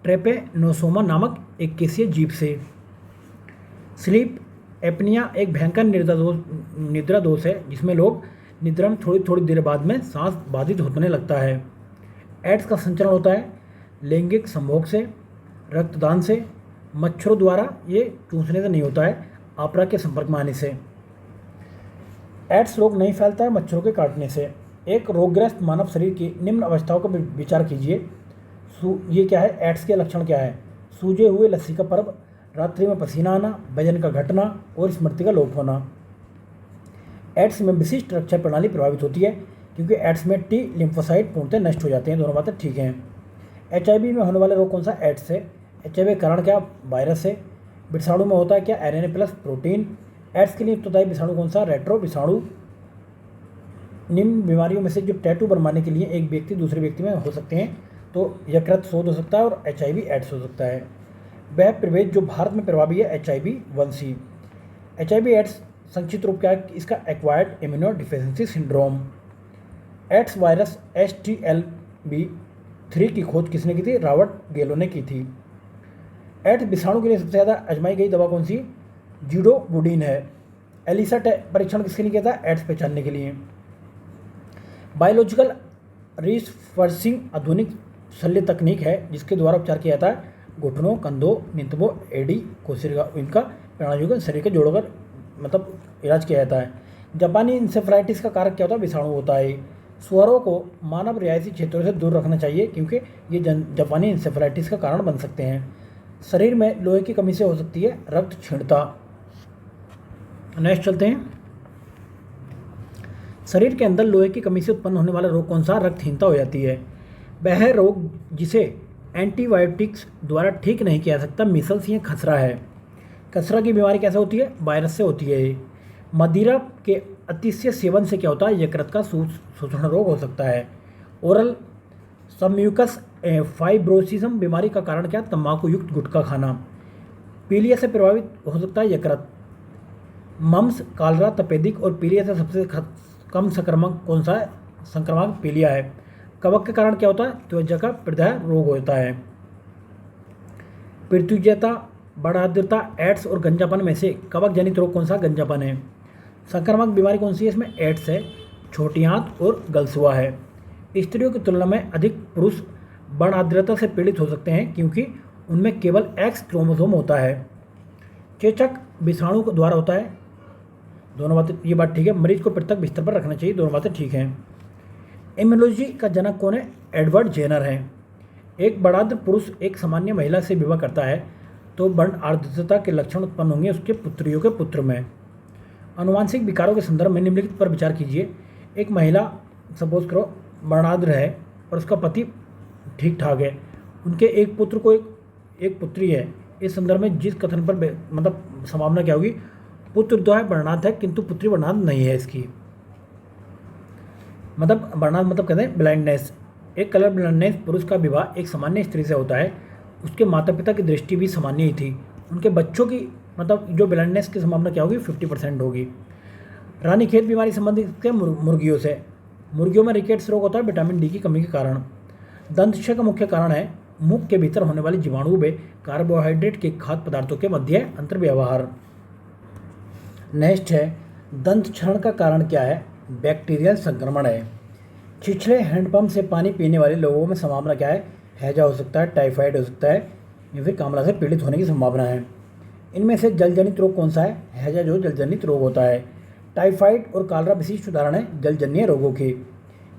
ट्रेपेनोसोमा नामक एक केसीय जीव से। स्लीप एपनिया एक भयंकर निद्रा दोष है जिसमें लोग निद्रा में थोड़ी थोड़ी देर बाद में सांस बाधित होने लगता है। एड्स का संचरण होता है लैंगिक संभोग से, रक्तदान से, मच्छरों द्वारा, ये चूसने से नहीं होता है, आपरा के संपर्क में आने से। एड्स रोग नहीं फैलता है मच्छरों के काटने से। एक रोगग्रस्त मानव शरीर की निम्न अवस्थाओं का विचार कीजिए। ये क्या है? एड्स के लक्षण क्या है? सूजे हुए लस्सी का पर्व, रात्रि में पसीना आना, वजन का घटना और स्मृति का लोप होना। एड्स में विशिष्ट रक्षा प्रणाली प्रभावित होती है क्योंकि एड्स में टी लिम्फोसाइट पूर्णतः नष्ट हो जाते हैं। दोनों बातें ठीक हैं। एचआईवी में होने वाला रोग कौन सा? एड्स है। एचआईवी कारण क्या? वायरस है। विषाणु में होता है क्या? RNA plus protein. एड्स के लिए उत्तरदायी विषाणु कौन सा? रेट्रो विषाणु। निम्न बीमारियों में से जो टैटू बनवाने के लिए एक व्यक्ति दूसरे व्यक्ति में हो सकते हैं तो यकृत शोध हो सकता है और एचआईवी एड्स हो सकता है। वह प्रभेद जो भारत में प्रभावी है एचआईवी 1C। एचआईवी एड्स संक्षिप्त रूप क्या है? इसका acquired immuno deficiency syndrome. AIDS virus HTLV-3 की खोज किसने की थी? रॉबर्ट गेलो ने की थी। एड्स विषाणु के लिए सबसे ज़्यादा आजमाई गई दवा कौन सी? जीडोबुडिन है। एलिसा परीक्षण किसके लिए किया था? एड्स पहचानने के लिए। बायोलॉजिकल रिवर्सिंग आधुनिक शल्य तकनीक है जिसके द्वारा उपचार किया जाता है घुटनों, कंधों, नितंबों, एडी, कोशिका, इनका प्रणालियों का शरीर के जोड़ों का मतलब इलाज किया जाता है। जापानी इंसेफ्लाइटिस का कारक क्या होता है? विषाणु होता है। सुअरों को मानव रिहायशी क्षेत्रों से दूर रखना चाहिए क्योंकि ये जापानी इंसेफ्लाइटिस का कारण बन सकते हैं। शरीर में लोहे की कमी से हो सकती है रक्त क्षीणता। नेक्स्ट चलते हैं। शरीर के अंदर लोहे की कमी से उत्पन्न होने वाला रोग कौन सा? रक्तहीनता हो जाती है। वह रोग जिसे एंटीबायोटिक्स द्वारा ठीक नहीं किया जा सकता मीसल्स या खसरा है। खसरा की बीमारी कैसे होती है? वायरस से होती है। मदिरा के अतिशय सेवन से क्या होता है? यकृत का शोषण रोग हो सकता है। ओरल सबम्यूकस फाइब्रोसिज्म बीमारी का कारण क्या? तंबाकू युक्त गुटखा खाना। पीलिया से प्रभावित हो सकता है यकृत। मम्स, कालरा, तपेदिक और पीलिया से सबसे कम संक्रामक कौन सा है? संक्रामक पीलिया है। कवक के कारण क्या होता है? त्वचा का प्रदाह रोग होता है। पृथ्वीजता, बढ़ आर्द्रता, एड्स और गंजापन में से कवक जनित रोग कौन सा? गंजापन है। संक्रामक बीमारी कौन सी है? इसमें एड्स है, छोटी आंत और गलसुआ है। स्त्रियों की तुलना में अधिक पुरुष बढ़ आर्द्रता से पीड़ित हो सकते हैं क्योंकि उनमें केवल एक्स क्रोमोसोम होता है। चेचक विषाणु द्वारा होता है। दोनों बातें, ये बात ठीक है। मरीज को पृथक बिस्तर पर रखना चाहिए, दोनों बातें ठीक हैं। इम्यूनोलॉजी का जनक कौन है? एडवर्ड जेनर है। एक बढ़ाद्र पुरुष एक सामान्य महिला से विवाह करता है तो बढ़ आर्द्रता के लक्षण उत्पन्न होंगे उसके पुत्रियों के पुत्र में। आनुवांशिक विकारों के संदर्भ में निम्नलिखित पर विचार कीजिए। एक महिला सपोज करो वर्णाद्र है और उसका पति ठीक ठाक है, उनके एक पुत्र को एक पुत्री है। इस संदर्भ में जिस कथन पर मतलब संभावना क्या होगी? पुत्र तो है वर्णाद्र है किंतु पुत्री वर्णाद्र नहीं है इसकी। मतलब वर्णाद्र मतलब कहते हैं ब्लाइंडनेस। एक कलर ब्लाइंडनेस पुरुष का विवाह एक सामान्य स्त्री से होता है। उसके माता पिता की दृष्टि भी सामान्य ही थी। उनके बच्चों की मतलब जो ब्लाइंडनेस की संभावना क्या होगी? 50% होगी। रानीखेत बीमारी संबंधित है मुर्गियों से। मुर्गियों में रिकेट्स रोग होता है विटामिन डी की कमी के कारण। दंतक्षय का मुख्य कारण है मुख के भीतर होने वाली जीवाणुओं में कार्बोहाइड्रेट के खाद्य पदार्थों के मध्य अंतर व्यवहार। नेक्स्ट है दंत क्षरण का कारण क्या है? बैक्टीरियल संक्रमण है। छिछले हैंडपंप से पानी पीने वाले लोगों में संभावना क्या है? हैजा हो सकता है, टाइफाइड हो सकता है या फिर कामला से पीड़ित होने की संभावना है। इनमें से जलजनित रोग कौन सा है? हैजा जो जलजनित रोग होता है। टाइफाइड और कालरा विशिष्ट उदाहरण है जलजन्य रोगों के।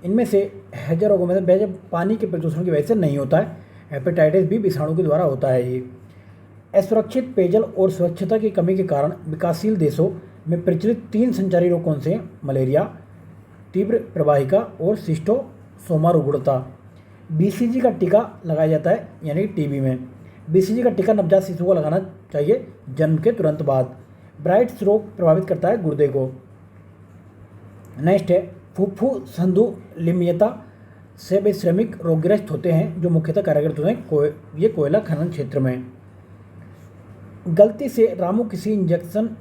इनमें से हैजा रोगों में से पानी के प्रदूषण की वजह से नहीं होता है। हेपेटाइटिस बी विषाणु के द्वारा होता है ये। असुरक्षित पेयजल और स्वच्छता की कमी के कारण विकासशील देशों में प्रचलित 3 संचारी रोग कौन से हैं? मलेरिया, तीव्र प्रवाहिका और सिस्टोसोमा रुग्णता। बीसीजी का टीका लगाया जाता है यानी टीबी में। बीसीजी का टीका नवजात शिशु को लगाना चाहिए जन्म के तुरंत बाद। ब्राइट्स रोग प्रभावित करता है गुर्दे को। नेक्स्ट है फुफ्फुसंधुलिम्यता से वे श्रमिक रोगग्रस्त होते हैं जो मुख्यतः कार्यरत होते हैं ये कोयला खनन क्षेत्र में। गलती से रामू किसी इंजेक्शन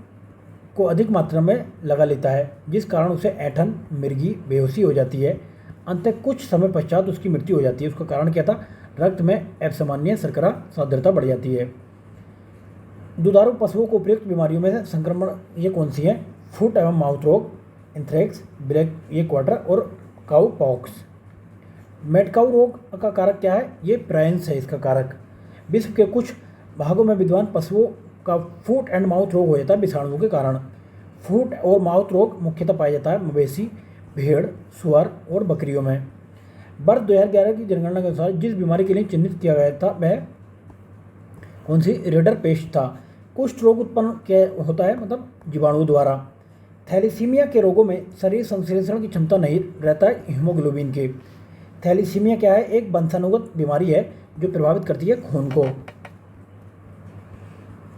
को अधिक मात्रा में लगा लेता है जिस कारण उसे ऐंठन, मिर्गी, बेहोशी हो जाती है। अंत कुछ समय पश्चात उसकी मृत्यु हो जाती है। उसका कारण क्या था? रक्त में असामान्य शर्करा सांद्रता बढ़ जाती है। दुधारू पशुओं को उपयुक्त बीमारियों में से संक्रमण ये कौन सी है? फुट एवं माउथ रोग, एंथ्रेक्स, ब्लैक ये क्वार्टर और काउ पॉक्स। मेडकाउ रोग का कारक क्या है? ये प्रायंस है इसका कारक। विश्व के कुछ भागों में विद्वान पशुओं का फुट एंड माउथ रोग हो जाता है विषाणुओं के कारण। फुट और माउथ रोग मुख्यतः पाया जाता है मवेशी, भेड़, सुअर और बकरियों में। वर्ष 2011 की जनगणना के अनुसार जिस बीमारी के लिए चिन्हित किया गया था वह कौन सी? रेडर पेस्ट था। कुष्ठ रोग उत्पन्न क्या होता है? मतलब जीवाणुओं द्वारा। थैलीसीमिया के रोगों में शरीर संश्लेषण की क्षमता नहीं रहता है हीमोग्लोबिन की। थैलीसीमिया क्या है? एक वंशानुगत बीमारी है जो प्रभावित करती है खून को।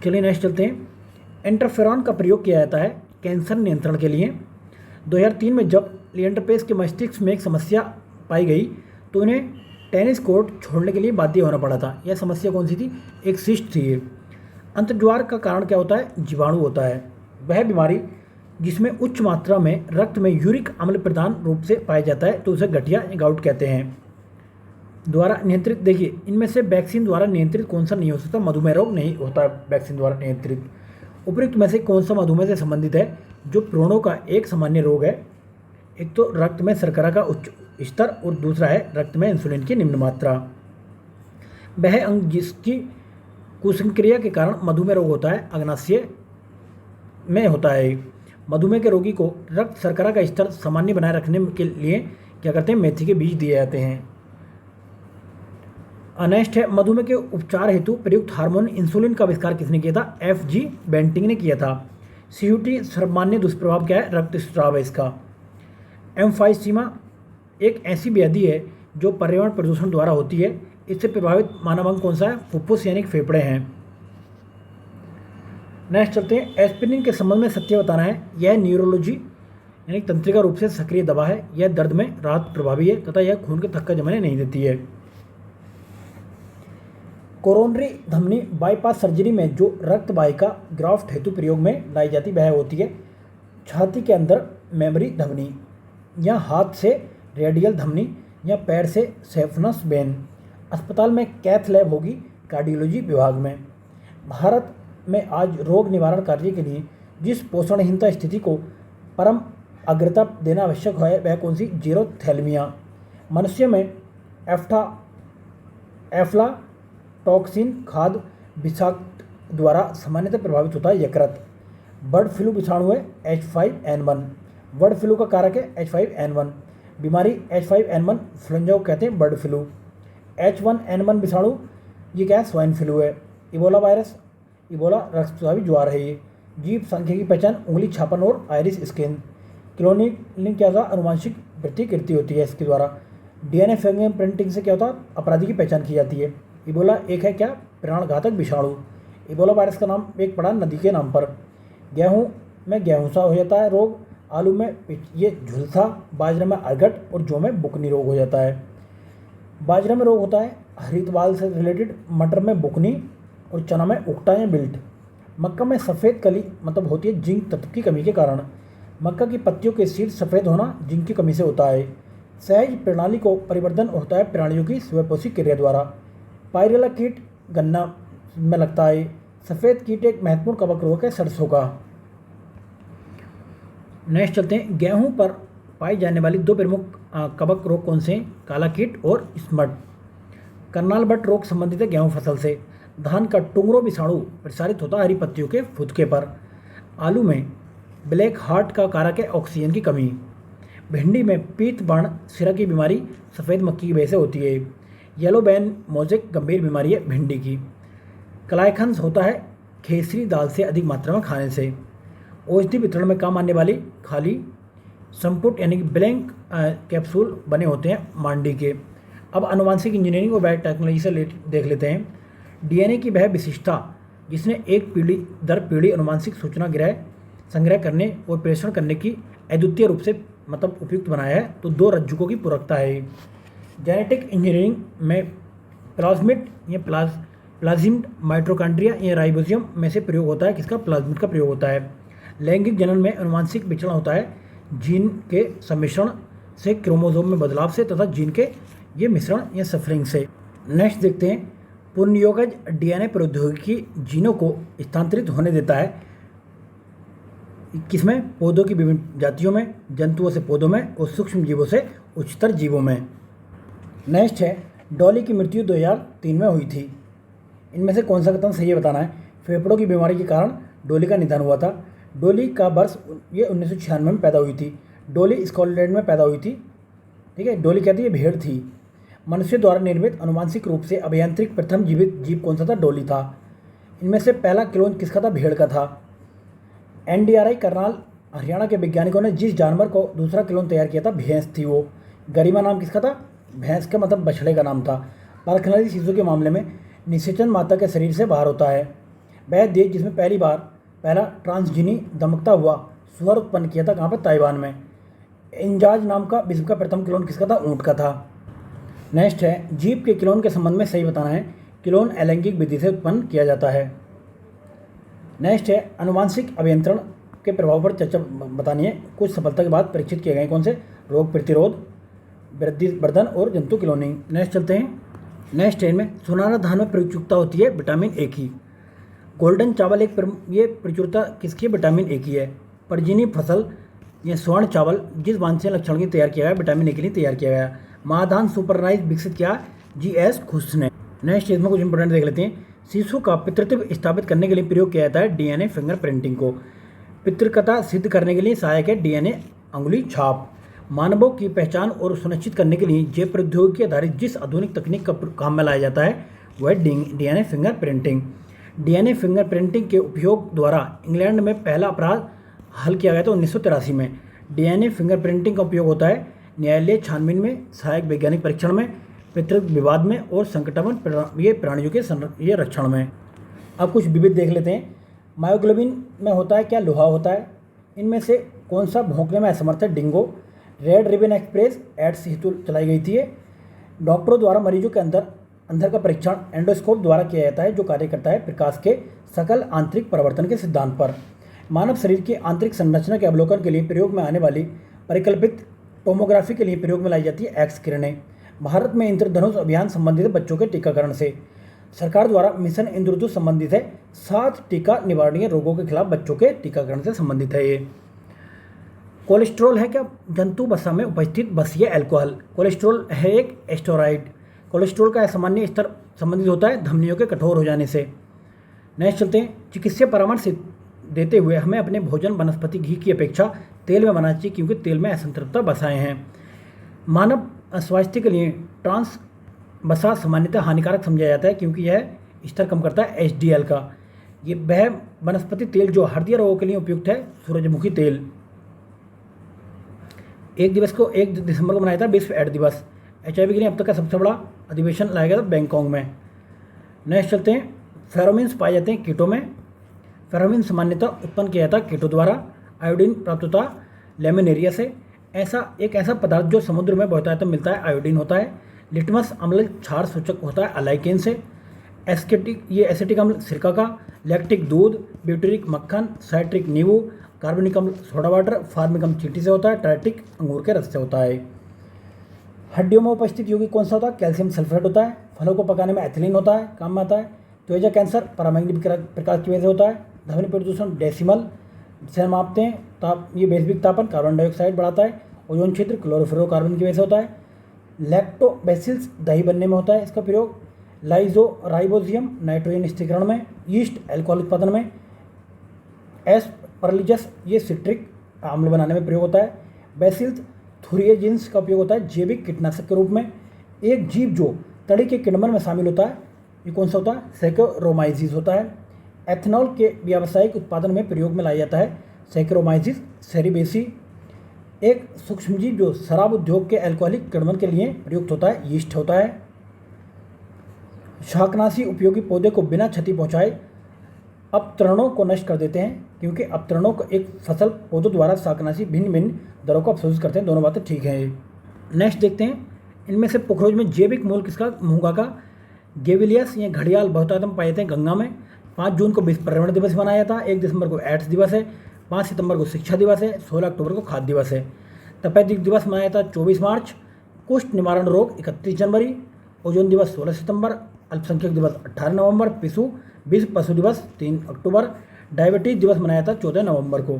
चलिए नेक्स्ट चलते हैं। इंटरफेरॉन का प्रयोग किया जाता है कैंसर नियंत्रण के लिए। 2003 में जब लिएंडर पेस के मस्तिष्क में एक समस्या पाई गई तो उन्हें टेनिस कोर्ट छोड़ने के लिए बाध्य होना पड़ा था। यह समस्या कौन सी थी? एक सिस्ट थी। अंतर्ज्वार का कारण क्या होता है? जीवाणु होता है। वह बीमारी जिसमें उच्च मात्रा में रक्त में यूरिक अम्ल प्रधान रूप से पाया जाता है तो उसे गठिया गाउट कहते हैं। द्वारा नियंत्रित, देखिए इनमें से वैक्सीन द्वारा नियंत्रित कौन सा नहीं हो सकता? मधुमेह रोग नहीं होता वैक्सीन द्वारा नियंत्रित। उपयुक्त में से कौन सा मधुमेह से संबंधित है? जो प्रोणों का एक सामान्य रोग है। एक तो रक्त में शर्करा का उच्च स्तर और दूसरा है रक्त में इंसुलिन की निम्न मात्रा। वह अंग जिसकी कुसंक्रिया के कारण मधुमेह रोग होता है अग्नाशय में होता है। मधुमेह के रोगी को रक्त शर्करा का स्तर सामान्य बनाए रखने के लिए क्या करते हैं? मेथी के बीज दिए जाते हैं। नेक्स्ट है मधुमेह के उपचार हेतु प्रयुक्त हार्मोन इंसुलिन का आविष्कार किसने किया था? FG बेंटिंग ने किया था। CUT सर्वमान्य दुष्प्रभाव क्या है? रक्तस्राव है इसका। एम्फाइसीमा एक ऐसी व्याधि है जो पर्यावरण प्रदूषण द्वारा होती है। इससे प्रभावित मानव अंग कौन सा है? फुफ्फुस यानी फेफड़े हैं। नेक्स्ट चलते हैं। एस्पिरिन के संबंध में सत्य बताना है। यह न्यूरोलॉजी यानी तंत्रिका रूप से सक्रिय दवा है। यह दर्द में राहत प्रभावी है तथा यह खून के थक्का जमाने नहीं देती है। कोरोनरी धमनी बाईपास सर्जरी में जो रक्त वाहिका ग्राफ्ट हेतु प्रयोग में लाई जाती वह होती है छाती के अंदर मेमोरी धमनी, या हाथ से रेडियल धमनी, या पैर से सेफनस वेन। अस्पताल में कैथ लैब होगी कार्डियोलॉजी विभाग में। भारत में आज रोग निवारण कार्य के लिए जिस पोषणहीनता स्थिति को परम अग्रता देना आवश्यक है वह कौन सी? जीरोथैलेमिया। मनुष्य में एफ्लाटॉक्सिन खाद्य विषाक्त द्वारा सामान्यतः प्रभावित होता है यकृत। बर्ड फ्लू विषाणु है H5N1। बर्ड फ्लू का कारक है H5N1। बीमारी H5N1 फ्लूएंजा को कहते हैं बर्ड फ्लू। H1N1 विषाणु ये क्या है? स्वाइन फ्लू है। इबोला वायरस, इबोला रक्तस्रावी ज्वार है ये। जीव संख्या की पहचान उंगली छापन और आयरिस स्कैन। क्लोनिंग क्या होता है? अनुवांशिक प्रतिकृति होती है इसके द्वारा। DNA फिंगरप्रिंटिंग से क्या होता है? अपराधी की पहचान की जाती है। इबोला एक है क्या? प्राणघातक विषाणु। इबोला वायरस का नाम एक पड़ा नदी के नाम पर। गेहूँ में गेहूँसा हो जाता है रोग, आलू में ये झुलसा, बाजरे में अरगट और जौ में बुकनी रोग हो जाता है। बाजरा में रोग होता है हरितवाल से रिलेटेड, मटर में बुकनी और चना में उकटा या बिल्ट। मक्का में सफ़ेद कली मतलब होती है जिंक तत्व की कमी के कारण। मक्का की पत्तियों के सीड सफ़ेद होना जिंक की कमी से होता है। सहज प्रणाली को परिवर्तन होता है प्राणियों की स्वपोषी क्रिया द्वारा। पायरेला कीट गन्ना में लगता है। सफ़ेद कीट एक महत्वपूर्ण कवक रोग है सरसों का। नेक्स्ट चलते हैं, गेहूं पर पाई जाने वाली दो प्रमुख कवक रोग कौन से हैं? काला कीट और स्मट। करनाल बट रोग संबंधित है गेहूं फसल से। धान का टुंगरो विषाणु प्रसारित होता है हरी पत्तियों के फुदके पर। आलू में ब्लैक हार्ट का कारक है ऑक्सीजन की कमी। भिंडी में पीत बाण सिरा की बीमारी सफ़ेद मक्खी की वजह से होती है। येलो बैन मोजेक गंभीर बीमारी है भिंडी की। कलायखंस होता है खेसरी दाल से अधिक मात्रा में खाने से। औषधि वितरण में काम आने वाली खाली संपुट यानी कि ब्लैंक कैप्सूल बने होते हैं मांडी के। अब आनुवांशिक इंजीनियरिंग और बायोटेक्नोलॉजी से देख लेते हैं। DNA की वह विशिष्टता जिसने एक पीढ़ी दर पीढ़ी आनुवांशिक सूचना संग्रह करने और प्रेषण करने की अद्वितीय रूप से मतलब उपयुक्त बनाया है, तो दो रज्जुकों की पूरकता है। जेनेटिक इंजीनियरिंग में प्लाज्मिड या प्लाज्मिड माइटोकॉन्ड्रिया या राइबोसोम में से प्रयोग होता है। किसका? प्लाज्मिड का प्रयोग होता है। लैंगिक जनन में आनुवांशिक विचलन होता है जीन के सम्मिश्रण से, क्रोमोसोम में बदलाव से तथा जीन के ये मिश्रण या सफरिंग से। नेक्स्ट देखते हैं, पुनर्योगज DNA प्रौद्योगिकी जीनों को स्थानांतरित होने देता है किसमें? पौधों की विभिन्न जातियों में, जंतुओं से पौधों में और सूक्ष्म जीवों से उच्चतर जीवों में। नेक्स्ट है, डॉली की मृत्यु 2003 में हुई थी। इनमें से कौन सा कथन सही है बताना है? फेफड़ों की बीमारी के कारण डॉली का निधन हुआ था। डॉली का वर्ष ये 1996 में पैदा हुई थी। डॉली स्कॉटलैंड में पैदा हुई थी। ठीक है, डॉली कहती है भेड़ थी। मनुष्य द्वारा निर्मित आनुवांशिक रूप से अभियांत्रिक प्रथम जीवित जीव कौन सा था? डॉली था। इनमें से पहला क्लोन किसका था? भेड़ का था। NDRI करनाल हरियाणा के वैज्ञानिकों ने जिस जानवर को दूसरा क्लोन तैयार किया था भैंस थी वो। गरिमा नाम किसका था? भैंस का मतलब बछड़े का नाम था। परखनरी शिशु के मामले में निषेचन माता के शरीर से बाहर होता है। वह देश जिसमें पहला ट्रांसजीनी दमकता हुआ सुअर उत्पन्न किया था, कहाँ पर? ताइवान में। इंजाज नाम का विश्व का प्रथम क्लोन किसका था? ऊँट का था। नेक्स्ट है, जीव के क्लोन के संबंध में सही बताना है। क्लोन अलैंगिक विधि से उत्पन्न किया जाता है। नेक्स्ट है, आनुवांशिक अभियंत्रण के प्रभाव पर चर्चा बतानी है। कुछ सफलता के बाद परीक्षित किए गए कौन से? रोग प्रतिरोध, वृद्धि वर्धन और जंतु क्लोनिंग। नेक्स्ट चलते हैं। नेक्स्ट है, इनमें सुनहरा धान में प्रचुरता होती है विटामिन ए की। गोल्डन चावल ये प्रचुरता किसकी? विटामिन ए की है। परजीनी फसल या स्वर्ण चावल जिस वांछनीय लक्षण के तैयार किया गया विटामिन ए के लिए तैयार किया गया। महाधान सुपरनाइज विकसित किया GS खुश ने। नेक्स्ट इसमें कुछ इंपोर्टेंट देख लेते हैं। शिशु का पितृत्व स्थापित करने के लिए प्रयोग किया जाता है DNA फिंगरप्रिंटिंग को। पितृकता सिद्ध करने के लिए सहायक है DNA अंगुली छाप। मानवों की पहचान और सुनिश्चित करने के लिए जैव प्रौद्योगिकी आधारित जिस आधुनिक तकनीक का काम में लाया जाता है वह DNA फिंगरप्रिंटिंग। DNA फिंगरप्रिंटिंग के उपयोग द्वारा इंग्लैंड में पहला अपराध हल किया गया था 1983 में। DNA फिंगरप्रिंटिंग का उपयोग होता है न्यायालय छानबीन में, सहायक वैज्ञानिक परीक्षण में, पितृत्व विवाद में और संकटापन्न ये प्राणियों के ये रक्षण में। अब कुछ विविध देख लेते हैं। मायोग्लोबिन में होता है क्या? लोहा होता है। इनमें से कौन सा भौंकने में असमर्थ है? Dingo. Red ribbon express AIDS हेतु चलाई गई थी। डॉक्टरों द्वारा मरीजों के अंदर अंदर का परीक्षण एंडोस्कोप द्वारा किया जाता है, जो कार्य करता है प्रकाश के सकल आंतरिक परिवर्तन के सिद्धांत पर। मानव शरीर की आंतरिक संरचना के अवलोकन के लिए प्रयोग में आने वाली परिकल्पित टोमोग्राफी के लिए प्रयोग में लाई जाती है एक्स किरणें। भारत में इंद्रधनुष अभियान संबंधित बच्चों के टीकाकरण से। सरकार द्वारा मिशन इंद्रधनुष संबंधित है। 7 टीका निवारणीय रोगों के खिलाफ बच्चों के टीकाकरण से संबंधित है ये। कोलेस्ट्रॉल है क्या? जंतु वसा में उपस्थित बसीय अल्कोहल। कोलेस्ट्रॉल है एक एस्टेरॉइड। कोलेस्ट्रॉल का असामान्य स्तर संबंधित होता है धमनियों के कठोर हो जाने से। नेक्स्ट चलते हैं। चिकित्सीय परामर्श देते हुए हमें अपने भोजन वनस्पति घी की अपेक्षा तेल में बनाना चाहिए, क्योंकि तेल में असंतृप्तता वसाएं हैं। मानव स्वास्थ्य के लिए ट्रांस वसा सामान्यतः हानिकारक समझा जाता है, क्योंकि यह स्तर कम करता है HDL का। ये वह वनस्पति तेल जो हृदय रोगों के लिए उपयुक्त है, सूरजमुखी तेल। 1 दिसंबर को मनाया था विश्व एड्स दिवस। HIV के लिए अब तक का सबसे बड़ा अधिवेशन लाया गया था बैंकॉक में। नेक्स्ट चलते हैं। फेरोमिन्स पाए जाते हैं कीटों में। फेरोमिन सामान्यतः उत्पन्न किया जाता है कीटों द्वारा। आयोडीन प्राप्त होता है लेमिनेरिया से। ऐसा पदार्थ जो समुद्र में बहुत तो मिलता है, आयोडीन होता है। लिटमस अम्ल क्षार सूचक होता है अलाइकेन से। एसिटिक अम्ल सिरका का। लैक्टिक दूध, ब्यूटेरिक मक्खन, साइट्रिक नींबू, कार्बनिक अम्ल सोडा वाटर, फार्मिक अम्ल चींटी से होता है। टाइट्रिक अंगूर के रस से होता है। हड्डियों में उपस्थित यौगिक कौन सा होता है? कैल्शियम सल्फेट होता है। फलों को पकाने में एथिलीन होता है, काम में आता है। त्वचा कैंसर पराबैंगनी प्रकाश की वजह से होता है। ध्वनि प्रदूषण डेसिमल से हम मापते हैं। ये वैश्विक तापन कार्बन डाइऑक्साइड बढ़ाता है। ओजोन क्षेत्र क्लोरोफ्लोरोकार्बन की वजह से होता है। लैक्टोबैसिल्स दही बनने में होता है इसका प्रयोग। राइबोजियम नाइट्रोजन स्थिरीकरण में। यीस्ट अल्कोहल उत्पादन में। एस्परजिलस ये सिट्रिक अम्ल बनाने में प्रयोग होता है। बेसिल्स थुरिएजिन्स का उपयोग होता है जैविक कीटनाशक के रूप में। एक जीव जो तड़ी के किण्वन में शामिल होता है, ये कौन सा होता है? सैकेरोमाइसिस होता है। एथेनॉल के व्यावसायिक उत्पादन में प्रयोग में लाया जाता है सैकेरोमाइसिस सेरिबेसी। एक सूक्ष्मजीव जो शराब उद्योग के अल्कोहलिक किण्वन के लिए प्रयुक्त होता है, यीस्ट होता है। शाकनाशी उपयोगी पौधे को बिना क्षति पहुंचाए अपतरणों को नष्ट कर देते हैं, क्योंकि अपतरणों को एक फसल पौधों द्वारा शाकनाशी भिन्न भिन्न दरों को अवशोषित करते हैं। दोनों बातें ठीक हैं। नेक्स्ट देखते हैं। इनमें से पुखरोज में जैविक मूल किसका? मूंगा का। गेविलियस ये घड़ियाल बहुतायत में पाए जाते हैं गंगा में। 5 जून को विश्व पर्यावरण दिवस मनाया था। 1 दिसंबर को एड्स दिवस है। 5 सितंबर को शिक्षा दिवस है। 16 अक्टूबर को खाद्य दिवस है। तपेदिक दिवस मनाया था 24 मार्च। कुष्ठ निवारण रोग 31 जनवरी। ओजोन दिवस 16 सितंबर। अल्पसंख्यक दिवस 18 नवंबर। विश्व पशु दिवस 3 अक्टूबर। डायबिटीज दिवस मनाया था 14 नवंबर को।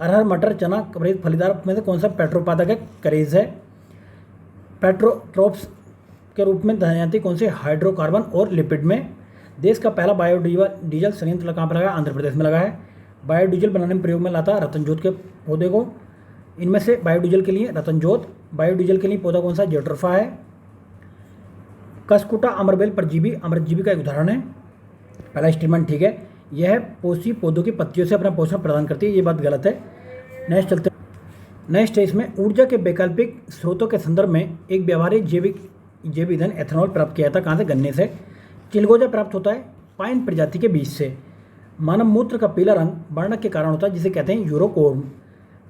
अरहर, मटर, चना, कवरेज फलीदार में से कौन सा पेट्रोपादक है? करेज है। पेट्रोट्रोप्स के रूप में जानी जाती है कौन से? हाइड्रोकार्बन और लिपिड में। देश का पहला बायोडीजल संयंत्र कहाँ पर लगा? आंध्र प्रदेश में लगा है। बायोडीजल बनाने में प्रयोग में लाता रतनजोत के पौधे को। इनमें से बायोडीजल के लिए रतनजोत, बायोडीजल के लिए पौधा कौन सा? जेट्रोफा है। कसकुटा अमरबेल परजीवी अमरजीवी का एक उदाहरण है। पहला स्टेटमेंट ठीक है। यह पोषी पौधों की पत्तियों से अपना पोषण प्रदान करती है, ये बात गलत है। नेक्स्ट चलते हैं। नेक्स्ट है इसमें ऊर्जा के वैकल्पिक स्रोतों के संदर्भ में एक व्यवहारिक जैव ईंधन एथेनॉल प्राप्त किया था। कहाँ से? गन्ने से। चिलगोजा प्राप्त होता है पाइन प्रजाति के बीज से। मानव मूत्र का पीला रंग वर्णक के कारण होता है, जिसे कहते हैं यूरोकोर्म।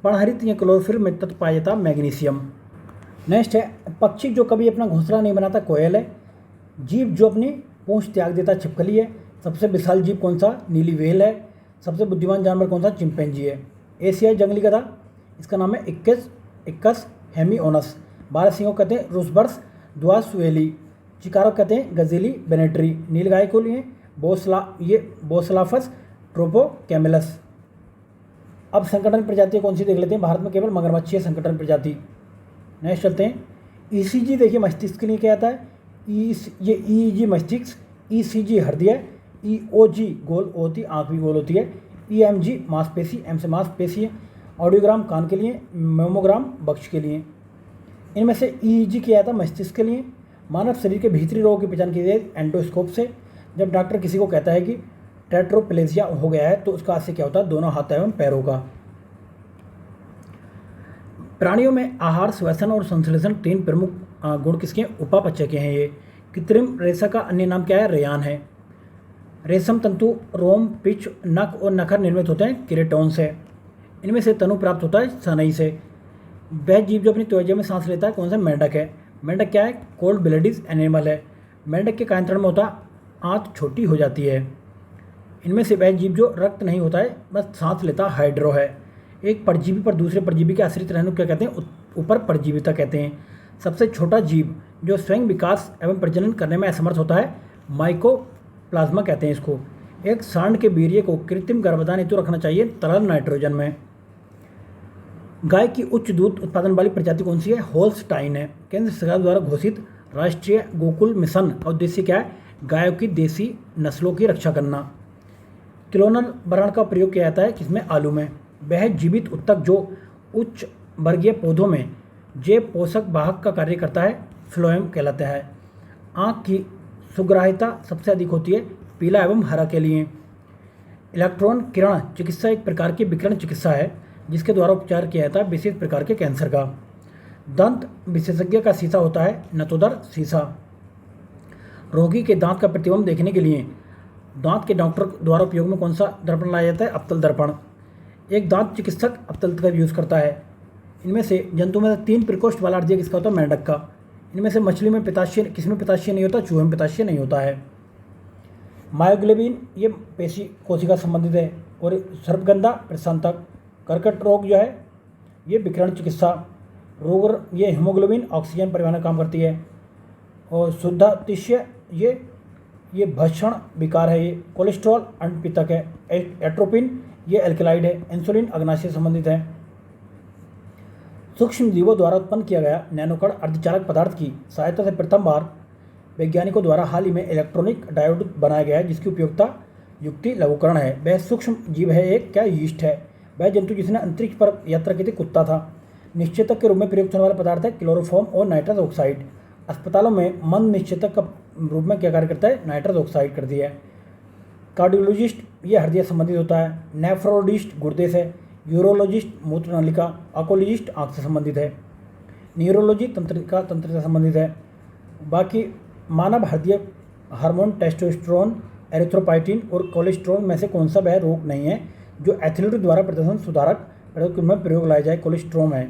पर्णहरित या क्लोरोफिल में तत्व पाया जाता मैग्नीशियम। नेक्स्ट है पक्षी जो कभी अपना घोंसला नहीं बनाता, कोयल है। जीव जो अपनी पूंछ त्याग देता, छिपकली है। सबसे विशाल जीव कौन सा? नीली व्हेल है। सबसे बुद्धिमान जानवर कौन सा? चिंपैंजी है। एशियाई जंगली गधा, इसका नाम है इक्कस हेमिओनस। 12 सिंहों कहते हैं रूसबर्स द्वासुएली। चिकारो कहते हैं गजेली बेनेट्री। नीलगाय को लिए बोसलाफस ट्रोपोकैमिलस। अब संकटन प्रजातियाँ कौन सी देख लेते हैं। भारत में केवल मगरमच्छ है संकटन प्रजाति। नेक्स्ट चलते हैं। ECG देखिए मस्तिष्क के लिए क्या आता है? ये EEG मस्तिष्क, ECG हृदय, EOG गोल होती है, आँख भी गोल होती है। EMG मांसपेशी, M से मांसपेशी है। ऑडियोग्राम कान के लिए, मेमोग्राम बक्ष के लिए। इनमें से EEG किया जाता है मस्तिष्क के लिए। मानव शरीर के भीतरी रोगों की पहचान की जाए एंडोस्कोप से। जब डॉक्टर किसी को कहता है कि टेट्रोप्लेजिया हो गया है, तो उसका अर्थ क्या होता है? दोनों हाथ एवं पैरों का। प्राणियों में आहार, श्वसन और संश्लेषण 3 प्रमुख गुण किसके? उपापचय के हैं। ये कृत्रिम रेशा का अन्य नाम क्या है? रेयान है। रेशम तंतु, रोम, पिच, नख और नखर निर्मित होते हैं केराटिन से। इनमें से तनु प्राप्त होता है सनई से। वह जीव जो अपनी त्वचा में सांस लेता है कौन सा? मेंढक है। मेंढक क्या है? कोल्ड ब्लडेड एनिमल है। मेंढक के कायांतरण में होता आंत छोटी हो जाती है। इनमें से वह जीव जो रक्त नहीं होता है बस सांस लेता हाइड्रो है। एक परजीवी पर दूसरे परजीवी के आश्रित रहने को क्या कहते हैं? ऊपर परजीविता कहते हैं। सबसे छोटा जीव जो स्वयं विकास एवं प्रजनन करने में असमर्थ होता है माइकोप्लाज्मा कहते हैं इसको। एक सांड के वीर्य को कृत्रिम गर्भाधान हेतु रखना चाहिए तरल नाइट्रोजन में। गाय की उच्च दूध उत्पादन वाली प्रजाति कौन सी है? होल्स्टाइन है। केंद्र सरकार द्वारा घोषित राष्ट्रीय गोकुल मिशन का उद्देश्य क्या है? गायों की देसी नस्लों की रक्षा करना। क्लोनल बरण का प्रयोग किया जाता है किसमें? आलू में। वह जीवित उत्तक जो उच्च वर्गीय पौधों में जैव पोषक वाहक का कार्य करता है फ्लोएम कहलाता है। आँख की सुग्राह्यता सबसे अधिक होती है पीला एवं हरा के लिए। इलेक्ट्रॉन किरण चिकित्सा एक प्रकार की विकिरण चिकित्सा है जिसके द्वारा उपचार किया जाता है विशेष प्रकार के कैंसर का। दंत विशेषज्ञ का शीशा होता है नतोदर शीशा। रोगी के दांत का प्रतिबिंब देखने के लिए दांत के डॉक्टर द्वारा उपयोग में कौन सा दर्पण लाया जाता है? अवतल दर्पण। एक दांत चिकित्सक अवतल का यूज़ करता है। इनमें से जंतु में 3 प्रकोष्ठ वाला अर्जिया किसका होता है? मेंढक का। इनमें से मछली में पिताशय किसमें पिताशय नहीं होता? चूहे में पिताशय नहीं होता है। मायोग्लोबिन ये पेशी कोशिका संबंधित है। और सर्पगंधा प्रशांतक। कर्कट रोग जो है ये विकिरण चिकित्सा रोग ये हीमोग्लोबिन ऑक्सीजन परिवहन का काम करती है। और शुद्धातिशय ये भक्षण विकार है। ये कोलेस्ट्रॉल अंडपितक है। एट्रोपिन ये एल्कलाइड है। इंसुलिन अग्नाशय से संबंधित है। सूक्ष्म जीवों द्वारा उत्पन्न किया गया नैनोकण अर्धचालक पदार्थ की सहायता से प्रथम बार वैज्ञानिकों द्वारा हाल ही में इलेक्ट्रॉनिक डायोड बनाया गया है जिसकी उपयोगिता युक्ति लघुकरण है। वह सूक्ष्म जीव है एक क्या? यीस्ट है। वह जंतु जिसने अंतरिक्ष पर यात्रा की थी कुत्ता था। निश्चेतक के रूप में प्रयुक्त होने वाला पदार्थ है क्लोरोफॉर्म और नाइट्रस ऑक्साइड। अस्पतालों में मंद निश्चेतक का रूप में क्या कार्य करता है? नाइट्रस ऑक्साइड करती है। कार्डियोलॉजिस्ट ये हृदय संबंधित होता है। नेफ्रोलॉजिस्ट गुर्दे से। यूरोलॉजिस्ट मूत्र नलिका। ऑकोलॉजिस्ट आँख से संबंधित है। न्यूरोलॉजी तंत्र से संबंधित है। बाकी मानव हृदय हार्मोन टेस्टोस्टेरोन एरिथ्रोपाइटिन और कोलेस्ट्रॉल में से कौन सा वह रोग नहीं है जो एथलीट द्वारा प्रदर्शन सुधारक में प्रयोग लाया जाए? कोलेस्ट्रोम है।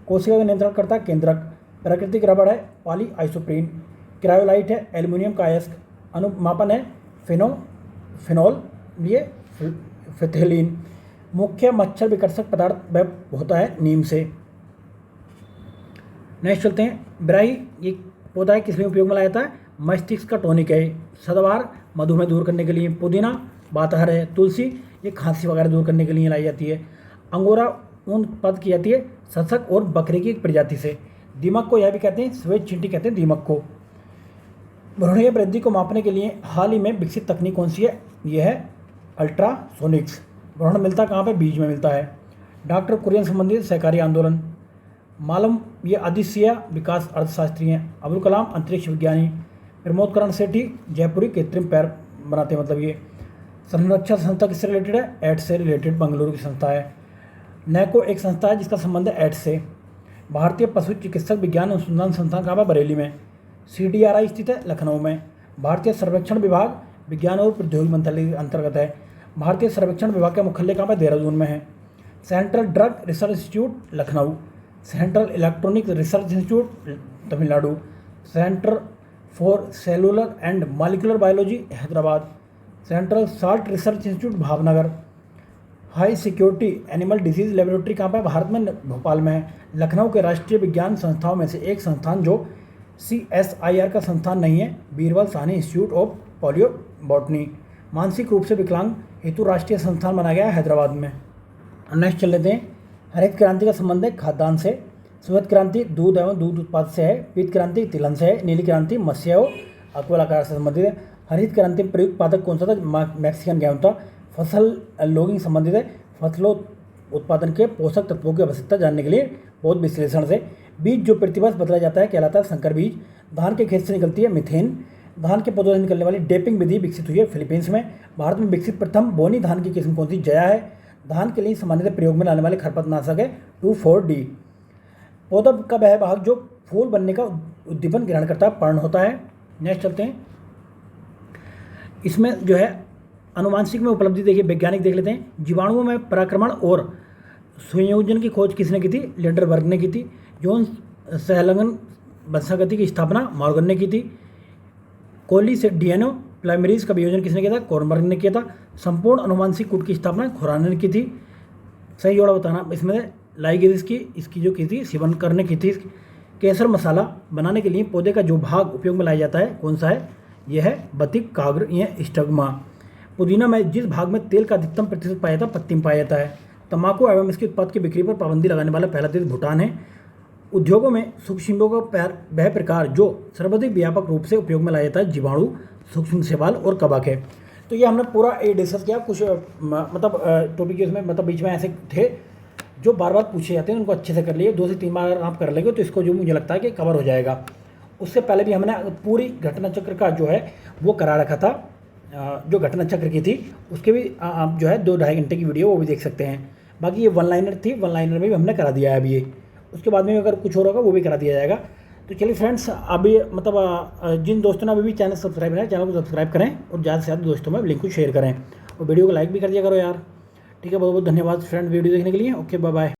कोशिका का नियंत्रण करता है केंद्रक। प्राकृतिक रबड़ है पॉली आइसोप्रीन। क्रायोलाइट है एल्युमिनियम का अयस्क। अनुमापन है फिनोल ये फिथिलीन। मुख्य मच्छर विकर्षक पदार्थ वह होता है नीम से। नेक्स्ट चलते हैं। ब्राही ये पौधा है किस लिए उपयोग में लाया जाता है? मस्तिष्क का टॉनिक है। सदाबहार मधुमेह दूर करने के लिए। पुदीना बातहर है। तुलसी ये खांसी वगैरह दूर करने के लिए लाई जाती है। अंगोरा ऊन उत्पाद की जाती है ससक और बकरे की एक प्रजाति से। दीमक को यह भी कहते हैं श्वेत चींटी कहते हैं दीमक को। भ्रूणीय वृद्धि को मापने के लिए हाल ही में विकसित तकनीक कौन सी है? यह है अल्ट्रासोनिक्स। भ्रूण मिलता कहाँ पे? बीज में मिलता है। डॉक्टर कुरियन संबंधित सहकारी आंदोलन। मालूम ये अधिशय विकास अर्थशास्त्री हैं। अब्दुल कलाम अंतरिक्ष विज्ञानी। प्रमोद करण सेठी जयपुरी कृत्रिम पैर बनाते हैं। मतलब ये संरक्षण संस्था किससे रिलेटेड है? एड्स से रिलेटेड बेंगलुरु की संस्था है। नैको एक संस्था है जिसका संबंध है एड्स से। भारतीय पशु चिकित्सक विज्ञान अनुसंधान संस्थान कहाँ पर? बरेली में। CDRI स्थित है लखनऊ में। भारतीय सर्वेक्षण विभाग विज्ञान और प्रौद्योगिकी मंत्रालय के अंतर्गत है। भारतीय सर्वेक्षण विभाग का मुख्यालय कहाँ पर? देहरादून में है। Central drug research institute Lucknow. Central electronic research institute Tamil Nadu. Centre for cellular and molecular biology Hyderabad. Central salt research institute Bhavnagar. High security animal disease laboratory कहाँ पर? भारत में भोपाल में है। लखनऊ के राष्ट्रीय विज्ञान संस्थाओं में से एक संस्थान जो CSIR का संस्थान नहीं है Birbal Sahni institute of palaeobotany. मानसिक रूप से विकलांग हेतु राष्ट्रीय संस्थान बनाया गया है हैदराबाद में। नेक्स्ट चल लेते हैं। हरित क्रांति का संबंध है खाद्यान्न से। श्वेत क्रांति दूध एवं दूध उत्पाद से है। पीत क्रांति तिलहन से है। नीली क्रांति मत्स्य और अक्वाकल्चर से संबंधित है। हरित क्रांति में प्रयुक्त पादप कौन सा था? मैक्सिकन गेहूं था। फसल लॉगिंग संबंधित है। फसलों उत्पादन के पोषक तत्वों की आवश्यकता जानने के लिए बहुत विश्लेषण से। बीज जो प्रतिवर्ष बदला जाता है कहलाता है संकर बीज। धान के खेत से निकलती है मीथेन। धान के पौधों से निकलने वाली डेपिंग विधि विकसित हुई है फिलीपींस में। भारत में विकसित प्रथम बोनी धान की किस्म कौन सी? जया है। धान के लिए सामान्यतः प्रयोग में लाने वाले खरपतनाशक है 2,4-D। पौधा का वह भाग जो फूल बनने का उद्दीपन ग्रहण करता है पर्ण होता है। नेक्स्ट चलते हैं। इसमें जो है अनुवांशिक में उपलब्धि देखिए वैज्ञानिक देख लेते हैं। जीवाणुओं में पराक्रमण और संयोजन की खोज किसने की थी? लिंडरबर्ग ने की थी। यौन सहलंघन वंशागति की स्थापना मॉर्गन ने की थी। कोली से डीएनओ प्राइमरीज का वियोजन किसने किया था? कॉर्नबर्ग ने किया था। संपूर्ण अनुवांशिक कूट की स्थापना खुराना ने की थी। सही जोड़ा बताना इसमें। लाइगेज की इसकी जो की थी शिवनकर ने की थी। केसर मसाला बनाने के लिए पौधे का जो भाग उपयोग में लाया जाता है कौन सा है? यह है बतिक, काग्र या स्टग्मा। पुदीना में जिस भाग में तेल का अधिकतम प्रतिशत पाया जाता है पत्ती में पाया जाता है। तंबाकू एवं इसके उत्पाद की बिक्री पर पाबंदी लगाने वाला पहला देश भूटान है। उद्योगों में सूक्ष्म का वह प्रकार जो सर्वाधिक व्यापक रूप से उपयोग में लाया जाता है जीवाणु, सूक्ष्म शैवाल और कवक है। तो ये हमने पूरा ये डिस्कस किया। कुछ मतलब टॉपिक इसमें मतलब बीच में ऐसे थे जो बार बार पूछे जाते हैं, उनको अच्छे से कर लिए। 2 से 3 बार आप कर लेंगे तो इसको जो मुझे लगता है कि कवर हो जाएगा। उससे पहले भी हमने पूरी घटना चक्र का जो है वो करा रखा था, जो घटना चक्र की थी उसके भी आप जो है 2-2.5 घंटे की वीडियो वो भी देख सकते हैं। बाकी ये वन लाइनर थी, वन लाइनर में भी हमने करा दिया है अभी ये। उसके बाद में अगर कुछ और होगा वो भी करा दिया जाएगा। तो चलिए फ्रेंड्स, अभी मतलब जिन दोस्तों ने अभी भी चैनल सब्सक्राइब नहीं, चैनल को सब्सक्राइब करें और ज़्यादा से ज़्यादा दोस्तों में लिंक को शेयर करें और वीडियो को लाइक भी कर दिया करो यार। ठीक है, बहुत बहुत धन्यवाद फ्रेंड वीडियो देखने के लिए। Okay, bye bye.